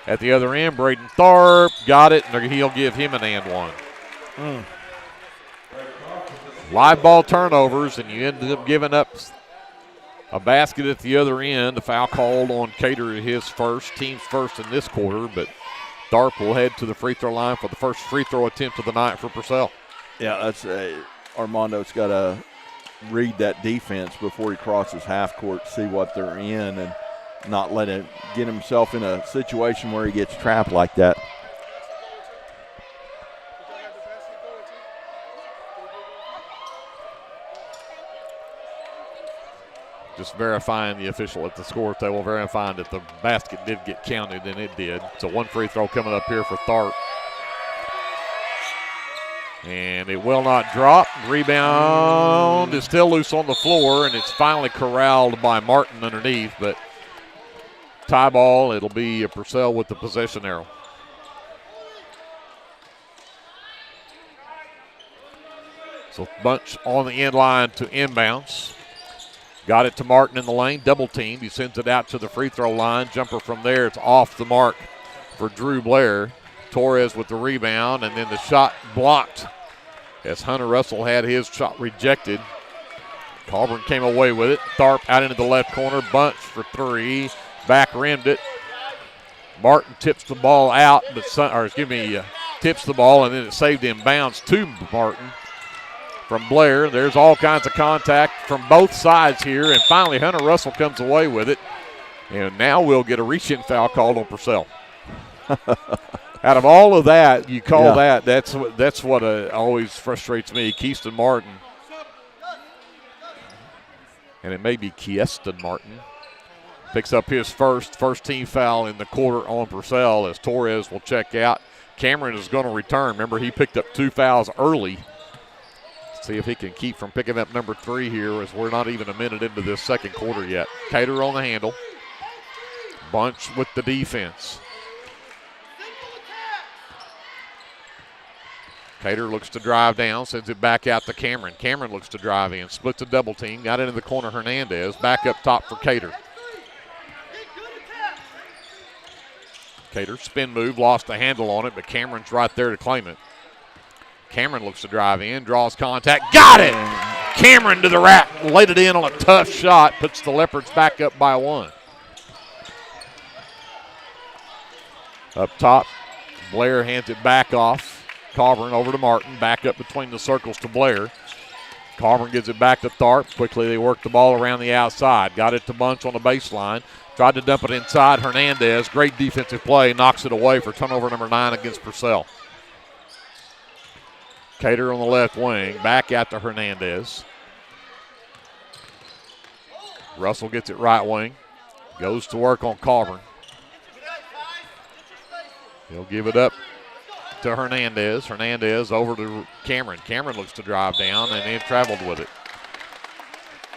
S2: At the other end, Braden Tharp got it, and he'll give him an and one. Live ball turnovers, and you ended up giving up a basket at the other end. The foul called on Cater, his first, team's first in this quarter, but Tharp will head to the free throw line for the first free throw attempt of the night for Purcell.
S25: Yeah, that's Armando's got to read that defense before he crosses half court, see what they're in, and not let him get himself in a situation where he gets trapped like that.
S2: Just verifying the official at the score table, verifying that the basket did get counted, and it did. So one free throw coming up here for Tharp. And it will not drop. Rebound is still loose on the floor, and it's finally corralled by Martin underneath, but tie ball, it'll be Purcell with the possession arrow. So Bunch on the end line to inbounds. Got it to Martin in the lane, double teamed. He sends it out to the free throw line. Jumper from there, it's off the mark for Drew Blair. Torres with the rebound, and then the shot blocked as Hunter Russell had his shot rejected. Colburn came away with it. Tharp out into the left corner. Bunch for three. Back rimmed it. Martin tips the ball out, tips the ball, and then it saved in bounds to Martin. From Blair, there's all kinds of contact from both sides here, and finally Hunter Russell comes away with it. And now we'll get a reach-in foul called on Purcell. Out of all of that, you call that, that's what always frustrates me. Keaston Martin, and it may be Kieston Martin, picks up his first team foul in the quarter on Purcell as Torres will check out. Cameron is going to return. Remember, he picked up 2 fouls early. See if he can keep from picking up number 3 here as we're not even a minute into this second quarter yet. Cater on the handle. Bunch with the defense. Cater looks to drive down, sends it back out to Cameron. Cameron looks to drive in, splits a double team, got into the corner Hernandez, back up top for Cater. Cater, spin move, lost the handle on it, but Cameron's right there to claim it. Cameron looks to drive in, draws contact, got it! Cameron to the rack, laid it in on a tough shot, puts the Leopards back up by 1. Up top, Blair hands it back off. Carver over to Martin, back up between the circles to Blair. Carver gives it back to Tharp. Quickly they work the ball around the outside. Got it to Bunch on the baseline. Tried to dump it inside. Hernandez, great defensive play, knocks it away for turnover number 9 against Purcell. Cater on the left wing, back out to Hernandez. Russell gets it right wing. Goes to work on Carver. He'll give it up to Hernandez. Hernandez over to Cameron. Cameron looks to drive down and then traveled with it.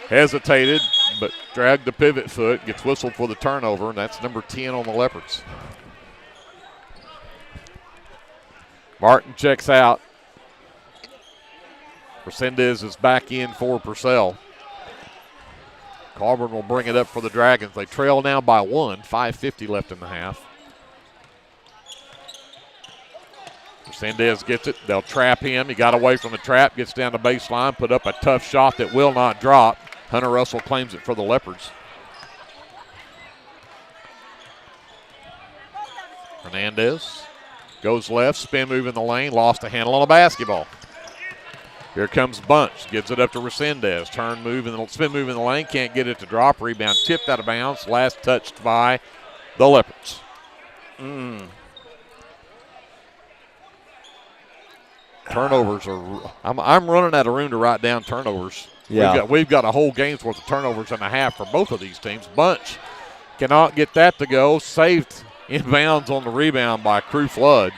S2: Hesitated, but dragged the pivot foot. Gets whistled for the turnover, and that's number 10 on the Leopards. Martin checks out. Resendez is back in for Purcell. Carver will bring it up for the Dragons. They trail now by 1, 5:50 left in the half. Resendez gets it. They'll trap him. He got away from the trap, gets down the baseline, put up a tough shot that will not drop. Hunter Russell claims it for the Leopards. Hernandez goes left, spin move in the lane, lost a handle on a basketball. Here comes Bunch, gives it up to Resendez. Turn move and spin move in the lane, can't get it to drop. Rebound tipped out of bounds, last touched by the Leopards. Turnovers are. I'm running out of room to write down turnovers.
S25: Yeah.
S2: We've got a whole game's worth of turnovers and a half for both of these teams. Bunch cannot get that to go. Saved inbounds on the rebound by Crew Flood.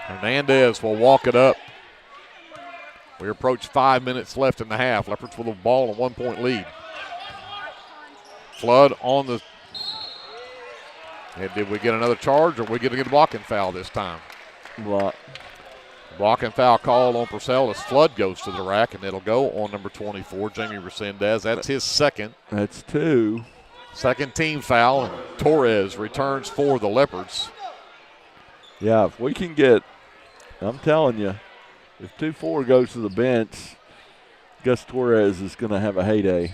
S2: Hernandez will walk it up. We approach 5 minutes left in the half. Leopards with a ball and 1-point lead. Flood on the. And did we get another charge, or are we going to get a blocking foul this time? Blocking foul called on Purcell as Flood goes to the rack, and it'll go on number 24, Jamie Resendez. That's his second.
S25: That's 2.
S2: Second team foul, and Torres returns for the Leopards.
S25: Yeah, if we can get, I'm telling you, if 2-4 goes to the bench, Gus Torres is going to have a heyday.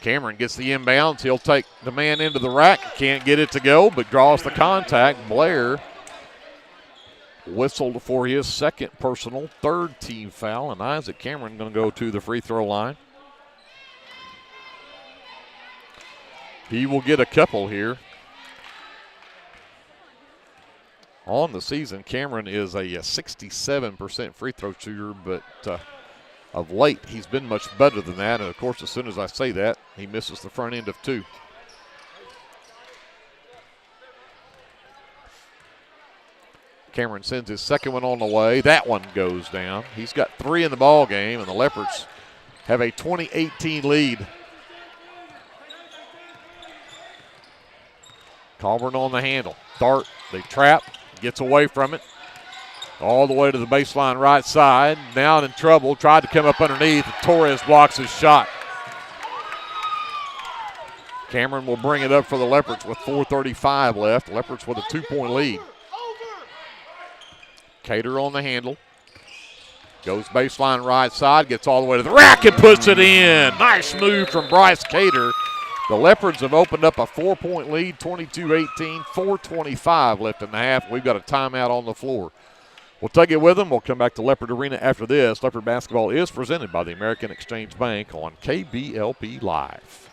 S2: Cameron gets the inbounds. He'll take the man into the rack. Can't get it to go, but draws the contact. Blair whistled for his second personal, third team foul, and Isaac Cameron going to go to the free throw line. He will get a couple here. On the season, Cameron is a 67% free throw shooter, but of late he's been much better than that, and of course as soon as I say that, he misses the front end of 2. Cameron sends his second one on the way. That one goes down. He's got 3 in the ball game, and the Leopards have a 20-18 lead. Colburn on the handle. Dart, they trap, gets away from it. All the way to the baseline right side. Now in trouble, tried to come up underneath. Torres blocks his shot. Cameron will bring it up for the Leopards with 4:35 left. Leopards with a 2-point lead. Cater on the handle. Goes baseline right side, gets all the way to the rack and puts it in. Nice move from Bryce Cater. The Leopards have opened up a 4-point lead, 22-18, 4:25 left in the half. We've got a timeout on the floor. We'll take it with them. We'll come back to Leopard Arena after this. Leopard basketball is presented by the American Exchange Bank on KBLP Live.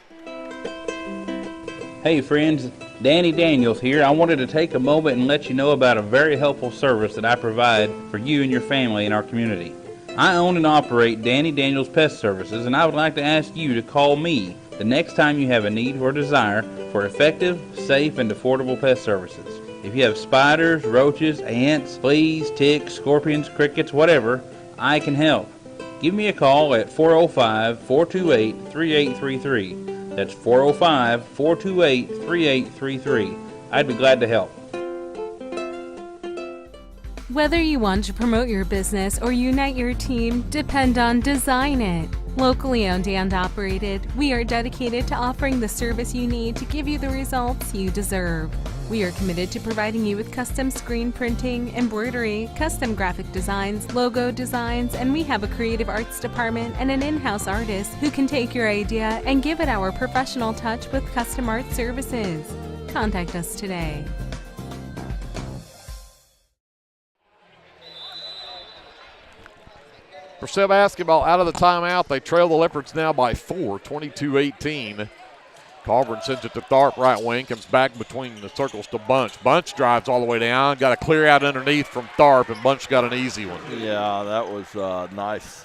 S6: Hey friends, Danny Daniels here. I wanted to take a moment and let you know about a very helpful service that I provide for you and your family in our community. I own and operate Danny Daniels Pest Services, and I would like to ask you to call me the next time you have a need or desire for effective, safe, and affordable pest services. If you have spiders, roaches, ants, fleas, ticks, scorpions, crickets, whatever, I can help. Give me a call at 405-428-3833. That's 405-428-3833. I'd be glad to help.
S9: Whether you want to promote your business or unite your team, depend on Design It. Locally owned and operated, we are dedicated to offering the service you need to give you the results you deserve. We are committed to providing you with custom screen printing, embroidery, custom graphic designs, logo designs, and we have a creative arts department and an in-house artist who can take your idea and give it our professional touch with custom art services. Contact us today.
S2: Purcell basketball out of the timeout. They trail the Leopards now by 4, 22-18. Carver sends it to Tharp, right wing, comes back between the circles to Bunch. Bunch drives all the way down, got a clear out underneath from Tharp, and Bunch got an easy one.
S25: Yeah, that was nice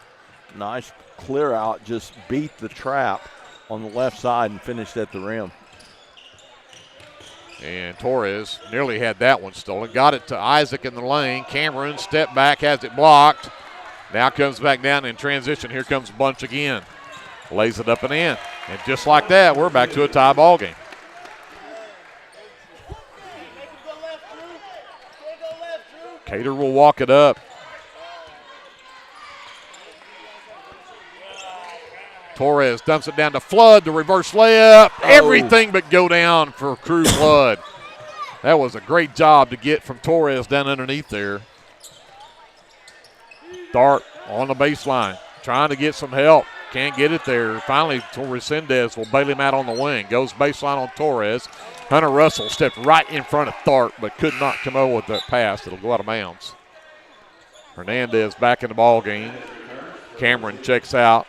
S25: clear out, just beat the trap on the left side and finished at the rim.
S2: And Torres nearly had that one stolen. Got it to Isaac in the lane. Cameron, step back, has it blocked. Now comes back down in transition. Here comes Bunch again. Lays it up and in. And just like that, we're back to a tie ball game. Cater will walk it up. Torres dumps it down to Flood, the reverse layup. Everything but go down for Crew Flood. That was a great job to get from Torres down underneath there. Dart on the baseline, trying to get some help. Can't get it there. Finally, Resendez will bail him out on the wing. Goes baseline on Torres. Hunter Russell stepped right in front of Tharp, but could not come over with that pass. It'll go out of bounds. Hernandez back in the ball game. Cameron checks out.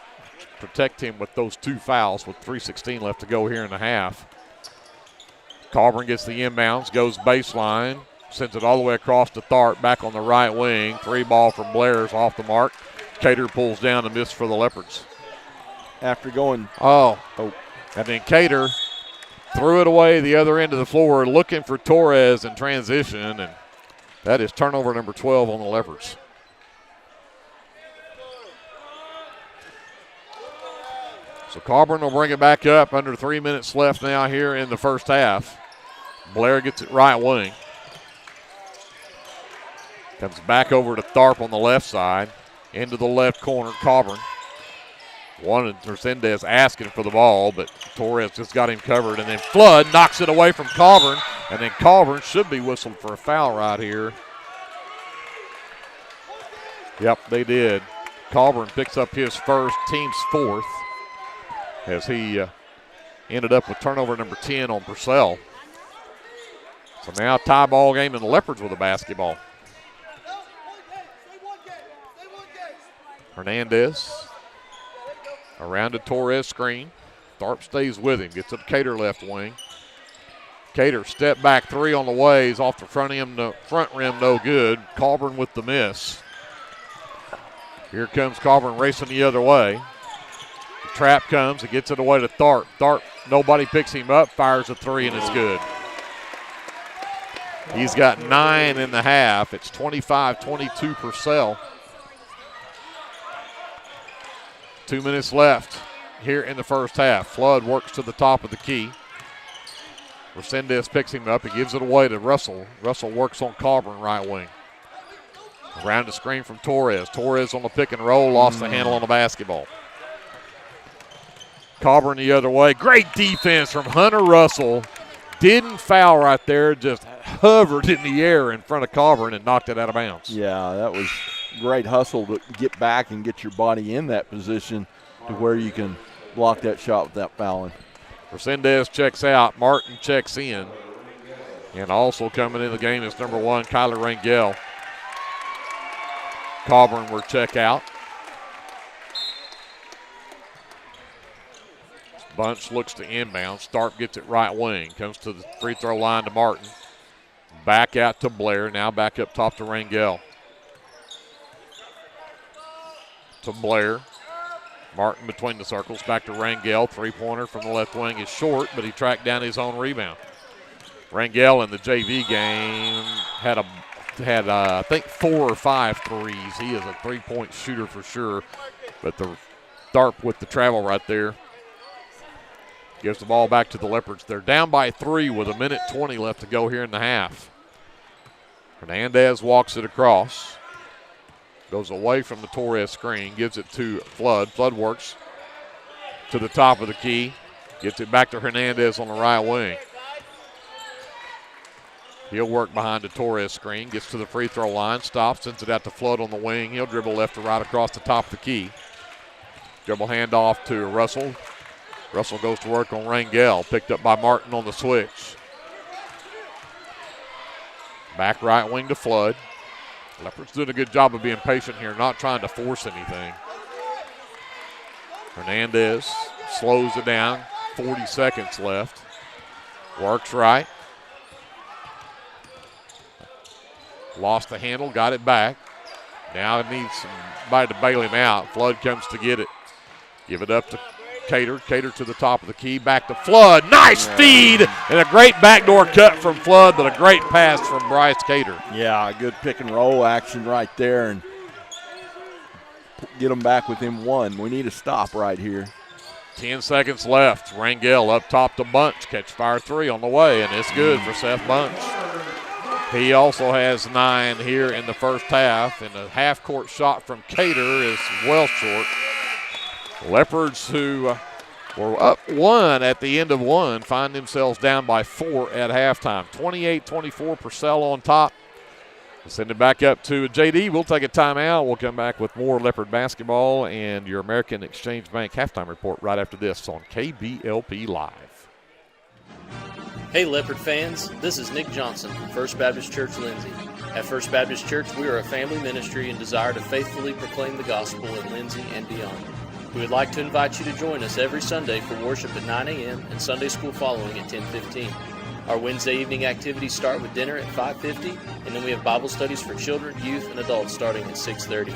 S2: Protect him with those two fouls with 3:16 left to go here in the half. Carver gets the inbounds, goes baseline, sends it all the way across to Tharp, back on the right wing. 3 ball from Blair's off the mark. Cater pulls down and miss for the Leopards.
S25: After going.
S2: And then Cater threw it away the other end of the floor, looking for Torres in transition, and that is turnover number 12 on the Leopards. So Carburn will bring it back up under 3 minutes left now here in the first half. Blair gets it right wing. Comes back over to Tharp on the left side. Into the left corner, Carburn. Wanted Resendez asking for the ball, but Torres just got him covered. And then Flood knocks it away from Carburn. And then Carburn should be whistled for a foul right here. Yep, they did. Carburn picks up his first, team's fourth, as he ended up with turnover number 10 on Purcell. So now tie ball game and the Leopards with a basketball. Hernandez around to Torres screen. Tharp stays with him, gets up Cater left wing. Cater step back 3 on the way, is off the front rim, no good. Carburn with the miss. Here comes Carburn racing the other way. The trap comes, he gets it away to Tharp. Tharp, nobody picks him up, fires a 3 and it's good. He's got 9 in the half. It's 25-22 Purcell. 2 minutes left here in the first half. Flood works to the top of the key. Resendez picks him up. He gives it away to Russell. Russell works on Carburn right wing. Around the screen from Torres. Torres on the pick and roll, lost the handle on the basketball. Carburn the other way. Great defense from Hunter Russell. Didn't foul right there, just hovered in the air in front of Carburn and knocked it out of bounds.
S25: Yeah, that was great hustle to get back and get your body in that position to where you can block that shot without fouling.
S2: Resendez checks out. Martin checks in. And also coming in the game is number 1, Kyler Rangel. Carburn will check out. Bunch looks to inbound. Stark gets it right wing. Comes to the free throw line to Martin. Back out to Blair. Now back up top to Rangel. To Blair. Martin between the circles. Back to Rangel. 3-pointer from the left wing is short, but he tracked down his own rebound. Rangel in the JV game had I think 4 or 5 threes. He is a 3-point shooter for sure. But the Tharp with the travel right there. Gives the ball back to the Leopards. They're down by 3 with 1:20 left to go here in the half. Hernandez walks it across. Goes away from the Torres screen. Gives it to Flood. Flood works to the top of the key. Gets it back to Hernandez on the right wing. He'll work behind the Torres screen. Gets to the free throw line. Stops. Sends it out to Flood on the wing. He'll dribble left to right across the top of the key. Dribble handoff to Russell. Russell goes to work on Rangel. Picked up by Martin on the switch. Back right wing to Flood. Leopards doing a good job of being patient here, not trying to force anything. Hernandez slows it down. 40 seconds left. Works right. Lost the handle, got it back. Now it needs somebody to bail him out. Flood comes to get it. Give it up to Cater. Cater to the top of the key. Back to Flood. Nice feed and a great backdoor cut from Flood, but a great pass from Bryce Cater.
S25: Yeah, a good pick and roll action right there, and get them back within 1. We need a stop right here.
S2: 10 seconds left. Rangel up top to Bunch. Catch fire 3 on the way, and it's good for Seth Bunch. He also has 9 here in the first half, and a half-court shot from Cater is well short. Leopards, who were up 1 at the end of 1, find themselves down by 4 at halftime. 28-24, Purcell on top. We'll send it back up to JD. We'll take a timeout. We'll come back with more Leopard basketball and your American Exchange Bank halftime report right after this on KBLP Live.
S4: Hey Leopard fans, this is Nick Johnson from First Baptist Church Lindsay. At First Baptist Church, we are a family ministry and desire to faithfully proclaim the gospel in Lindsay and beyond. We would like to invite you to join us every Sunday for worship at 9 a.m. and Sunday school following at 10:15. Our Wednesday evening activities start with dinner at 5:50, and then we have Bible studies for children, youth, and adults starting at 6:30.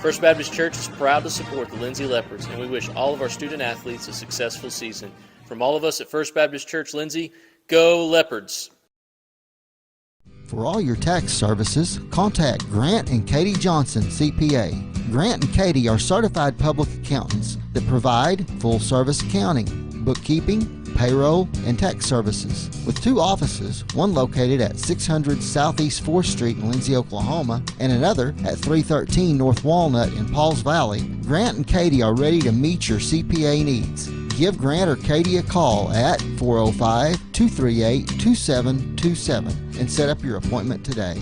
S4: First Baptist Church is proud to support the Lindsay Leopards, and we wish all of our student athletes a successful season. From all of us at First Baptist Church Lindsay, go Leopards!
S18: For all your tax services, contact Grant and Katie Johnson, CPA. Grant and Katie are certified public accountants that provide full-service accounting, bookkeeping, payroll, and tax services. With 2 offices, one located at 600 Southeast 4th Street in Lindsay, Oklahoma, and another at 313 North Walnut in Pauls Valley, Grant and Katie are ready to meet your CPA needs. Give Grant or Katie a call at 405-238-2727 and set up your appointment today.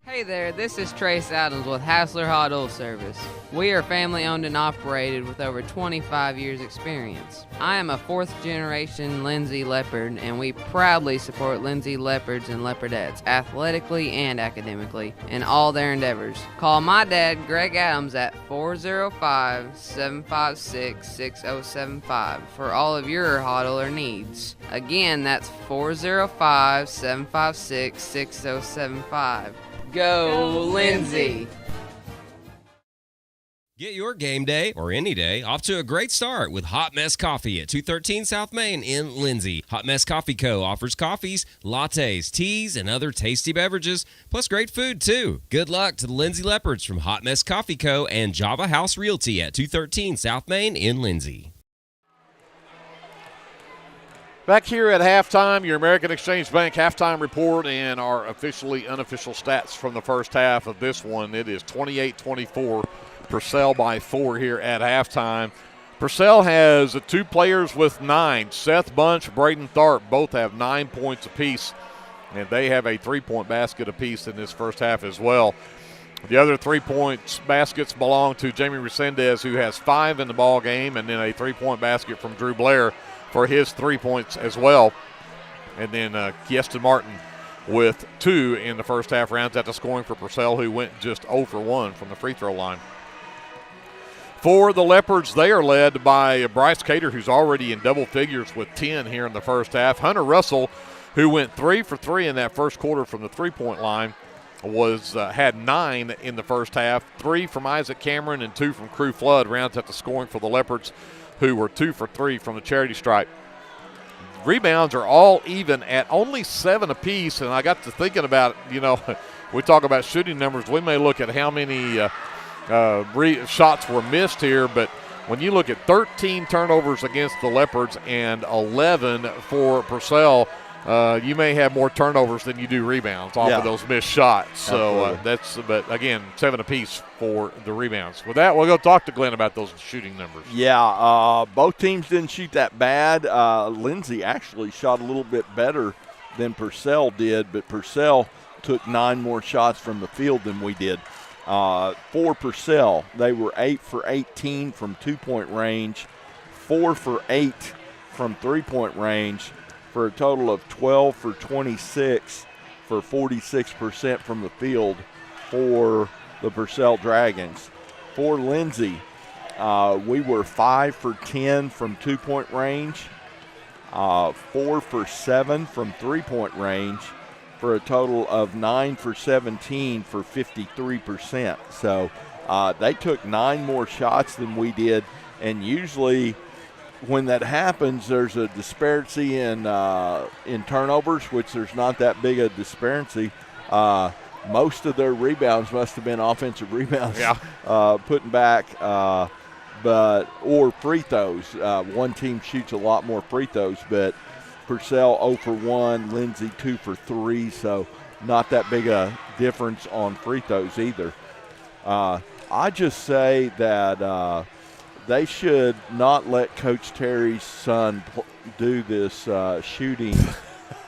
S10: Hey there, this is Trace Adams with Hassler Hot Oil Service. We are family owned and operated with over 25 years experience. I am a 4th generation Lindsay Leopard, and we proudly support Lindsay Leopards and Leopardettes athletically and academically in all their endeavors. Call my dad, Greg Adams, at 405-756-6075 for all of your hot oiler needs. Again, that's 405-756-6075. Go Lindsay!
S12: Get your game day, or any day, off to a great start with Hot Mess Coffee at 213 South Main in Lindsay. Hot Mess Coffee Co. offers coffees, lattes, teas, and other tasty beverages, plus great food, too. Good luck to the Lindsay Leopards from Hot Mess Coffee Co. and Java House Realty at 213 South Main in Lindsay.
S2: Back here at halftime, your American Exchange Bank halftime report and our officially unofficial stats from the first half of this one. It is 28-24, Purcell by 4 here at halftime. Purcell has 2 players with 9. Seth Bunch, Braden Tharp both have 9 points apiece, and they have a 3-point basket apiece in this first half as well. The other 3-point baskets belong to Jamie Resendez, who has 5 in the ball game, and then a 3-point basket from Drew Blair for his 3 points as well. And then Kieston Martin with 2 in the first half rounds out the scoring for Purcell, who went just 0 for 1 from the free throw line. For the Leopards, they are led by Bryce Cater, who's already in double figures with 10 here in the first half. Hunter Russell, who went 3 for 3 in that first quarter from the three-point line, had 9 in the first half. 3 from Isaac Cameron and 2 from Crew Flood rounds out the scoring for the Leopards, who were 2 for 3 from the charity stripe. Rebounds are all even at only 7 apiece, and I got to thinking about, we talk about shooting numbers. We may look at how many shots were missed here, but when you look at 13 turnovers against the Leopards and 11 for Purcell, you may have more turnovers than you do rebounds off of those missed shots. So but again, 7 apiece for the rebounds. With that, we'll go talk to Glenn about those shooting numbers.
S25: Yeah, both teams didn't shoot that bad. Lindsay actually shot a little bit better than Purcell did, but Purcell took 9 more shots from the field than we did. For Purcell, they were 8 for 18 from 2-point range, 4 for 8 from 3-point range, for a total of 12 for 26 for 46% from the field for the Purcell Dragons. For Lindsay, we were 5 for 10 from 2-point range, 4 for 7 from 3-point range, for a total of 9 for 17 for 53%. So they took 9 more shots than we did, and usually when that happens, there's a disparity in turnovers, which there's not that big a disparity. Most of their rebounds must have been offensive rebounds, putting back, or free throws. One team shoots a lot more free throws, but Purcell 0 for 1, Lindsay 2 for 3, so not that big a difference on free throws either. I just say that they should not let Coach Terry's son do this shooting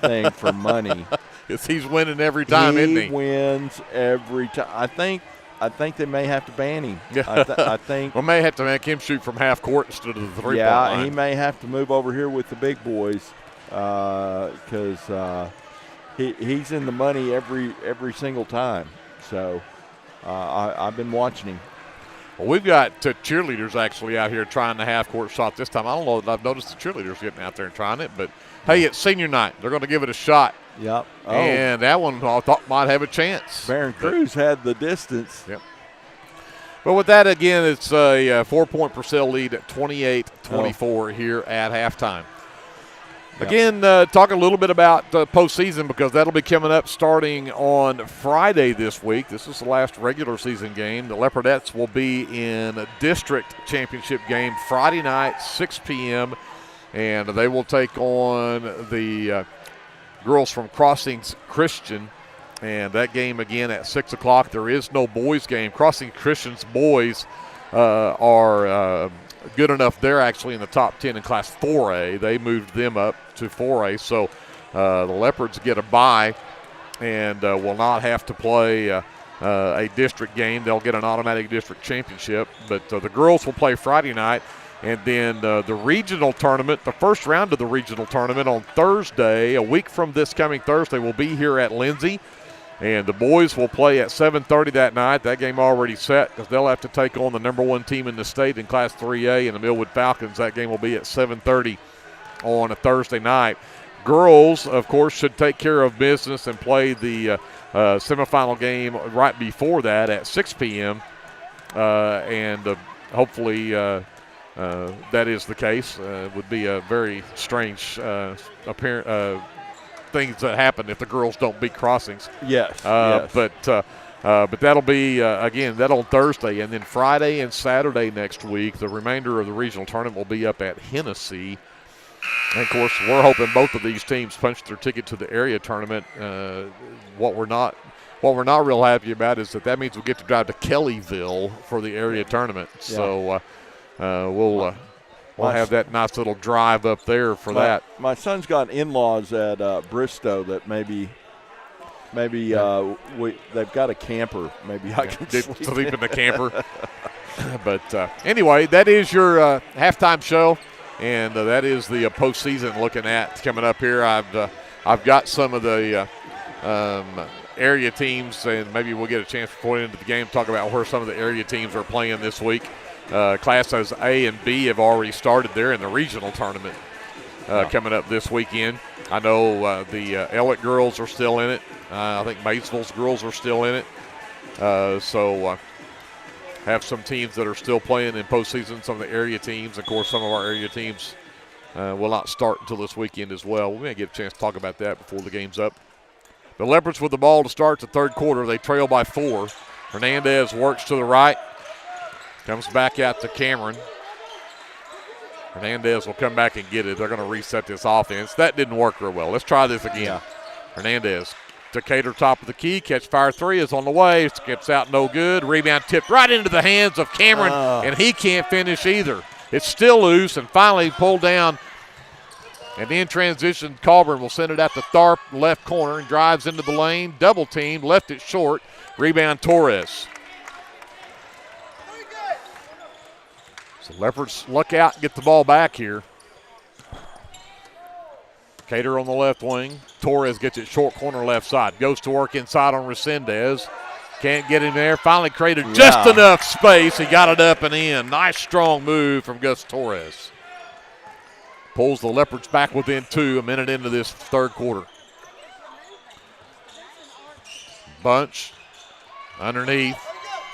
S25: thing for money.
S2: Because he's winning every time, isn't he?
S25: He wins every time. I think they may have to ban him. I think
S2: we may have to make him shoot from half court instead of the 3-point line.
S25: Yeah, he may have to move over here with the big boys because he's in the money every single time. So I've been watching him.
S2: Well, we've got cheerleaders actually out here trying the half-court shot this time. I don't know that I've noticed the cheerleaders getting out there and trying it, but, hey, it's senior night. They're going to give it a shot.
S25: Yep. Oh.
S2: And that one I thought might have a chance.
S25: Barron Cruz had the distance.
S2: Yep. But with that, again, it's a 4-point Purcell lead at 28-24 here at halftime. Yep. Again, talk a little bit about postseason because that'll be coming up starting on Friday this week. This is the last regular season game. The Leopardettes will be in a district championship game Friday night, 6 p.m., and they will take on the girls from Crossings Christian, and that game again at 6 o'clock. There is no boys game. Crossings Christian's boys are good enough. They're actually in the top 10 in Class 4A. They moved them up to 4A, so the Leopards get a bye and will not have to play a district game. They'll get an automatic district championship, but the girls will play Friday night. And then the regional tournament, the first round of the regional tournament on Thursday, a week from this coming Thursday, will be here at Lindsay. And the boys will play at 7:30 that night. That game already set because they'll have to take on the number 1 team in the state in Class 3A and the Millwood Falcons. That game will be at 7:30 on a Thursday night. Girls, of course, should take care of business and play the semifinal game right before that at 6 p.m. And hopefully that is the case. It would be a very strange things that happen if the girls don't beat Crossings.
S25: Yes.
S2: But that'll be, again, that on Thursday. And then Friday and Saturday next week, the remainder of the regional tournament will be up at Hennessy. And, of course, we're hoping both of these teams punch their ticket to the area tournament. What we're not real happy about is that means we'll get to drive to Kellyville for the area tournament. Yeah. So we'll have that nice little drive up there for that.
S25: My son's got in-laws at Bristow that maybe they've got a camper. Maybe I can
S2: sleep in the camper. But anyway, that is your halftime show, and that is the postseason looking at coming up here. I've got some of the area teams, and maybe we'll get a chance before into the game to talk about where some of the area teams are playing this week. Classes A and B have already started there in the regional tournament coming up this weekend. I know the Elliott girls are still in it. I think Maysville's girls are still in it. So have some teams that are still playing in postseason, some of the area teams. Of course, some of our area teams will not start until this weekend as well. We may get a chance to talk about that before the game's up. The Leopards with the ball to start the third quarter. They trail by 4. Hernandez works to the right. Comes back out to Cameron. Hernandez will come back and get it. They're going to reset this offense. That didn't work real well. Let's try this again.
S25: Yeah.
S2: Hernandez to Cater, top of the key. Catch fire three is on the way. Skips out, no good. Rebound tipped right into the hands of Cameron, and he can't finish either. It's still loose and finally pulled down. And in transition, Colburn will send it out to Tharp, left corner, and drives into the lane. Double team, left it short. Rebound Torres. So Leopards look out and get the ball back here. Cater on the left wing. Torres gets it short corner left side. Goes to work inside on Resendez. Can't get him there. Finally created just enough space. He got it up and in. Nice strong move from Gus Torres. Pulls the Leopards back within 2 a minute into this third quarter. Bunch underneath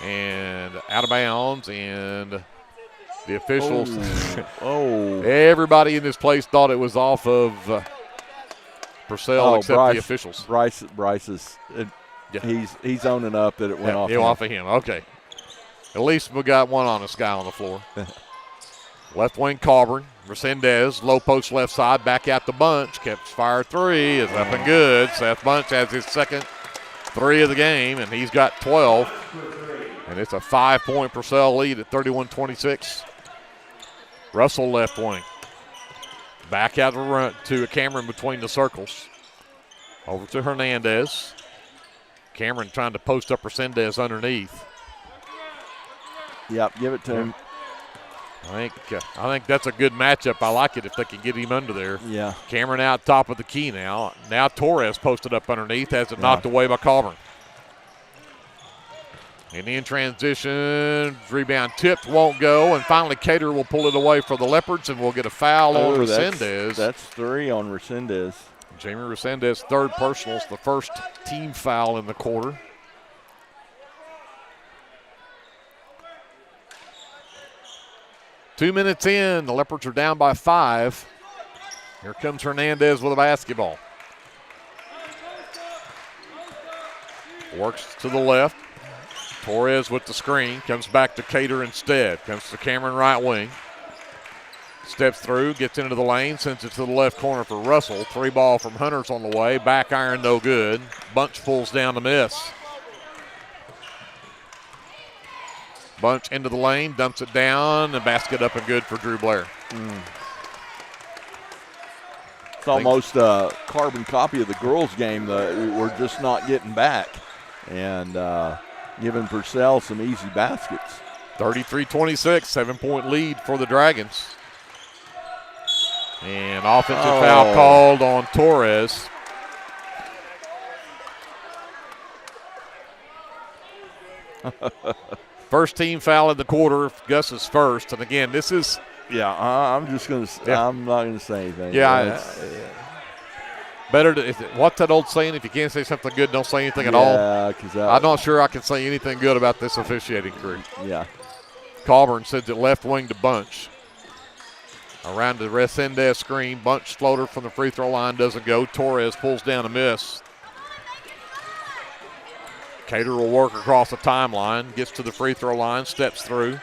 S2: and out of bounds, and the officials, everybody in this place thought it was off of Purcell except the officials.
S25: Bryce is, he's owning up that it went off him.
S2: Off of him, okay. At least we got one honest guy on the floor. Left wing Colburn, Resendez, low post left side, back out the Bunch. Kept fire three, is up and good. Seth Bunch has his second 3 of the game, and he's got 12. And it's a 5-point Purcell lead at 31-26. Russell left wing. Back out the run to Cameron between the circles. Over to Hernandez. Cameron trying to post up Resendez underneath.
S25: Yep, give it to him.
S2: I think that's a good matchup. I like it if they can get him under there.
S25: Yeah.
S2: Cameron out top of the key now. Now Torres posted up underneath. Has it knocked away by Colburn. And in transition, rebound tipped, won't go. And finally Cater will pull it away for the Leopards, and we'll get a foul on Resendez.
S25: That's 3 on Resendez.
S2: Jamie Resendez, third personal. It's the first team foul in the quarter. Two minutes in, the Leopards are down by 5. Here comes Hernandez with a basketball. Works to the left. Torres with the screen, comes back to Cater instead. Comes to Cameron right wing. Steps through, gets into the lane, sends it to the left corner for Russell. 3 ball from Hunter's on the way. Back iron, no good. Bunch pulls down to miss. Bunch into the lane, dumps it down, and basket up and good for Drew Blair.
S25: It's almost a carbon copy of the girls' game that we're just not getting back, and giving Purcell some easy baskets.
S2: 33-26, 7-point lead for the Dragons. And offensive foul called on Torres. First team foul in the quarter. Gus's first. And again, this is.
S25: Yeah, I'm just going to. Yeah. I'm not going to say anything.
S2: Yeah. Better to. What's that old saying? If you can't say something good, don't say anything at all.
S25: Yeah, because
S2: I'm not sure I can say anything good about this officiating crew.
S25: Yeah.
S2: Colburn sends it left wing to Bunch. Around the Resendez screen. Bunch floater from the free throw line doesn't go. Torres pulls down a miss. Cater will work across the timeline, gets to the free throw line, steps through.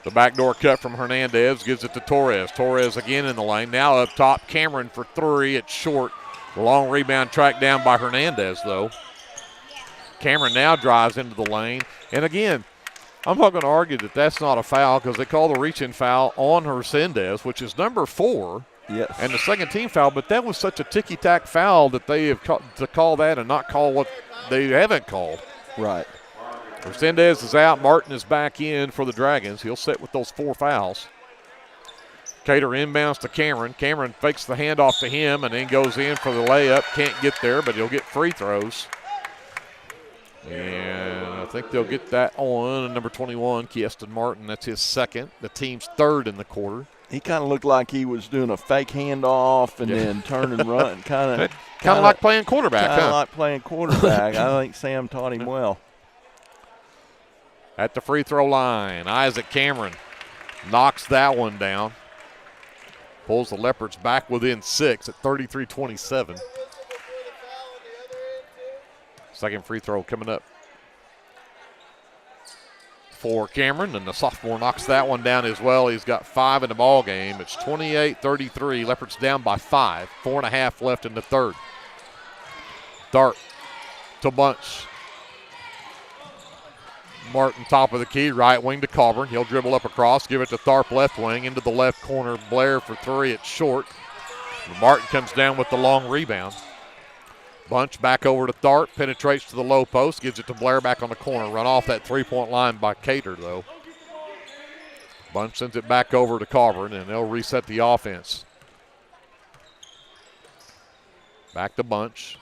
S2: The backdoor cut from Hernandez gives it to Torres. Torres again in the lane. Now up top, Cameron for 3. It's short. Long rebound tracked down by Hernandez, though. Cameron now drives into the lane. And again, I'm not going to argue that that's not a foul because they call the reach-in foul on Resendez, which is number 4.
S25: Yes.
S2: And the second team foul, but that was such a ticky-tack foul that they have to call that and not call what they haven't called.
S25: Right.
S2: Resendez is out. Martin is back in for the Dragons. He'll sit with those 4 fouls. Cater inbounds to Cameron. Cameron fakes the handoff to him and then goes in for the layup. Can't get there, but he'll get free throws. And I think they'll get that on number 21, Kieston Martin. That's his second. The team's third in the quarter.
S25: He kind of looked like he was doing a fake handoff and then turn and run. Kind of
S2: like playing quarterback,
S25: Kind of like playing quarterback. I think Sam taught him well.
S2: At the free throw line, Isaac Cameron knocks that one down. Pulls the Leopards back within 6 at 33-27. Second free throw coming up. for Cameron, and the sophomore knocks that one down as well. He's got 5 in the ball game. It's 28-33. Leopards down by 5. 4.5 left in the third. Dart to Bunch. Martin top of the key, right wing to Colburn. He'll dribble up across, give it to Tharp left wing, into the left corner. Blair for 3, it's short. Martin comes down with the long rebound. Bunch back over to Tharp, penetrates to the low post, gives it to Blair back on the corner. Run off that three-point line by Cater, though. Bunch sends it back over to Colburn, and they'll reset the offense. Back to Bunch.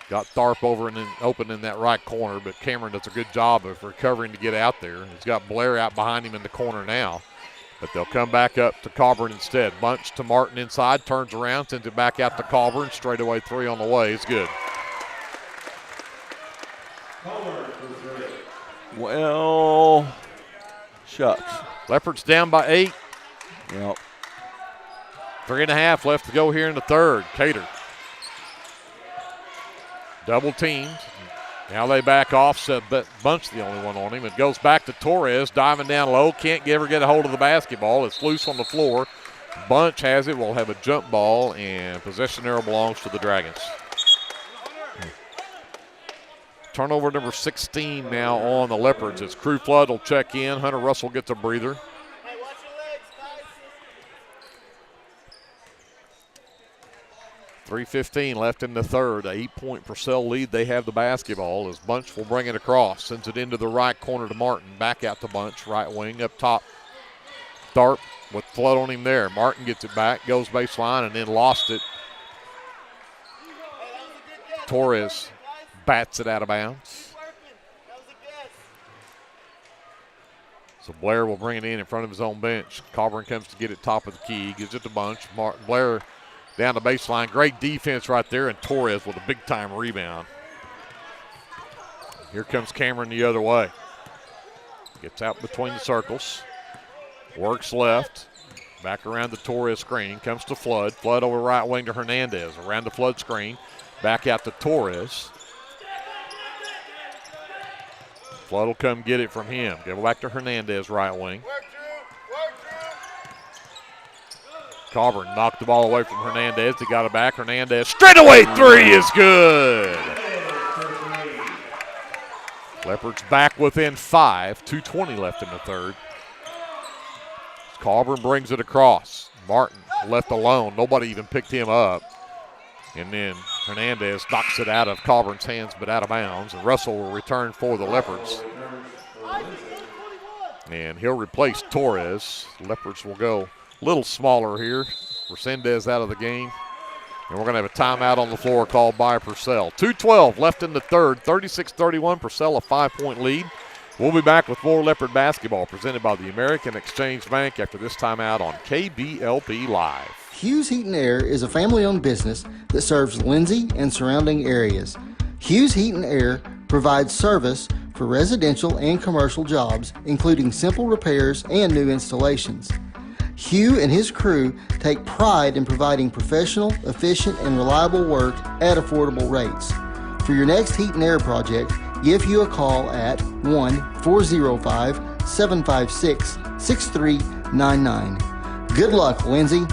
S2: Got Tharp over and open in that right corner, but Cameron does a good job of recovering to get out there. He's got Blair out behind him in the corner now, but they'll come back up to Colburn instead. Bunch to Martin inside, turns around, sends it back out to Colburn. Straightaway 3 on the way. It's good.
S25: Well, shucks.
S2: Leopards down by 8.
S25: Yep.
S2: 3.5 left to go here in the third. Cater. Double teamed. Now they back off. So Bunch the only one on him. It goes back to Torres, diving down low. Can't ever get a hold of the basketball. It's loose on the floor. Bunch has it. We'll have a jump ball, and possession arrow belongs to the Dragons. Turnover number 16 now on the Leopards. As Crew Flood will check in. Hunter Russell gets a breather. .3:15 left in the third. A 8-point Purcell lead. They have the basketball as Bunch will bring it across. Sends it into the right corner to Martin. Back out to Bunch. Right wing up top. Tharp with Flood on him there. Martin gets it back. Goes baseline and then lost it. Torres bats it out of bounds. So Blair will bring it in front of his own bench. Colburn comes to get it top of the key. Gives it to Bunch. Blair down the baseline. Great defense right there, and Torres with a big-time rebound. Here comes Cameron the other way. Gets out between the circles. Works left. Back around the Torres screen. Comes to Flood. Flood over right wing to Hernandez. Around the Flood screen. Back out to Torres. Flood will come get it from him. Go back to Hernandez right wing. Colburn knocked the ball away from Hernandez. He got it back. Hernandez straightaway 3 is good. Leopards back within 5. 2:20 left in the third. Colburn brings it across. Martin left alone. Nobody even picked him up. And then Hernandez knocks it out of Colburn's hands but out of bounds. And Russell will return for the Leopards. And he'll replace Torres. Leopards will go a little smaller here. Resendez out of the game. And we're going to have a timeout on the floor called by Purcell. 2:12 left in the third. 36-31. Purcell a 5-point lead. We'll be back with more Leopard basketball presented by the American Exchange Bank after this timeout on KBLP Live.
S18: Hughes Heat and Air is a family-owned business that serves Lindsay and surrounding areas. Hughes Heat and Air provides service for residential and commercial jobs, including simple repairs and new installations. Hugh and his crew take pride in providing professional, efficient, and reliable work at affordable rates. For your next heat and air project, give Hugh a call at 1-405-756-6399. Good luck, Lindsay.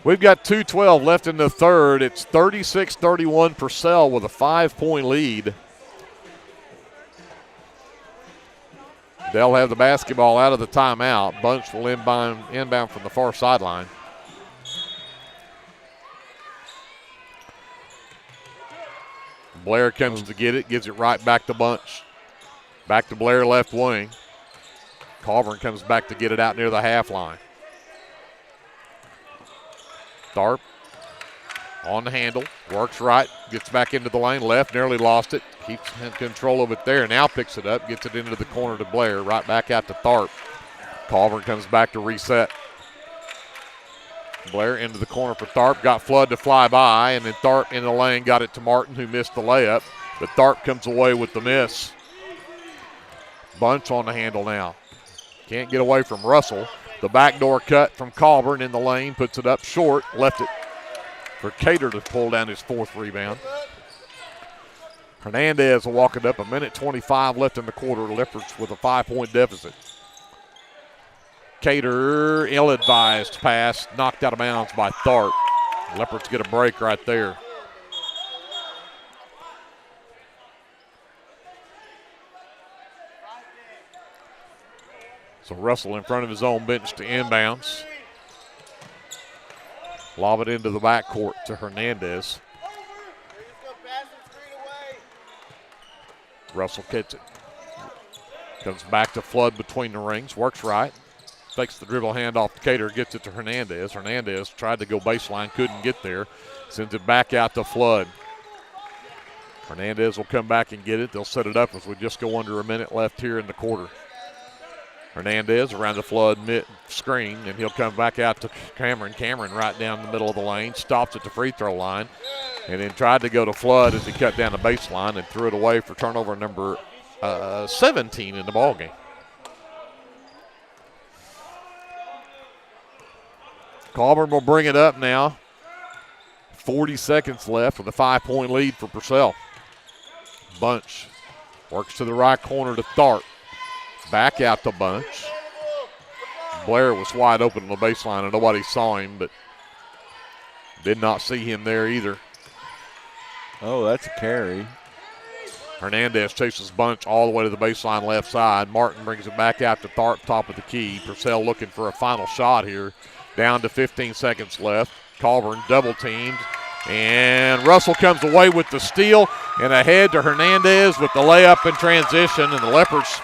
S2: We've got 2:12 left in the third. It's 36-31 Purcell with a 5-point lead. They'll have the basketball out of the timeout. Bunch will inbound from the far sideline. Blair comes to get it, gives it right back to Bunch. Back to Blair left wing. Colburn comes back to get it out near the half line. Tharp on the handle, works right, gets back into the lane left, nearly lost it, keeps in control of it there, now picks it up, gets it into the corner to Blair, right back out to Tharp. Colburn comes back to reset. Blair into the corner for Tharp, got Flood to fly by, and then Tharp in the lane got it to Martin, who missed the layup, but Tharp comes away with the miss. Bunch on the handle now. Can't get away from Russell. The backdoor cut from Colburn in the lane, puts it up short, left it for Cater to pull down his 4th rebound. Hernandez will walk it up. 1:25 left in the quarter. Leopards with a 5-point deficit. Cater, ill-advised pass, knocked out of bounds by Tharp. Leopards get a break right there. So Russell in front of his own bench to inbounds. Lob it into the backcourt to Hernandez. Russell gets it. Comes back to Flood between the rings, works right. Fakes the dribble handoff to Cater, gets it to Hernandez. Hernandez tried to go baseline, couldn't get there. Sends it back out to Flood. Hernandez will come back and get it. They'll set it up as we just go under a minute left here in the quarter. Hernandez around the Flood mid screen, and he'll come back out to Cameron. Cameron right down the middle of the lane, stops at the free throw line, and then tried to go to Flood as he cut down the baseline and threw it away for turnover number 17 in the ballgame. Colburn will bring it up now. 40 seconds left with a 5-point lead for Purcell. Bunch works to the right corner to Tharp. Back out to Bunch. Blair was wide open on the baseline and nobody saw him, but did not see him there either.
S25: Oh, that's a carry.
S2: Hernandez chases Bunch all the way to the baseline left side. Martin brings it back out to Tharp, top of the key. Purcell looking for a final shot here. Down to 15 seconds left. Colburn double teamed. And Russell comes away with the steal and ahead to Hernandez with the layup in transition. And the Leopards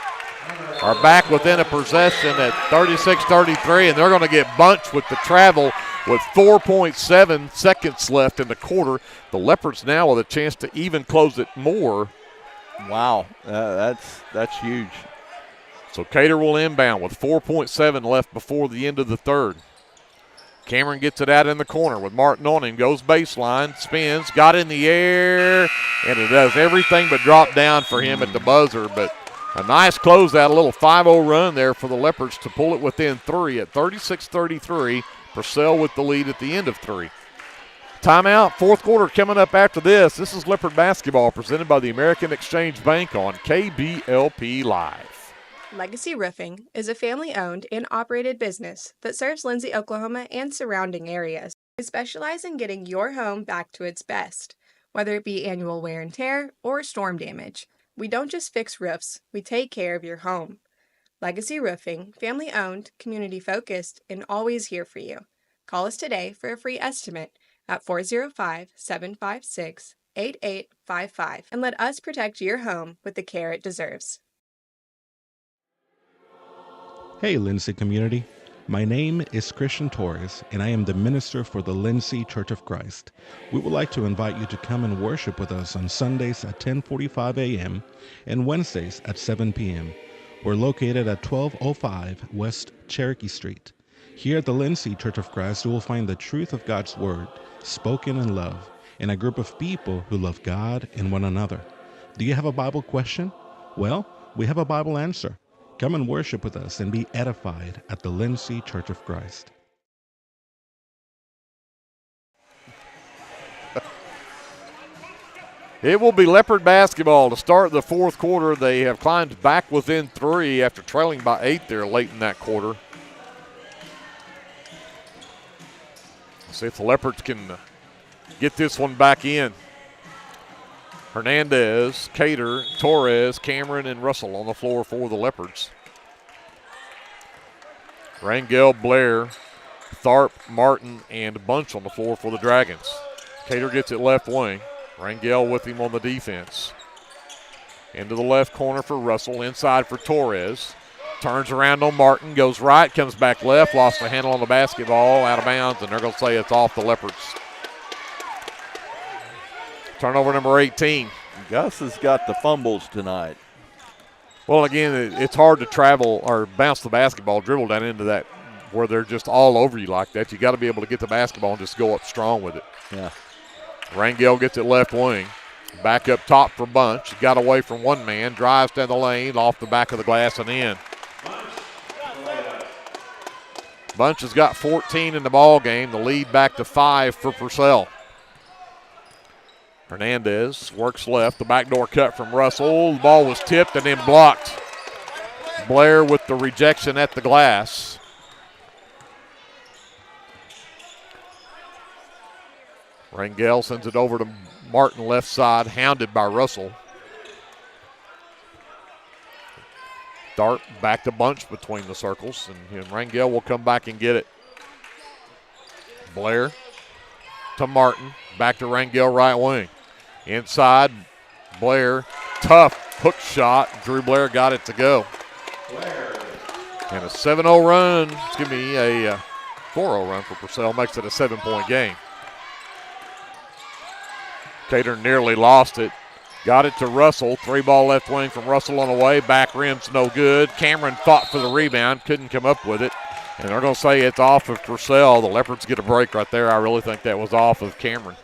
S2: are back within a possession at 36-33, and they're going to get Bunch with the travel with 4.7 seconds left in the quarter. The Leopards now with a chance to even close it more.
S25: Wow, that's huge.
S2: So Cater will inbound with 4.7 left before the end of the third. Cameron gets it out in the corner with Martin on him, goes baseline, spins, got in the air, and it does everything but drop down for him at the buzzer. But a nice closeout, a little 5-0 run there for the Leopards to pull it within 3 at 36-33. Purcell with the lead at the end of 3. Timeout, fourth quarter coming up after this. This is Leopard basketball presented by the American Exchange Bank on KBLP Live.
S20: Legacy Roofing is a family-owned and operated business that serves Lindsay, Oklahoma and surrounding areas. We specialize in getting your home back to its best, whether it be annual wear and tear or storm damage. We don't just fix roofs, we take care of your home. Legacy Roofing, family-owned, community-focused, and always here for you. Call us today for a free estimate at 405-756-8855 and let us protect your home with the care it deserves.
S7: Hey Lindsay community, my name is Christian Torres and I am the minister for the Lindsay Church of Christ. We would like to invite you to come and worship with us on Sundays at 10:45 a.m. and Wednesdays at 7 p.m. We're located at 1205 West Cherokee Street. Here at the Lindsay Church of Christ, you will find the truth of God's Word, spoken in love, and a group of people who love God and one another. Do you have a Bible question? Well, we have a Bible answer. Come and worship with us and be edified at the Lindsay Church of Christ.
S2: It will be Leopard basketball to start the fourth quarter. They have climbed back within 3 after trailing by 8 there late in that quarter. See if the Leopards can get this one back in. Hernandez, Cater, Torres, Cameron, and Russell on the floor for the Leopards. Rangel, Blair, Tharp, Martin, and Bunch on the floor for the Dragons. Cater gets it left wing. Rangel with him on the defense. Into the left corner for Russell, inside for Torres. Turns around on Martin, goes right, comes back left, lost the handle on the basketball, out of bounds, and they're going to say it's off the Leopards. Turnover number 18.
S25: Gus has got the fumbles tonight.
S2: Well, again, it's hard to travel or bounce the basketball, dribble down into that where they're just all over you like that. You got to be able to get the basketball and just go up strong with it.
S25: Yeah.
S2: Rangel gets it left wing. Back up top for Bunch. Got away from one man, drives down the lane, off the back of the glass and in. Bunch has got 14 in the ball game. The lead back to 5 for Purcell. Hernandez works left, the backdoor cut from Russell. The ball was tipped and then blocked. Blair with the rejection at the glass. Rangel sends it over to Martin left side, hounded by Russell. Dart back to bunch between the circles, and Rangel will come back and get it. Blair to Martin, back to Rangel right wing. Inside, Blair, tough hook shot. Drew Blair got it to go. And a 7-0 run, a 4-0 run for Purcell makes it a 7-point game. Cater nearly lost it. Got it to Russell. 3-ball left wing from Russell on the way. Back rim's no good. Cameron fought for the rebound. Couldn't come up with it. And they're going to say it's off of Purcell. The Leopards get a break right there. I really think that was off of Cameron.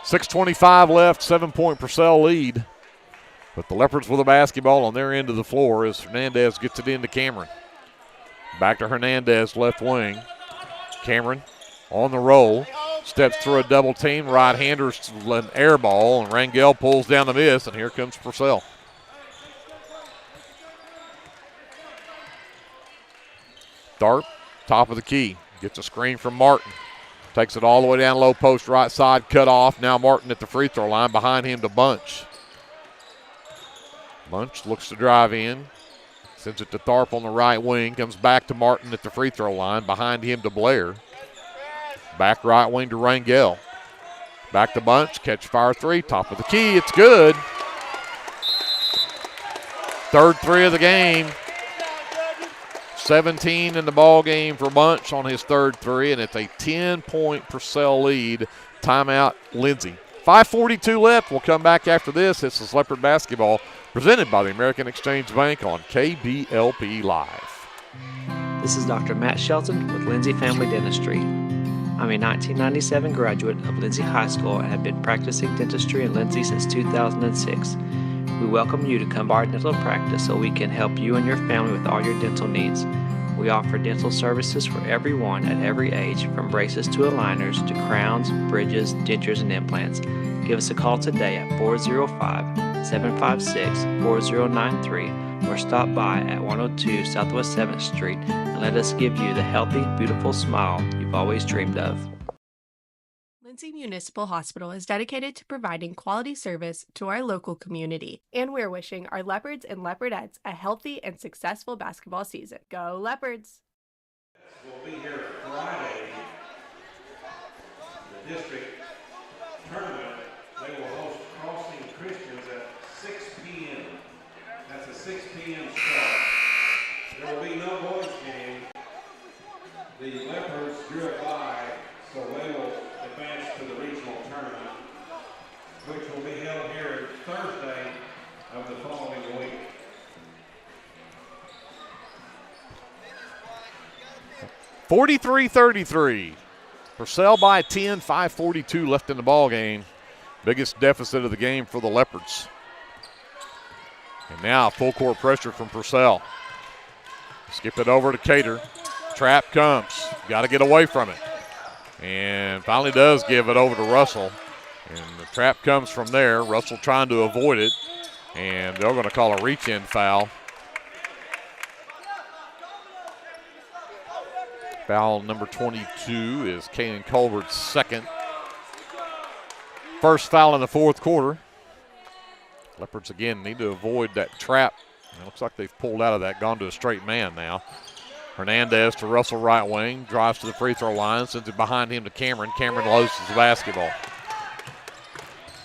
S2: 6:25 left. 7-point Purcell lead. But the Leopards with a basketball on their end of the floor as Hernandez gets it into Cameron. Back to Hernandez, left wing. Cameron on the roll, steps through a double team, right-handers an air ball, and Rangel pulls down the miss, and here comes Purcell. Dart, top of the key, gets a screen from Martin. Takes it all the way down low post, right side, cut off. Now Martin at the free throw line, behind him to Bunch. Bunch looks to drive in. Sends it to Tharp on the right wing. Comes back to Martin at the free throw line. Behind him to Blair. Back right wing to Rangel. Back to Bunch. Catch fire three. Top of the key. It's good. Third three of the game. 17 in the ball game for Bunch on his third three, and it's a 10-point Purcell lead. Timeout, Lindsay. 5:42 left. We'll come back after this. This is Leopard basketball, presented by the American Exchange Bank on KBLP Live.
S11: This is Dr. Matt Shelton with Lindsay Family Dentistry. I'm a 1997 graduate of Lindsay High School and have been practicing dentistry in Lindsay since 2006. We welcome you to come to our dental practice so we can help you and your family with all your dental needs. We offer dental services for everyone at every age, from braces to aligners to crowns, bridges, dentures, and implants. Give us a call today at 405-756-4093 or stop by at 102 Southwest 7th Street and let us give you the healthy, beautiful smile you've always dreamed of.
S20: Lindsay Municipal Hospital is dedicated to providing quality service to our local community, and we're wishing our Leopards and Leopardettes a healthy and successful basketball season. Go Leopards!
S13: We'll be here Friday. The district tournament, they will host Crossing Christians at 6 p.m. That's a 6 p.m. start. There will be no boys game. The Leopards drew a bye, so they will advance to the regional tournament, which will be held here Thursday of the following week.
S2: 43-33. Purcell by 10, 5:42 left in the ball game. Biggest deficit of the game for the Leopards. And now full court pressure from Purcell. Skip it over to Cater. Trap comes. Got to get away from it. And finally does give it over to Russell. And the trap comes from there. Russell trying to avoid it. And they're going to call a reach-in foul. Foul number 22 is Kanan Culvert's second. First foul in the fourth quarter. Leopards again need to avoid that trap. It looks like they've pulled out of that, gone to a straight man now. Hernandez to Russell right wing, drives to the free throw line, sends it behind him to Cameron. Cameron loses the basketball.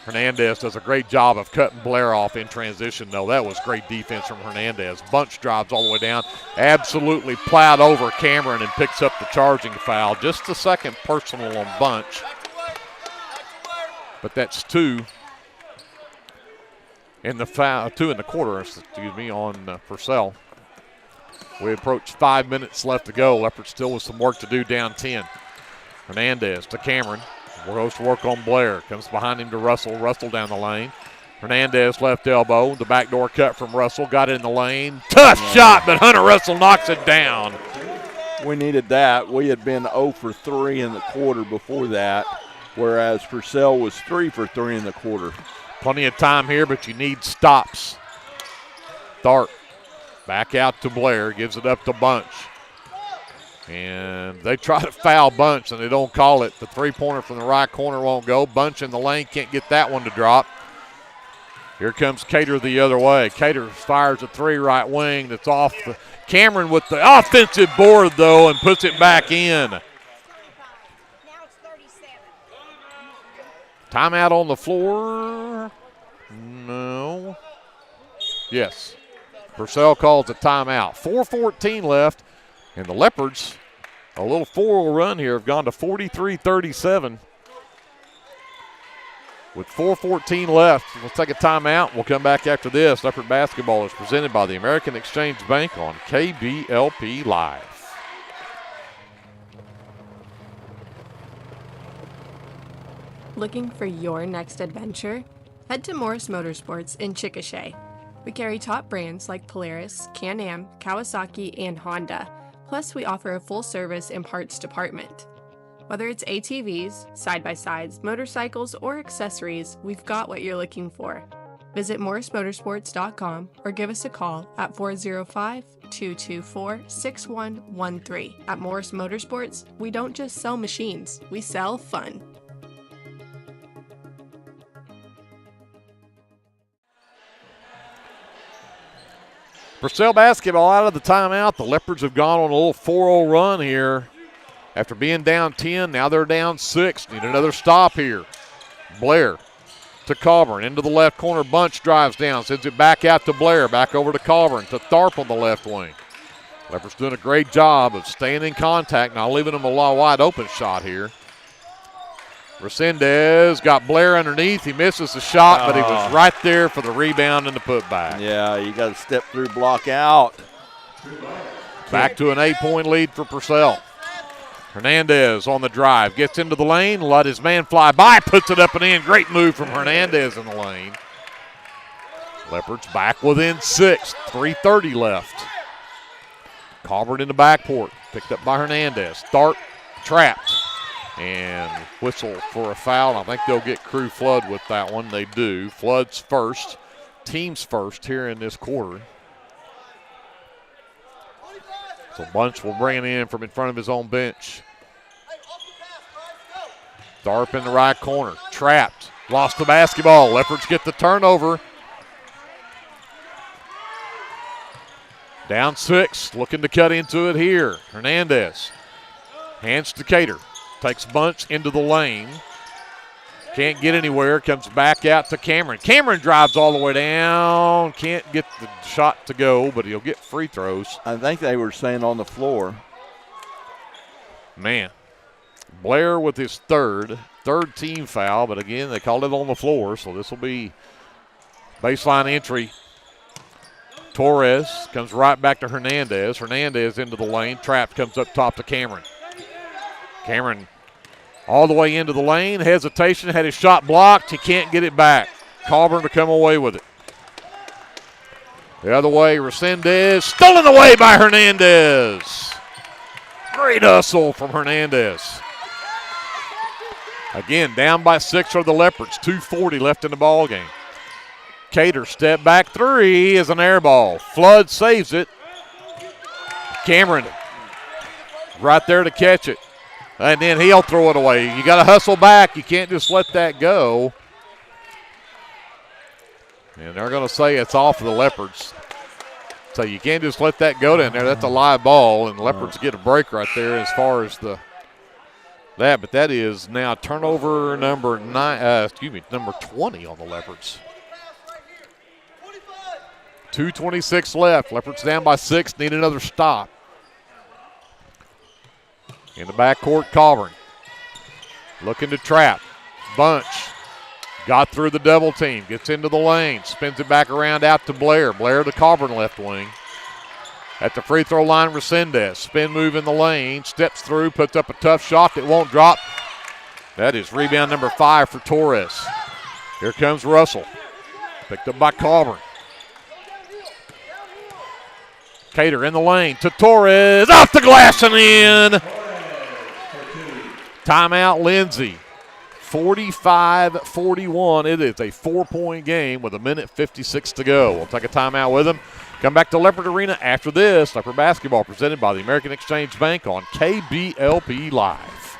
S2: Hernandez does a great job of cutting Blair off in transition, though. That was great defense from Hernandez. Bunch drives all the way down, absolutely plowed over Cameron and picks up the charging foul. Just the second personal on Bunch. But that's two in the foul, 2 in the quarter, on Purcell. We approach 5 minutes left to go. Leopards still with some work to do, down 10. Hernandez to Cameron. Goes to work on Blair. Comes behind him to Russell. Russell down the lane. Hernandez left elbow. The backdoor cut from Russell. Got it in the lane. Tough shot, but Hunter Russell knocks it down.
S25: We needed that. We had been 0 for 3 in the quarter before that, whereas Purcell was 3 for 3 in the quarter.
S2: Plenty of time here, but you need stops. Tharp back out to Blair, gives it up to Bunch. And they try to foul Bunch, and they don't call it. The three-pointer from the right corner won't go. Bunch in the lane, can't get that one to drop. Here comes Cater the other way. Cater fires a three right wing that's off. Cameron with the offensive board, though, and puts it back in. Timeout on the floor. No. Yes. Purcell calls a timeout. 4:14 left, and the Leopards, a little 4-0 run here, have gone to 43-37. With 4:14 left, let's take a timeout. We'll come back after this. Leopard basketball is presented by the American Exchange Bank on KBLP Live.
S20: Looking for your next adventure? Head to Morris Motorsports in Chickasha. We carry top brands like Polaris, Can-Am, Kawasaki, and Honda. Plus, we offer a full-service and parts department. Whether it's ATVs, side-by-sides, motorcycles, or accessories, we've got what you're looking for. Visit morrismotorsports.com or give us a call at 405-224-6113. At Morris Motorsports, we don't just sell machines, we sell fun.
S2: Purcell basketball out of the timeout. The Leopards have gone on a little 4-0 run here. After being down 10, now they're down 6. Need another stop here. Blair to Colburn. Into the left corner. Bunch drives down. Sends it back out to Blair. Back over to Colburn. To Tharp on the left wing. Leopards doing a great job of staying in contact. Not leaving them a wide open shot here. Resendez got Blair underneath. He misses the shot, but he was right there for the rebound and the putback.
S25: Yeah, you got to step through, block out.
S2: Back to an 8-point lead for Purcell. Hernandez on the drive, gets into the lane, let his man fly by, puts it up and in. Great move from Hernandez in the lane. Leopards back within 6, 3:30 left. Colbert in the backcourt, picked up by Hernandez. Tharp trapped and whistle for a foul. I think they'll get Crew Flood with that one. They do. Flood's first, team's first here in this quarter. So Bunch will bring it in from in front of his own bench. Tharp in the right corner, trapped, lost the basketball. Leopards get the turnover. Down 6, looking to cut into it here. Hernandez hands to Cater, takes Bunch into the lane. Can't get anywhere, comes back out to Cameron. Cameron drives all the way down, can't get the shot to go, but he'll get free throws.
S25: I think they were saying on the floor.
S2: Man, Blair with his third team foul, but again, they called it on the floor, so this will be baseline entry. Torres comes right back to Hernandez. Hernandez into the lane, trapped, comes up top to Cameron. Cameron all the way into the lane, hesitation, had his shot blocked. He can't get it back. Colburn to come away with it. The other way, Resendez, stolen away by Hernandez. Great hustle from Hernandez. Again, down by 6 are the Leopards, 2:40 left in the ball game. Cater step back three is an air ball. Flood saves it. Cameron right there to catch it. And then he'll throw it away. You got to hustle back. You can't just let that go. And they're going to say it's off of the Leopards. So you can't just let that go down there. That's a live ball, and the Leopards get a break right there as far as that. But that is now turnover number 20 on the Leopards. 2:26 left. Leopards down by 6. Need another stop. In the backcourt, Colburn looking to trap. Bunch got through the double team, gets into the lane, spins it back around out to Blair. Blair to Colburn left wing. At the free throw line, Resendez. Spin move in the lane, steps through, puts up a tough shot that won't drop. That is rebound number 5 for Torres. Here comes Russell. Picked up by Colburn. Cater in the lane to Torres, off the glass and in. Timeout, Lindsay. 45-41. It is a 4-point game with 1:56 to go. We'll take a timeout with them. Come back to Leopard Arena after this. Leopard basketball presented by the American Exchange Bank on KBLP Live.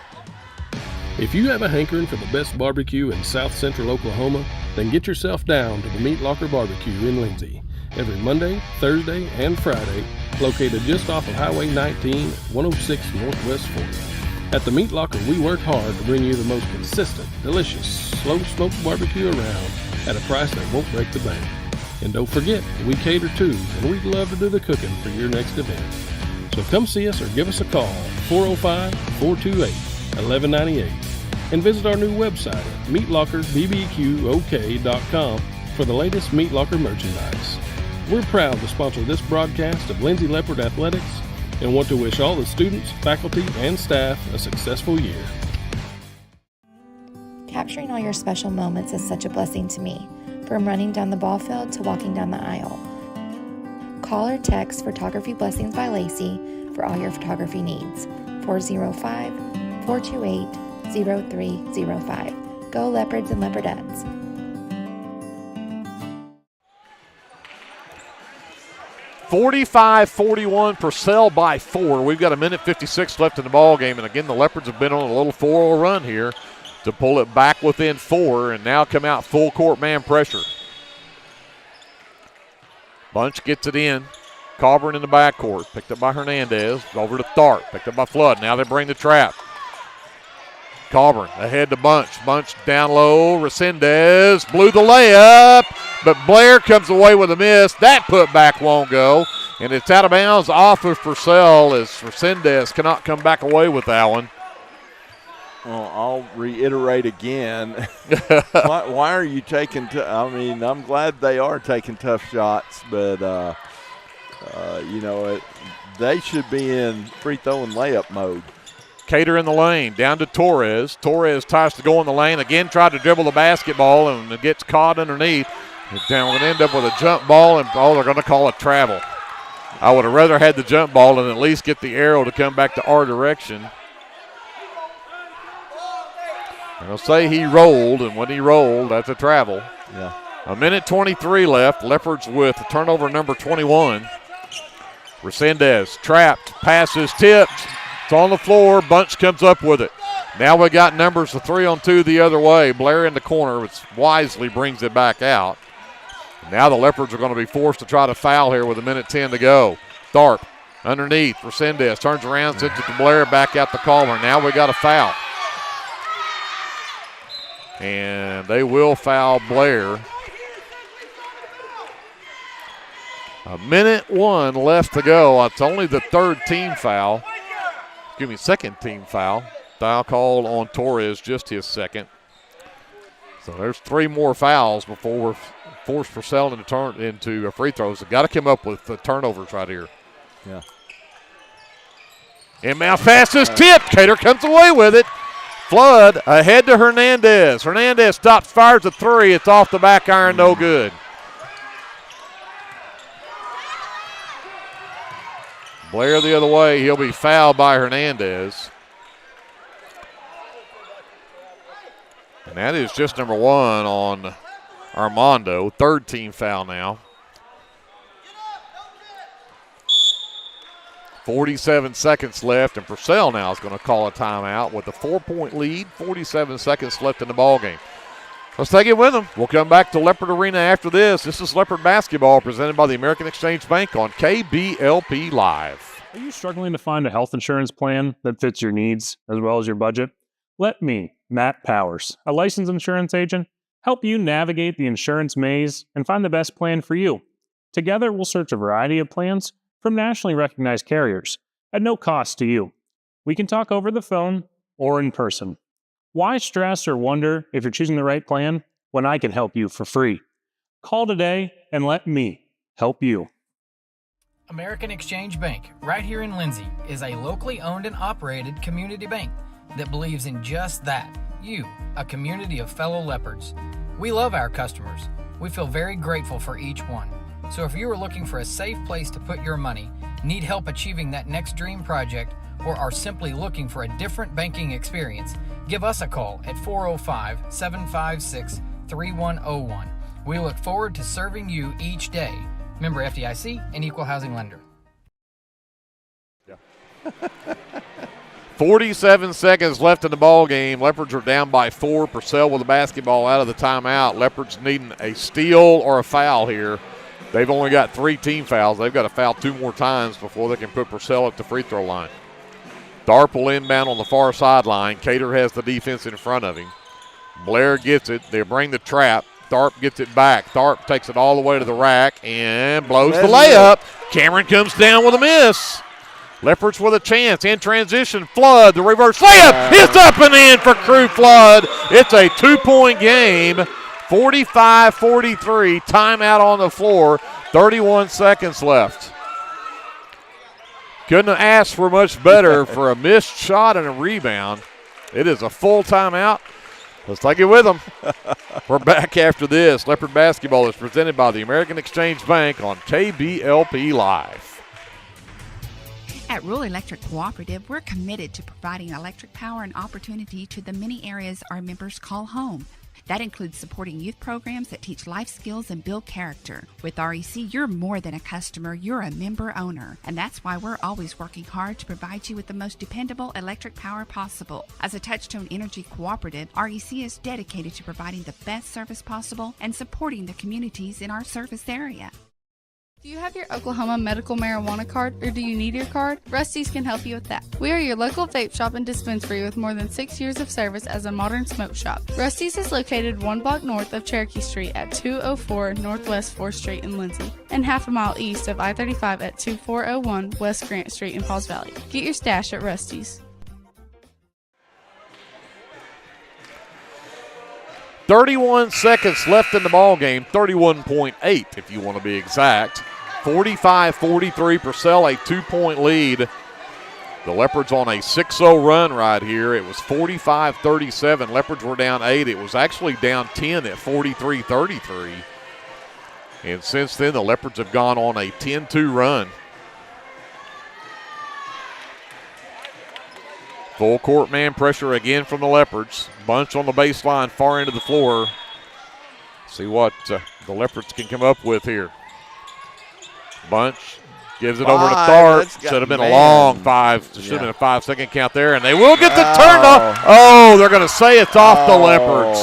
S15: If you have a hankering for the best barbecue in South Central Oklahoma, then get yourself down to the Meat Locker Barbecue in Lindsay. Every Monday, Thursday, and Friday, located just off of Highway 19 at 106 Northwest 4th. At the Meat Locker, we work hard to bring you the most consistent, delicious, slow-smoked barbecue around at a price that won't break the bank. And don't forget, we cater too, and we'd love to do the cooking for your next event. So come see us or give us a call, 405-428-1198. And visit our new website at meatlockerbbqok.com for the latest Meat Locker merchandise. We're proud to sponsor this broadcast of Lindsay Leopard Athletics and want to wish all the students, faculty, and staff a successful year.
S8: Capturing all your special moments is such a blessing to me, from running down the ball field to walking down the aisle. Call or text Photography Blessings by Lacey for all your photography needs. 405-428-0305. Go Leopards and Leopardettes.
S2: (45-41), Purcell by 4. We've got 1:56 left in the ball game, and again, the Leopards have been on a little 4-0 run here to pull it back within 4, and now come out full court man pressure. Bunch gets it in. Coburn in the backcourt, picked up by Hernandez, over to Tharp, picked up by Flood. Now they bring the trap. Coburn ahead to Bunch. Bunch down low. Resendez blew the layup, but Blair comes away with a miss. That putback won't go, and it's out of bounds off of Purcell as Resendez cannot come back away with that one.
S25: Well, I'll reiterate again. why are you taking I'm glad they are taking tough shots, but, they should be in free throw and layup mode.
S2: Cater in the lane, down to Torres. Torres tries to go in the lane. Again, tried to dribble the basketball and it gets caught underneath. Down going to end up with a jump ball, and they're going to call it travel. I would have rather had the jump ball and at least get the arrow to come back to our direction. They'll say he rolled, and when he rolled, that's a travel.
S25: Yeah.
S2: 1:23 left. Leopards with turnover number 21. Resendez trapped, passes tipped. It's on the floor. Bunch comes up with it. Now we got numbers of 3-on-2 the other way. Blair in the corner, which wisely brings it back out. Now the Leopards are going to be forced to try to foul here with 1:10 to go. Tharp underneath. Resendez turns around, sends it to Blair, back out the caller. Now we got a foul. And they will foul Blair. 1:01 left to go. It's only the second team foul. Foul called on Torres, just his second. So there's 3 more fouls before we're forced Purcell into free throws. They've got to come up with the turnovers right here.
S25: Yeah.
S2: Inbound pass is tipped. Cater comes away with it. Flood ahead to Hernandez. Hernandez stops, fires a 3. It's off the back iron, no good. Blair the other way. He'll be fouled by Hernandez. And that is just number 1 on Armando. 3rd team foul now. 47 seconds left, and Purcell now is going to call a timeout with a 4-point lead. 47 seconds left in the ballgame. Let's take it with them. We'll come back to Leopard Arena after this. This is Leopard basketball presented by the American Exchange Bank on KBLP Live.
S5: Are you struggling to find a health insurance plan that fits your needs as well as your budget? Let me, Matt Powers, a licensed insurance agent, help you navigate the insurance maze and find the best plan for you. Together, we'll search a variety of plans from nationally recognized carriers at no cost to you. We can talk over the phone or in person. Why stress or wonder if you're choosing the right plan when I can help you for free? Call today and let me help you.
S14: American Exchange Bank, right here in Lindsay, is a locally owned and operated community bank that believes in just that, you, a community of fellow Leopards. We love our customers. We feel very grateful for each one. So if you are looking for a safe place to put your money, Need help achieving that next dream project, or are simply looking for a different banking experience? Give us a call at 405-756-3101. We look forward to serving you each day. Member FDIC and Equal Housing Lender.
S2: 47 seconds left in the ball game. Leopards are down by 4. Purcell with the basketball out of the timeout. Leopards needing a steal or a foul here. They've only got 3 team fouls. They've got to foul 2 more times before they can put Purcell at the free throw line. Tharp will inbound on the far sideline. Cater has the defense in front of him. Blair gets it. They bring the trap. Tharp gets it back. Tharp takes it all the way to the rack and blows the layup. Cameron comes down with a miss. Leopards with a chance in transition. Flood, the reverse layup is up and in for Crew Flood. It's a 2-point game. 45-43. Timeout on the floor. 31 seconds left. Couldn't have asked for much better for a missed shot and a rebound. It is a full timeout. Let's take it with them. We're back after this. Leopard basketball is presented by the American Exchange Bank on KBLP Live.
S16: At Rural Electric Cooperative, we're committed to providing electric power and opportunity to the many areas our members call home. That includes supporting youth programs that teach life skills and build character. With REC, you're more than a customer, you're a member owner. And that's why we're always working hard to provide you with the most dependable electric power possible. As a Touchstone Energy Cooperative, REC is dedicated to providing the best service possible and supporting the communities in our service area.
S17: Do you have your Oklahoma medical marijuana card, or do you need your card? Rusty's can help you with that. We are your local vape shop and dispensary with more than 6 years of service as a modern smoke shop. Rusty's is located 1 block north of Cherokee Street at 204 Northwest 4th Street in Lindsay, and half a mile east of I-35 at 2401 West Grant Street in Pauls Valley. Get your stash at Rusty's.
S2: 31 seconds left in the ball game. 31.8 if you want to be exact. 45-43, Purcell, a 2-point lead. The Leopards on a 6-0 run right here. It was 45-37. Leopards were down 8. It was actually down 10 at 43-33. And since then, the Leopards have gone on a 10-2 run. Full court man pressure again from the Leopards. Bunch on the baseline, far end of the floor. See what the Leopards can come up with here. Bunch gives it over to Tharp. Should have been a long 5. Should have been a 5-second count there, and they will get the turn off. Oh, they're going to say it's off the Leopards.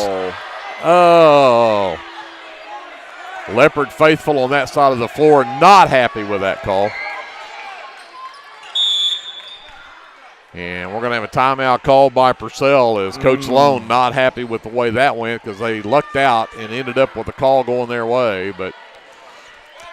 S2: Oh. Leopard faithful on that side of the floor, not happy with that call. And we're going to have a timeout called by Purcell as Coach Lone not happy with the way that went because they lucked out and ended up with the call going their way. But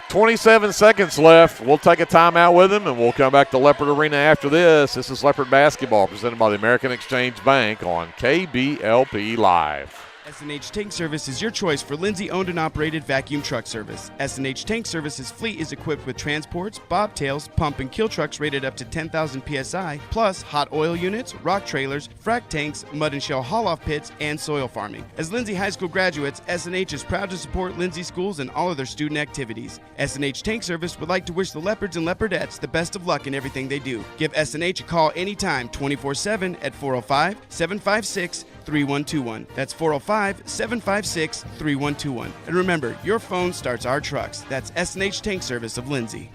S2: 27 seconds left. We'll take a timeout with them, and we'll come back to Leopard Arena after this. This is Leopard basketball presented by the American Exchange Bank on KBLP Live.
S21: S&H Tank Service is your choice for Lindsay owned and operated vacuum truck service. S&H Tank Service's fleet is equipped with transports, bobtails, pump and kill trucks rated up to 10,000 PSI, plus hot oil units, rock trailers, frac tanks, mud and shell haul-off pits, and soil farming. As Lindsay High School graduates, S&H is proud to support Lindsay schools and all of their student activities. S&H Tank Service would like to wish the Leopards and Leopardettes the best of luck in everything they do. Give S&H a call anytime, 24/7 at 405-756-3121. That's 405-756-3121. And remember, your phone starts our trucks. That's S&H Tank Service of Lindsay.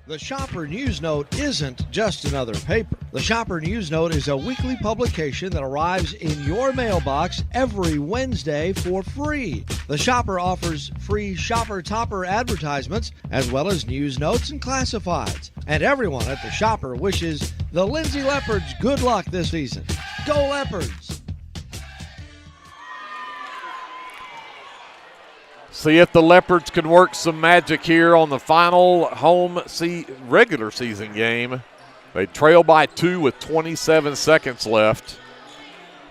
S23: The Shopper News Note isn't just another paper. The Shopper News Note is a weekly publication that arrives in your mailbox every Wednesday for free. The Shopper offers free Shopper Topper advertisements as well as news notes and classifieds. And everyone at the Shopper wishes the Lindsay Leopards good luck this season. Go Leopards!
S2: See if the Leopards can work some magic here on the final home regular season game. They trail by 2 with 27 seconds left.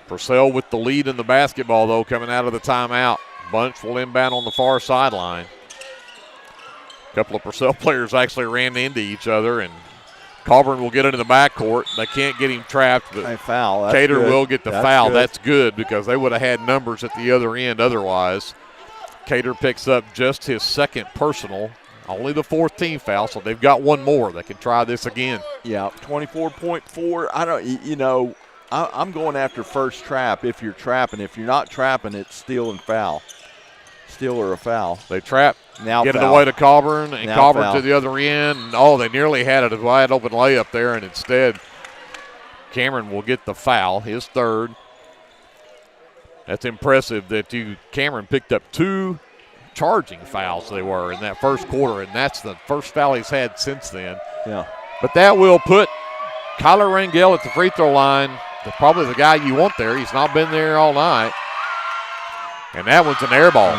S2: Purcell with the lead in the basketball, though, coming out of the timeout. Bunch will inbound on the far sideline. A couple of Purcell players actually ran into each other, and Colburn will get into the backcourt. They can't get him trapped, but Cater will get the foul. That's good because they would have had numbers at the other end otherwise. Cater picks up just his second personal. Only the 4th team foul, so they've got one more. They can try this again.
S25: Yeah, 24.4. I don't, you know, I'm going after first trap if you're trapping. If you're not trapping, it's steal and foul. Steal or a foul.
S2: They trap.
S25: Now
S2: get
S25: foul.
S2: it away to Coburn, and
S25: Now
S2: Coburn
S25: foul.
S2: to the other end. Oh, they nearly had it a wide open layup there, and instead Cameron will get the foul, his 3rd. That's impressive that Cameron picked up 2 charging fouls they were in that first quarter, and that's the first foul he's had since then.
S25: Yeah.
S2: But that will put Kyler Rangel at the free throw line, probably the guy you want there. He's not been there all night. And that one's an air ball.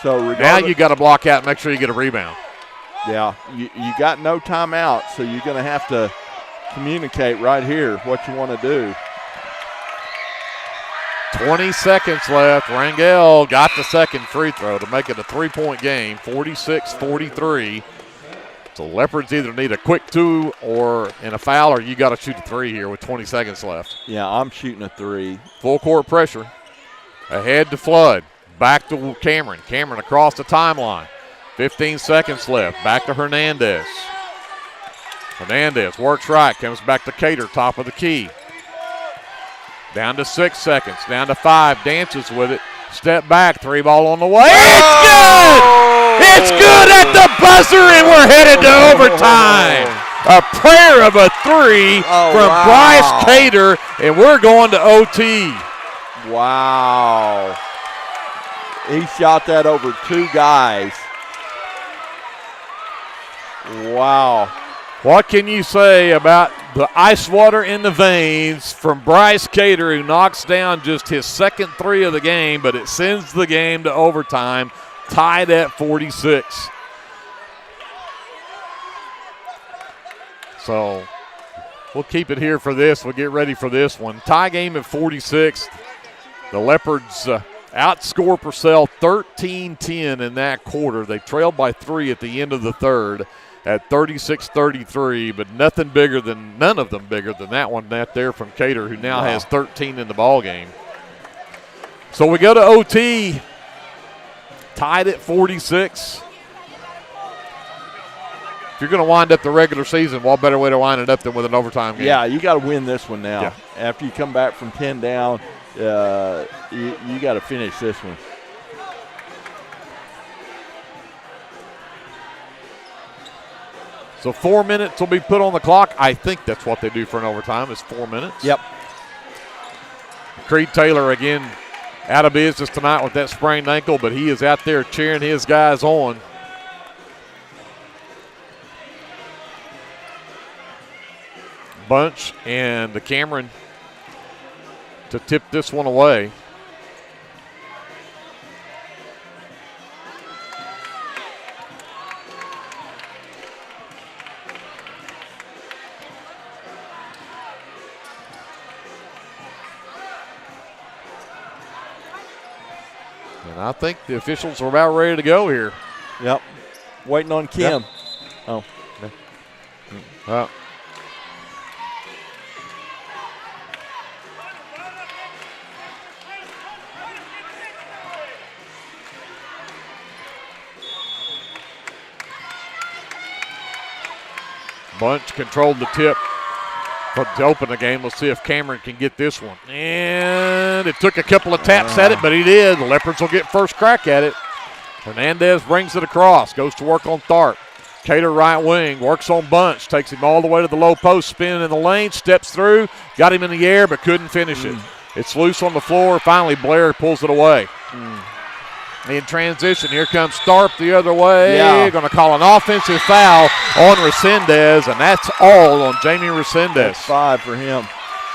S25: So
S2: now you got to block out and make sure you get a rebound.
S25: Yeah, you got no timeout, so you're going to have to communicate right here what you want to do.
S2: 20 seconds left. Rangel got the second free throw to make it a 3-point game, 46-43. So Leopards either need a quick 2 and a foul, or you got to shoot a 3 here with 20 seconds left.
S25: Yeah, I'm shooting a 3.
S2: Full court pressure. Ahead to Flood. Back to Cameron. Cameron across the timeline. 15 seconds left. Back to Hernandez. Hernandez works right. Comes back to Cater, top of the key. Down to 6 seconds. Down to 5. Dances with it. Step back. 3 ball on the way. It's good! It's good at the buzzer, and we're headed to overtime. A prayer of a 3 from Bryce Cater, and we're going to OT.
S25: Wow. He shot that over 2 guys. Wow.
S2: What can you say about the ice water in the veins from Bryce Cater, who knocks down just his second 3 of the game, but it sends the game to overtime, tied at 46. So we'll keep it here for this. We'll get ready for this one. Tie game at 46. The Leopards outscore Purcell 13-10 in that quarter. They trailed by 3 at the end of the third at 36-33, but none of them bigger than that one net there from Cater, who now has 13 in the ball game. So we go to OT, tied at 46. If you're going to wind up the regular season, what better way to wind it up than with an overtime game?
S25: Yeah, you got to win this one now.
S2: Yeah.
S25: After you come back from 10 down, you got to finish this one.
S2: So 4 minutes will be put on the clock. I think that's what they do for an overtime is 4 minutes.
S25: Yep.
S2: Creed Taylor again out of business tonight with that sprained ankle, but he is out there cheering his guys on. Bunch and the Cameron to tip this one away. And I think the officials are about ready to go here.
S25: Yep. Waiting on Kim.
S2: Yep.
S25: Oh.
S2: Bunch controlled the tip to open the game. Let's see if Cameron can get this one. And it took a couple of taps at it, but he did. The Leopards will get first crack at it. Hernandez brings it across, goes to work on Tharp. Cater right wing, works on Bunch, takes him all the way to the low post, spinning in the lane, steps through, got him in the air, but couldn't finish it. It's loose on the floor. Finally, Blair pulls it away. In transition, here comes Tharp the other way.
S25: Yeah.
S2: Going to call an offensive foul on Resendez, and that's all on Jamie Resendez.
S25: That's 5 for him.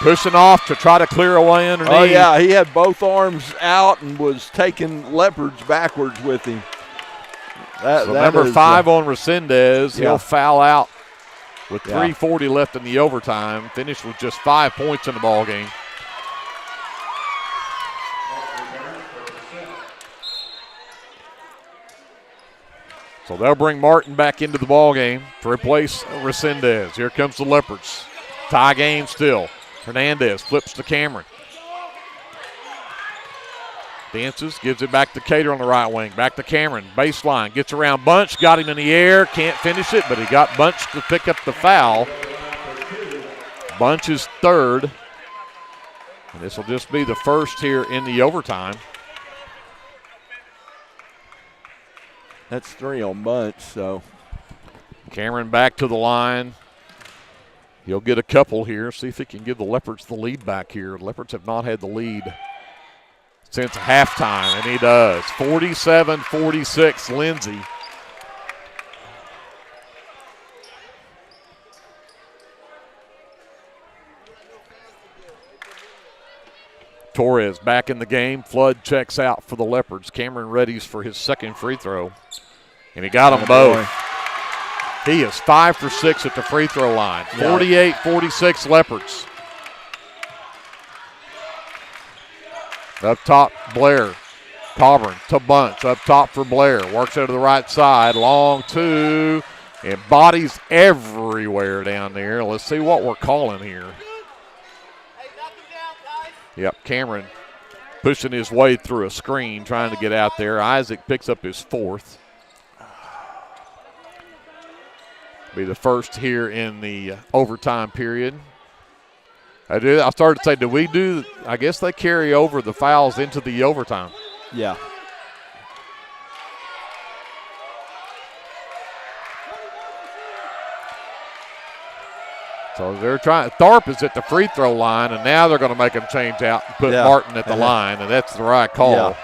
S2: Pushing off to try to clear away underneath.
S25: Oh, yeah, he had both arms out and was taking Leopards backwards with him.
S2: So number 5 on Resendez.
S25: Yeah.
S2: He'll foul out with 3:40 left in the overtime. Finished with just 5 points in the ball game. So they'll bring Martin back into the ball game to replace Resendez. Here comes the Leopards. Tie game still. Hernandez flips to Cameron. Dances, gives it back to Cater on the right wing. Back to Cameron, baseline, gets around Bunch, got him in the air, can't finish it, but he got Bunch to pick up the foul. Bunch is third. And this will just be the first here in the overtime.
S25: That's 3 on Bunch, so.
S2: Cameron back to the line. He'll get a couple here. See if he can give the Leopards the lead back here. The Leopards have not had the lead since halftime, and he does. 47-46, Lindsay. Torres back in the game. Flood checks out for the Leopards. Cameron readies for his second free throw, and he got them both. He is 5 for 6 at the free throw line. 48-46 Leopards. Up top, Blair. Coburn to Bunch. Up top for Blair. Works out to the right side. Long two. And bodies everywhere down there. Let's see what we're calling here. Yep, Cameron pushing his way through a screen, trying to get out there. Isaac picks up his fourth. Be the first here in the overtime period. I started to say, I guess they carry over the fouls into the overtime.
S25: Yeah.
S2: So they're trying. Tharp is at the free throw line, and now they're going to make him change out and put Martin at the line, and that's the right call.
S25: Yeah.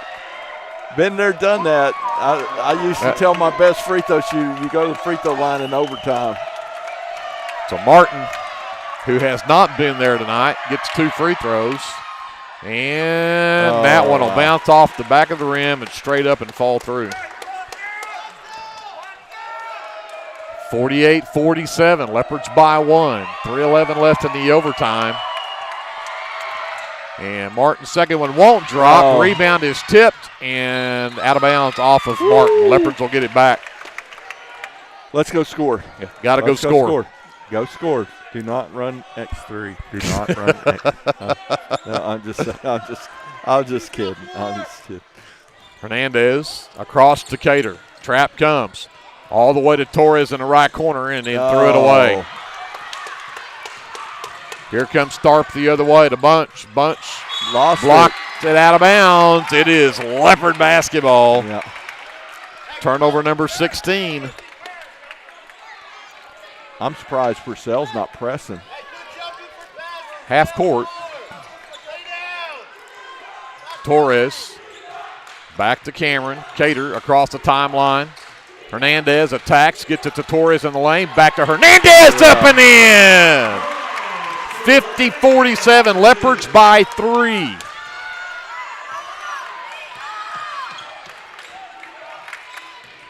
S25: Been there, done that. I used to tell my best free throw shooter, you go to the free throw line in overtime.
S2: So Martin, who has not been there tonight, gets 2 free throws. And that one will bounce off the back of the rim and straight up and fall through. 48-47, Leopards by 1. 3:11 left in the overtime. And Martin's second one won't drop. Rebound is tipped and out of bounds off of Martin. Leopards will get it back.
S25: Let's go score.
S2: Yeah, got to go score.
S25: Go score. Do not run X3. Do not run X. No, I'm just kidding.
S2: Hernandez across to Cater. Trap comes all the way to Torres in the right corner and then threw it away. Here comes Tharp the other way to Bunch. Bunch blocked it out of bounds. It is Leopard basketball.
S25: Yeah.
S2: Turnover number 16.
S25: I'm surprised Purcell's not pressing.
S2: Half court. Torres back to Cameron. Cater across the timeline. Hernandez attacks, gets it to Torres in the lane. Back to Hernandez, up and in. 50-47, Leopards by 3.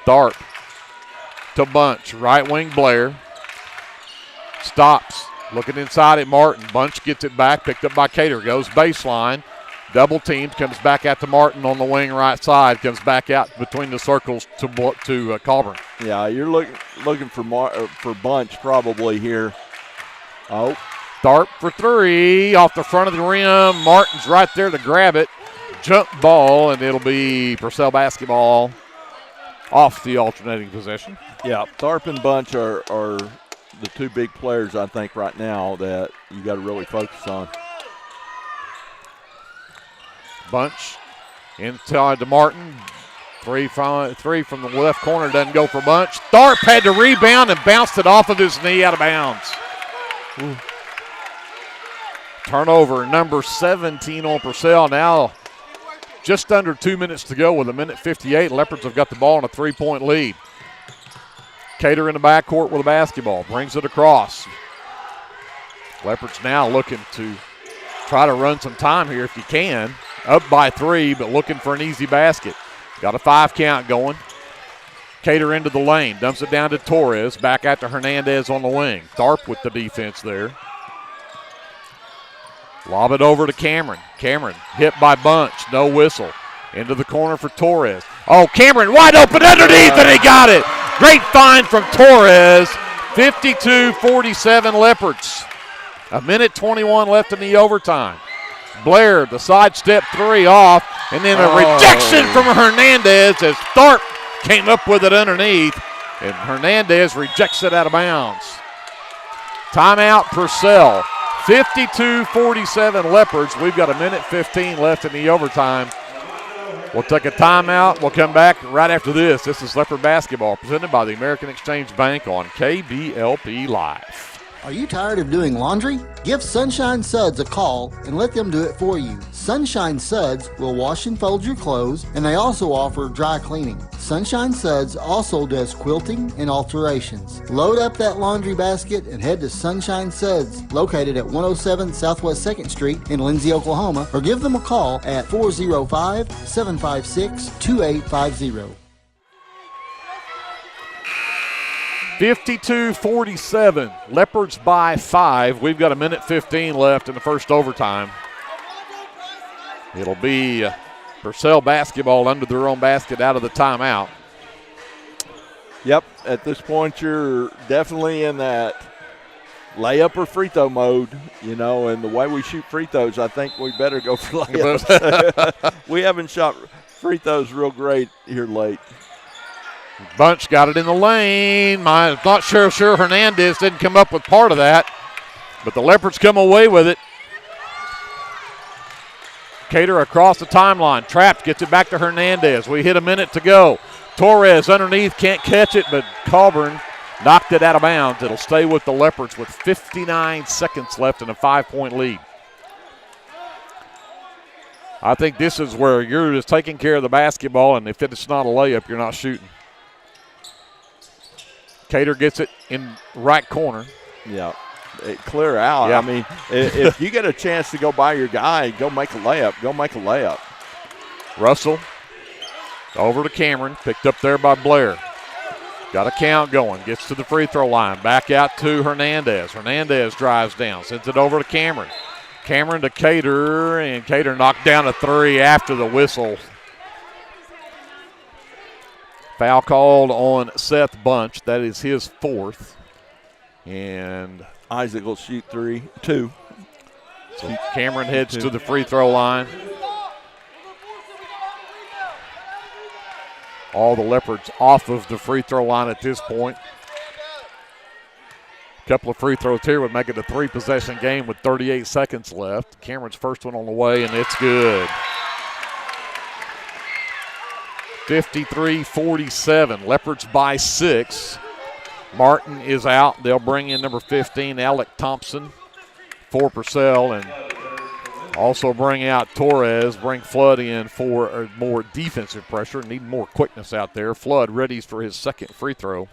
S2: Tharp to Bunch, right wing Blair. Stops, looking inside at Martin. Bunch gets it back, picked up by Cater, goes baseline. Double teamed, comes back out to Martin on the wing right side, comes back out between the circles to Coburn.
S25: Yeah, you're looking for Bunch probably here. Oh.
S2: Tharp for 3, off the front of the rim. Martin's right there to grab it. Jump ball, and it'll be Purcell basketball off the alternating possession.
S25: Yeah, Tharp and Bunch are the 2 big players, I think, right now that you got to really focus on.
S2: Bunch inside to Martin. 3 from the left corner, doesn't go for Bunch. Tharp had to rebound and bounced it off of his knee out of bounds. Ooh. Turnover number 17 on Purcell. Now just under 2 minutes to go with 1:58. Leopards have got the ball in a 3-point lead. Cater in the backcourt with a basketball. Brings it across. Leopards now looking to try to run some time here if you can. Up by 3, but looking for an easy basket. Got a 5 count going. Cater into the lane. Dumps it down to Torres. Back out to Hernandez on the wing. Tharp with the defense there. Lob it over to Cameron. Cameron hit by Bunch. No whistle. Into the corner for Torres. Oh, Cameron wide open underneath, and he got it. Great find from Torres. 52-47 Leopards. 1:21 left in the overtime. Blair, the sidestep three off, and then a rejection from Hernandez as Tharp came up with it underneath, and Hernandez rejects it out of bounds. Timeout, Purcell. 52-47 Leopards. We've got 1:15 left in the overtime. We'll take a timeout. We'll come back right after this. This is Leopard basketball presented by the American Exchange Bank on KBLP Live.
S18: Are you tired of doing laundry? Give Sunshine Suds a call and let them do it for you. Sunshine Suds will wash and fold your clothes, and they also offer dry cleaning. Sunshine Suds also does quilting and alterations. Load up that laundry basket and head to Sunshine Suds, located at 107 Southwest 2nd Street in Lindsay, Oklahoma, or give them a call at 405-756-2850.
S2: 52-47, Leopards by 5. We've got 1:15 left in the first overtime. It'll be Purcell basketball under their own basket out of the timeout.
S25: Yep, at this point you're definitely in that layup or free throw mode, you know, and the way we shoot free throws, I think we better go for layups. We haven't shot free throws real great here late.
S2: Bunch got it in the lane. I'm not sure Hernandez didn't come up with part of that, but the Leopards come away with it. Cater across the timeline. Trapped, gets it back to Hernandez. We hit a minute to go. Torres underneath, can't catch it, but Colburn knocked it out of bounds. It'll stay with the Leopards with 59 seconds left and a 5-point lead. I think this is where you're just taking care of the basketball, and if it's not a layup, you're not shooting. Cater gets it in right corner.
S25: Yeah, clear out.
S2: Yeah.
S25: I mean, if you get a chance to go by your guy, go make a layup. Go make a layup.
S2: Russell over to Cameron, picked up there by Blair. Got a count going, gets to the free throw line, back out to Hernandez. Hernandez drives down, sends it over to Cameron. Cameron to Cater, and Cater knocked down a three after the whistle. Foul called on Seth Bunch. That is his fourth. And
S25: Isaac will shoot two.
S2: So Cameron heads to the free throw line. All the Leopards off of the free throw line at this point. A couple of free throws here would make it a 3-possession game with 38 seconds left. Cameron's first one on the way, and it's good. 53-47, Leopards by 6. Martin is out. They'll bring in number 15, Alec Thompson, for Purcell, and also bring out Torres, bring Flood in for more defensive pressure. Need more quickness out there. Flood readies for his second free throw.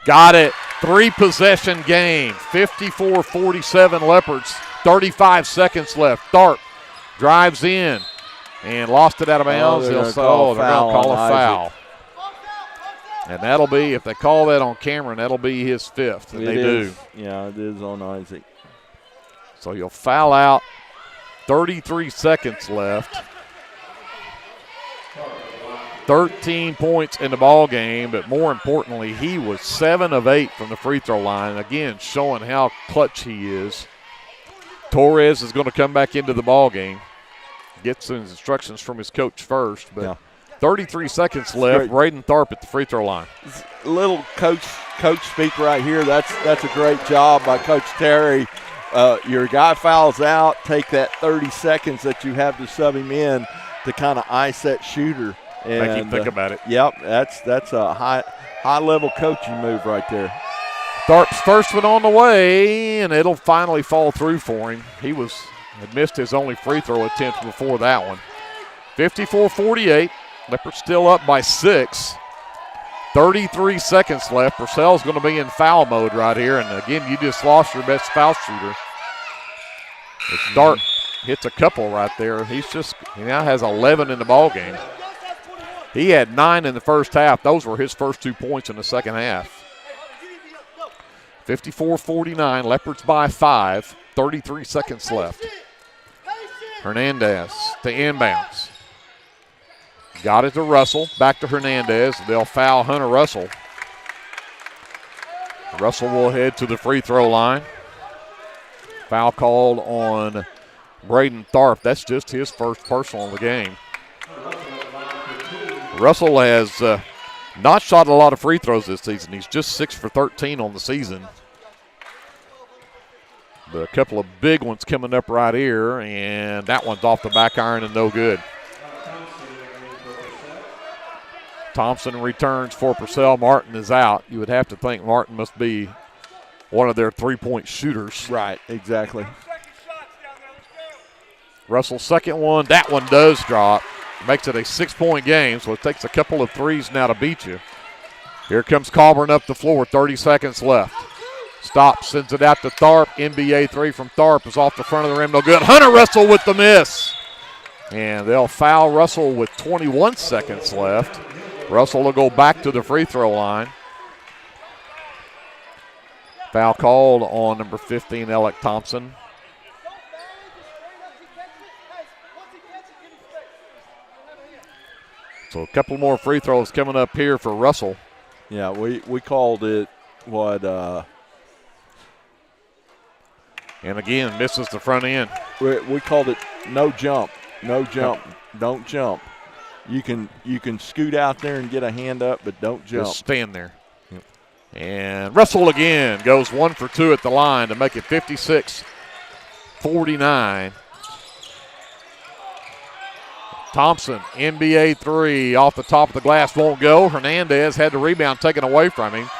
S2: Got it. 3-possession game. 54-47 Leopards. 35 seconds left. Tharp drives in and lost it out of bounds. They're going to call a foul. And that'll be, if they call that on Cameron, that'll be his fifth. And they do.
S25: Yeah, it is on Isaac.
S2: So you'll foul out. 33 seconds left. 13 points in the ball game, but more importantly, he was 7 of 8 from the free throw line. Again, showing how clutch he is. Torres is going to come back into the ball game. Get some instructions from his coach first, but 33 seconds left. Braden Tharp at the free throw line.
S25: Little coach speak right here. That's a great job by Coach Terry. Your guy fouls out. Take that 30 seconds that you have to sub him in to kind of ice that shooter. And,
S2: make him think about it.
S25: Yep, that's a high level coaching move right there.
S2: Tharp's first one on the way, and it'll finally fall through for him. He had missed his only free throw attempt before that one. 54-48. Leopards still up by 6. 33 seconds left. Purcell's going to be in foul mode right here. And again, you just lost your best foul shooter. Dart hits a couple right there. He now has 11 in the ball game. He had 9 in the first half. Those were his first 2 points in the second half. 54-49. Leopards by 5. 33 seconds left. Hernandez to inbounds. Got it to Russell. Back to Hernandez. They'll foul Hunter Russell. Russell will head to the free throw line. Foul called on Braden Tharp. That's just his first personal of the game. Russell has not shot a lot of free throws this season. He's just 6 for 13 on the season. But a couple of big ones coming up right here, and that one's off the back iron and no good. Thompson returns for Purcell. Martin is out. You would have to think Martin must be one of their three-point shooters.
S25: Right, exactly.
S2: Russell's second one. That one does drop. Makes it a 6-point game, so it takes a couple of threes now to beat you. Here comes Colburn up the floor, 30 seconds left. Stops, sends it out to Tharp. NBA three from Tharp is off the front of the rim, no good. Hunter Russell with the miss. And they'll foul Russell with 21 seconds left. Russell will go back to the free throw line. Foul called on number 15, Alec Thompson. So a couple more free throws coming up here for Russell.
S25: Yeah, we called it what?
S2: And again, misses the front end.
S25: We called it no jump, no jump, don't jump. You can scoot out there and get a hand up, but don't jump.
S2: Just stand there. Yep. And Russell again goes 1 for 2 at the line to make it 56-49. Thompson, NBA three off the top of the glass, won't go. Hernandez had the rebound taken away from him.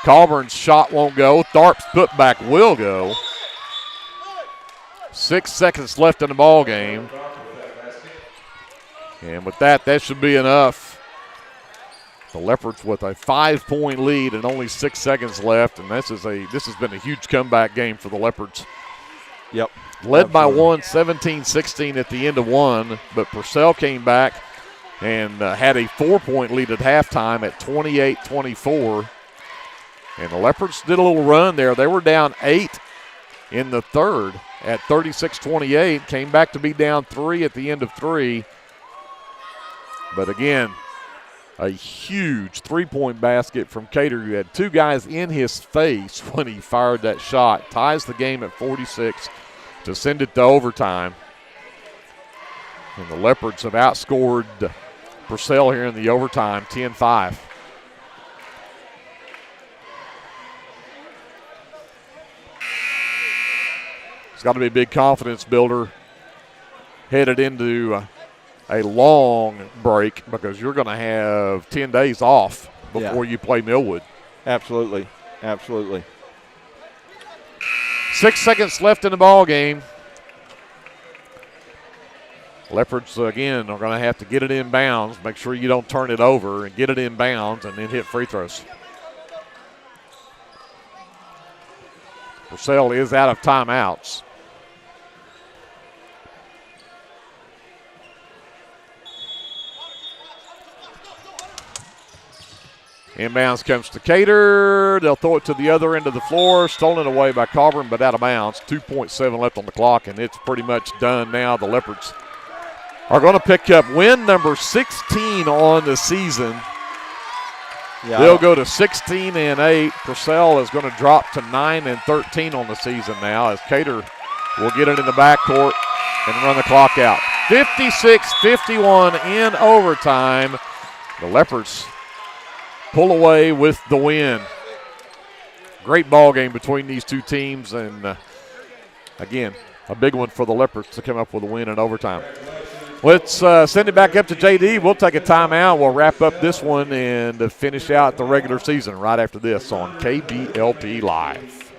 S2: Colburn's shot won't go. Tharp's putback will go. 6 seconds left in the ball game. And with that should be enough. The Leopards with a 5-point lead and only 6 seconds left, and this has been a huge comeback game for the Leopards.
S25: Yep.
S2: Led by one, 17-16 at the end of one, but Purcell came back and had a 4-point lead at halftime at 28-24. And the Leopards did a little run there. They were down 8 in the third at 36-28, came back to be down 3 at the end of 3. But again, a huge 3-point basket from Cater, who had 2 guys in his face when he fired that shot. Ties the game at 46 to send it to overtime. And the Leopards have outscored Purcell here in the overtime, 10-5. It's got to be a big confidence builder headed into a long break, because you're going to have 10 days off before you play Millwood.
S25: Absolutely. Absolutely.
S2: 6 seconds left in the ball game. Leopards, again, are going to have to get it in bounds. Make sure you don't turn it over, and get it in bounds and then hit free throws. Purcell is out of timeouts. Inbounds comes to Cater. They'll throw it to the other end of the floor. Stolen away by Colburn, but out of bounds. 2.7 left on the clock, and it's pretty much done now. The Leopards are going to pick up win number 16 on the season. Yeah, they'll go to 16-8. Purcell is going to drop to 9-13 on the season now, as Cater will get it in the backcourt and run the clock out. 56-51 in overtime. The Leopards pull away with the win. Great ball game between these two teams, and again, a big one for the Leopards to come up with a win in overtime. Let's send it back up to JD. We'll take a timeout. We'll wrap up this one and finish out the regular season right after this on KBLP Live.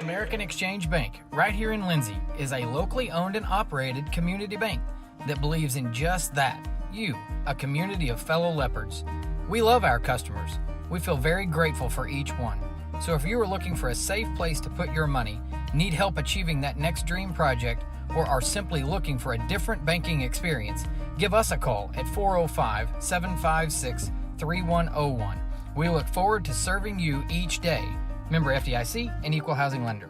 S14: American Exchange Bank, right here in Lindsay, is a locally owned and operated community bank that believes in just that, you, a community of fellow Leopards. We love our customers. We feel very grateful for each one. So if you are looking for a safe place to put your money, need help achieving that next dream project, or are simply looking for a different banking experience, give us a call at 405-756-3101. We look forward to serving you each day. Member FDIC and Equal Housing Lender.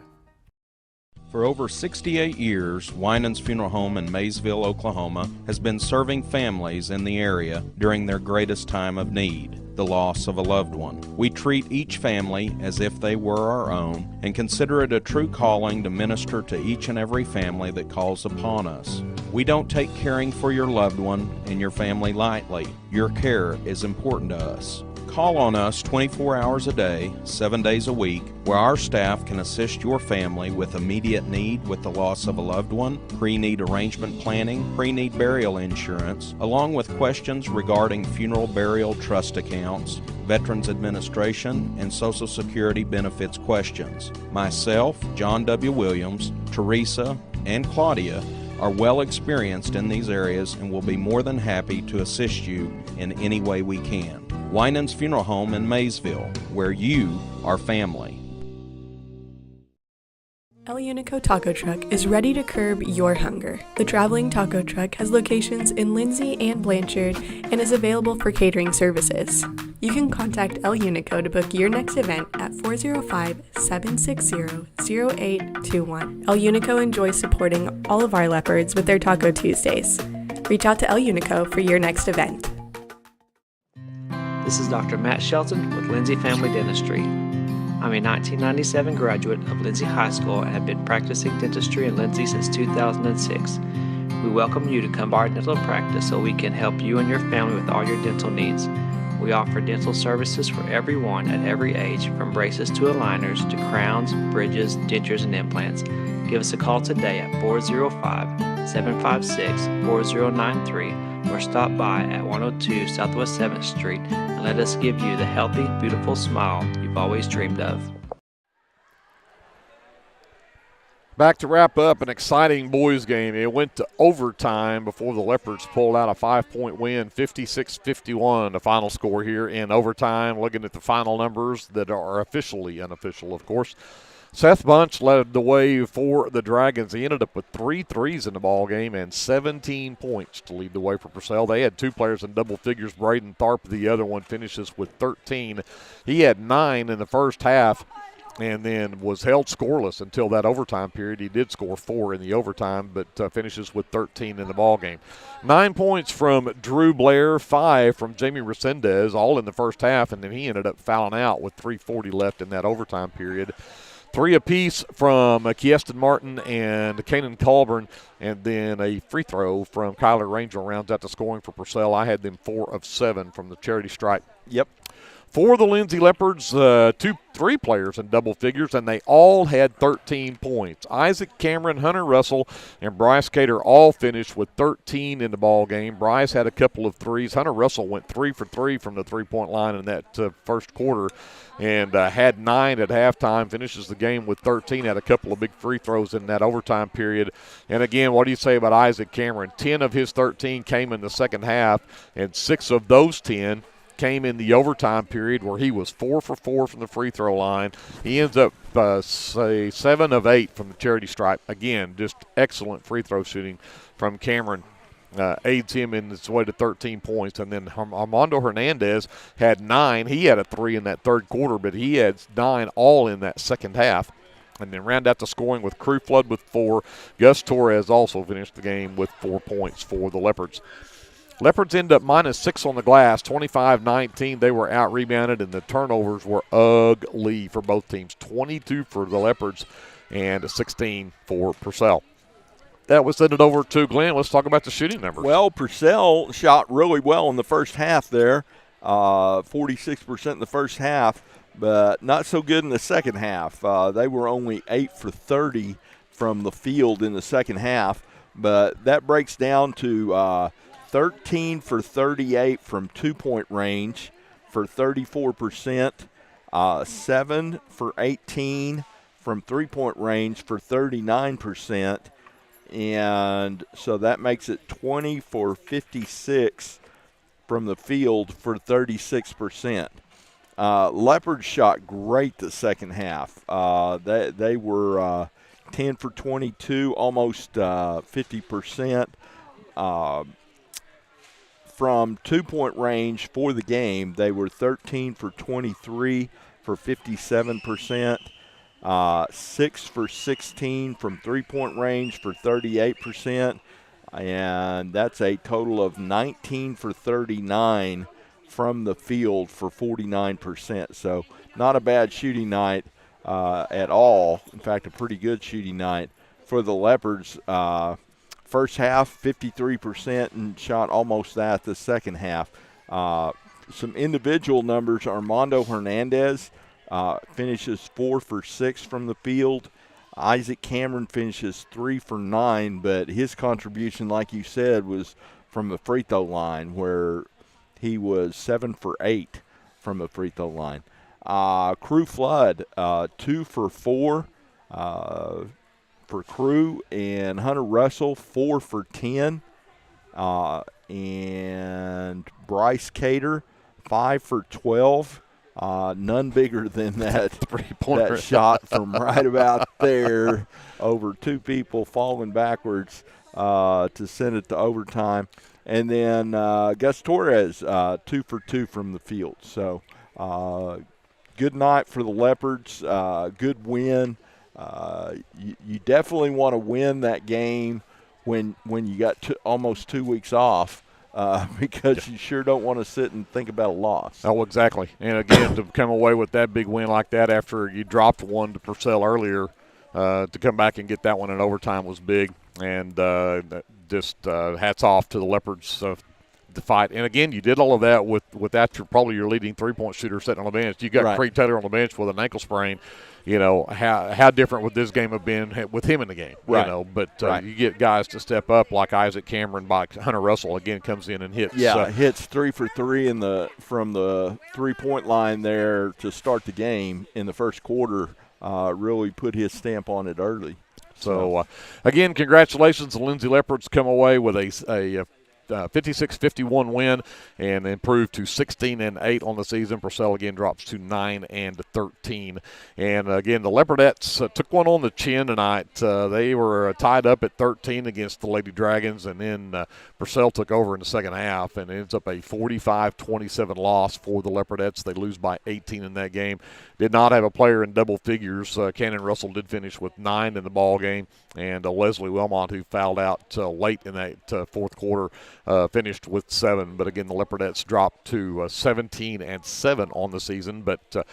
S1: For over 68 years, Winans Funeral Home in Maysville, Oklahoma, has been serving families in the area during their greatest time of need. the loss of a loved one. We treat each family as if they were our own and consider it a true calling to minister to each and every family that calls upon us. We don't take caring for your loved one and your family lightly. Your care is important to us. Call on us 24 hours a day, 7 days a week, where our staff can assist your family with immediate need with the loss of a loved one, pre-need arrangement planning, pre-need burial insurance, along with questions regarding funeral burial trust accounts, Veterans Administration, and Social Security benefits questions. Myself, John W. Williams, Teresa, and Claudia are well experienced in these areas and will be more than happy to assist you in any way we can. Winans Funeral Home in Maysville, where you are family.
S20: El Unico Taco Truck is ready to curb your hunger. The traveling taco truck has locations in Lindsay and Blanchard and is available for catering services. You can contact El Unico to book your next event at 405-760-0821. El Unico enjoys supporting all of our leopards with their Taco Tuesdays. Reach out to El Unico for your next event.
S11: This is Dr. Matt Shelton with Lindsay Family Dentistry. I'm a 1997 graduate of Lindsay High School and have been practicing dentistry in Lindsay since 2006. We welcome you to come to our dental practice so we can help you and your family with all your dental needs. We offer dental services for everyone at every age, from braces to aligners to crowns, bridges, dentures, and implants. Give us a call today at 405-756-4093 or stop by at 102 Southwest 7th Street and let us give you the healthy, beautiful smile you've always dreamed of.
S2: Back to wrap up an exciting boys game. It went to overtime before the Leopards pulled out a 5-point win, 56-51, the final score here in overtime. Looking at the final numbers that are officially unofficial, of course. Seth Bunch led the way for the Dragons. He ended up with 3 threes in the ball game and 17 points to lead the way for Purcell. They had 2 players in double figures. Braden Tharp, the other one, finishes with 13. He had 9 in the first half and then was held scoreless until that overtime period. He did score 4 in the overtime, but finishes with 13 in the ball game. 9 points from Drew Blair, 5 from Jamie Resendez, all in the first half, and then he ended up fouling out with 3:40 left in that overtime period. 3 apiece from Kieston Martin and Kanan Colburn, and then a free throw from Kyler Ranger rounds out the scoring for Purcell. I had them 4 of 7 from the charity stripe. Yep. For the Lindsay Leopards, 3 players in double figures, and they all had 13 points. Isaac Cameron, Hunter Russell, and Bryce Cater all finished with 13 in the ball game. Bryce had a couple of threes. Hunter Russell went 3 for 3 from the three-point line in that first quarter and had 9 at halftime, finishes the game with 13, had a couple of big free throws in that overtime period. And again, what do you say about Isaac Cameron? 10 of his 13 came in the second half, and 6 of those 10 came in the overtime period where he was 4 for 4 from the free throw line. He ends up, 7 of 8 from the charity stripe. Again, just excellent free throw shooting from Cameron. Aids him in his way to 13 points. And then Armando Hernandez had 9. He had a 3 in that third quarter, but he had 9 all in that second half. And then round out the scoring with Crew Flood with 4. Gus Torres also finished the game with 4 points for the Leopards. Leopards end up -6 on the glass, 25-19. They were out-rebounded, and the turnovers were ugly for both teams. 22 for the Leopards and 16 for Purcell. That was send it over to Glenn. Let's talk about the shooting numbers.
S25: Well, Purcell shot really well in the first half there, 46% in the first half, but not so good in the second half. They were only 8 for 30 from the field in the second half, but that breaks down to 13 for 38 from two-point range for 34%, 7 for 18 from three-point range for 39%, and so that makes it 20 for 56 from the field for 36%. Leopards shot great the second half. They were 10 for 22, almost 50%. From two-point range for the game, they were 13 for 23 for 57%, 6 for 16 from three-point range for 38%, and that's a total of 19 for 39 from the field for 49%. So not a bad shooting night at all. In fact, a pretty good shooting night for the Leopards. First half, 53%, and shot almost that the second half. Some individual numbers. Armando Hernandez finishes 4 for 6 from the field. Isaac Cameron finishes 3 for 9, but his contribution, like you said, was from the free throw line, where he was 7 for 8 from the free throw line. Crew Flood, 2 for 4 for Crew, and Hunter Russell, 4 for 10. And Bryce Cater, 5 for 12. None bigger than that that shot from right about there over two people falling backwards to send it to overtime. And then Gus Torres, 2 for 2 from the field. So good night for the Leopards, good win. You definitely want to win that game when you got almost 2 weeks off. Because you sure don't want to sit and think about a loss.
S2: Oh, exactly. And, again, to come away with that big win like that after you dropped one to Purcell earlier, to come back and get that one in overtime was big. And just hats off to the Leopards to fight. And, again, you did all of that without probably your leading three-point shooter sitting on the bench. You got Craig Taylor on the bench with an ankle sprain. You know, how different would this game have been with him in the game?
S25: Right.
S2: You know, but you get guys to step up like Isaac Cameron, like Hunter Russell, again, comes in and hits.
S25: Yeah, hits 3 for 3 from the three-point line there to start the game in the first quarter. Really put his stamp on it early.
S2: So, again, congratulations. The Lindsay Leopards come away with a 56-51 win and improved to 16-8 on the season. Purcell again drops to 9-13. And again, the Leopardettes took one on the chin tonight. They were tied up at 13 against the Lady Dragons, and then Purcell took over in the second half, and it ends up a 45-27 loss for the Leopardettes. They lose by 18 in that game. Did not have a player in double figures. Cannon Russell did finish with 9 in the ball game, and Leslie Wilmot, who fouled out late in that fourth quarter, finished with 7. But again, the Leopardettes dropped to 17-7 on the season. But the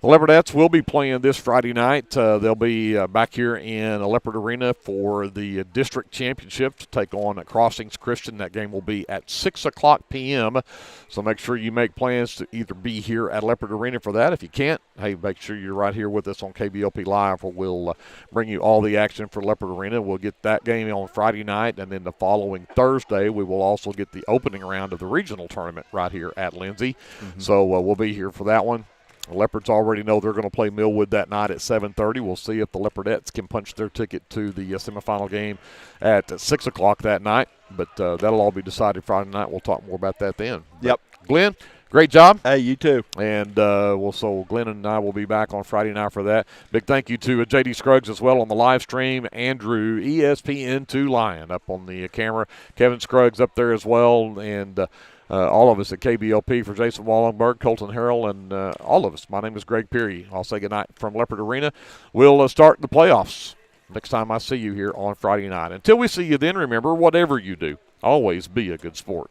S2: Leopardettes will be playing this Friday night. They'll be back here in Leopard Arena for the district championship to take on Crossings Christian. That game will be at 6 o'clock p.m. So make sure you make plans to either be here at Leopard Arena for that. If you can't, hey, make sure you're right here with us on KBLP Live, where we'll bring you all the action for Leopard Arena. We'll get that game on Friday night, and then the following Thursday we will also get the opening round of the regional tournament right here at Lindsay. Mm-hmm. So we'll be here for that one. The Leopards already know they're going to play Millwood that night at 7:30. We'll see if the Leopardettes can punch their ticket to the semifinal game at 6 o'clock that night. But that'll all be decided Friday night. We'll talk more about that then.
S25: Yep.
S2: But Glenn, great job.
S25: Hey, you too.
S2: And so Glenn and I will be back on Friday night for that. Big thank you to J.D. Scruggs as well on the live stream. Andrew, ESPN2 Lion, up on the camera. Kevin Scruggs up there as well. And all of us at KBLP, for Jason Wallenberg, Colton Harrell, and all of us. My name is Greg Peary. I'll say goodnight from Leopard Arena. We'll start the playoffs next time I see you here on Friday night. Until we see you then, remember, whatever you do, always be a good sport.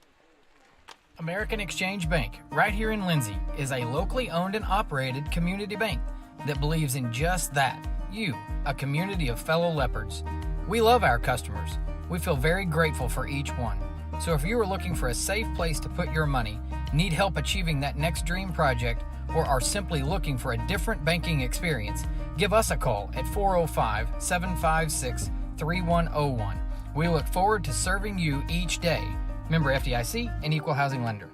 S14: American Exchange Bank, right here in Lindsay, is a locally owned and operated community bank that believes in just that, you, a community of fellow Leopards. We love our customers. We feel very grateful for each one. So if you are looking for a safe place to put your money, need help achieving that next dream project, or are simply looking for a different banking experience, give us a call at 405-756-3101. We look forward to serving you each day. Member FDIC and Equal Housing Lender.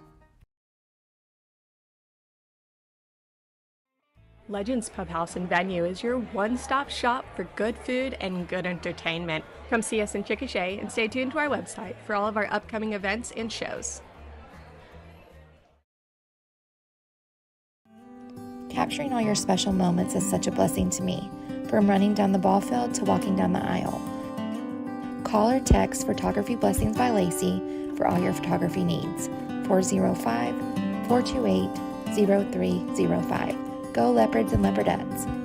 S20: Legends Pub House and Venue is your one-stop shop for good food and good entertainment. Come see us in Chickasha and stay tuned to our website for all of our upcoming events and shows.
S8: Capturing all your special moments is such a blessing to me, from running down the ball field to walking down the aisle. Call or text Photography Blessings by Lacey for all your photography needs. 405-428-0305. Go Leopards and Leopardettes.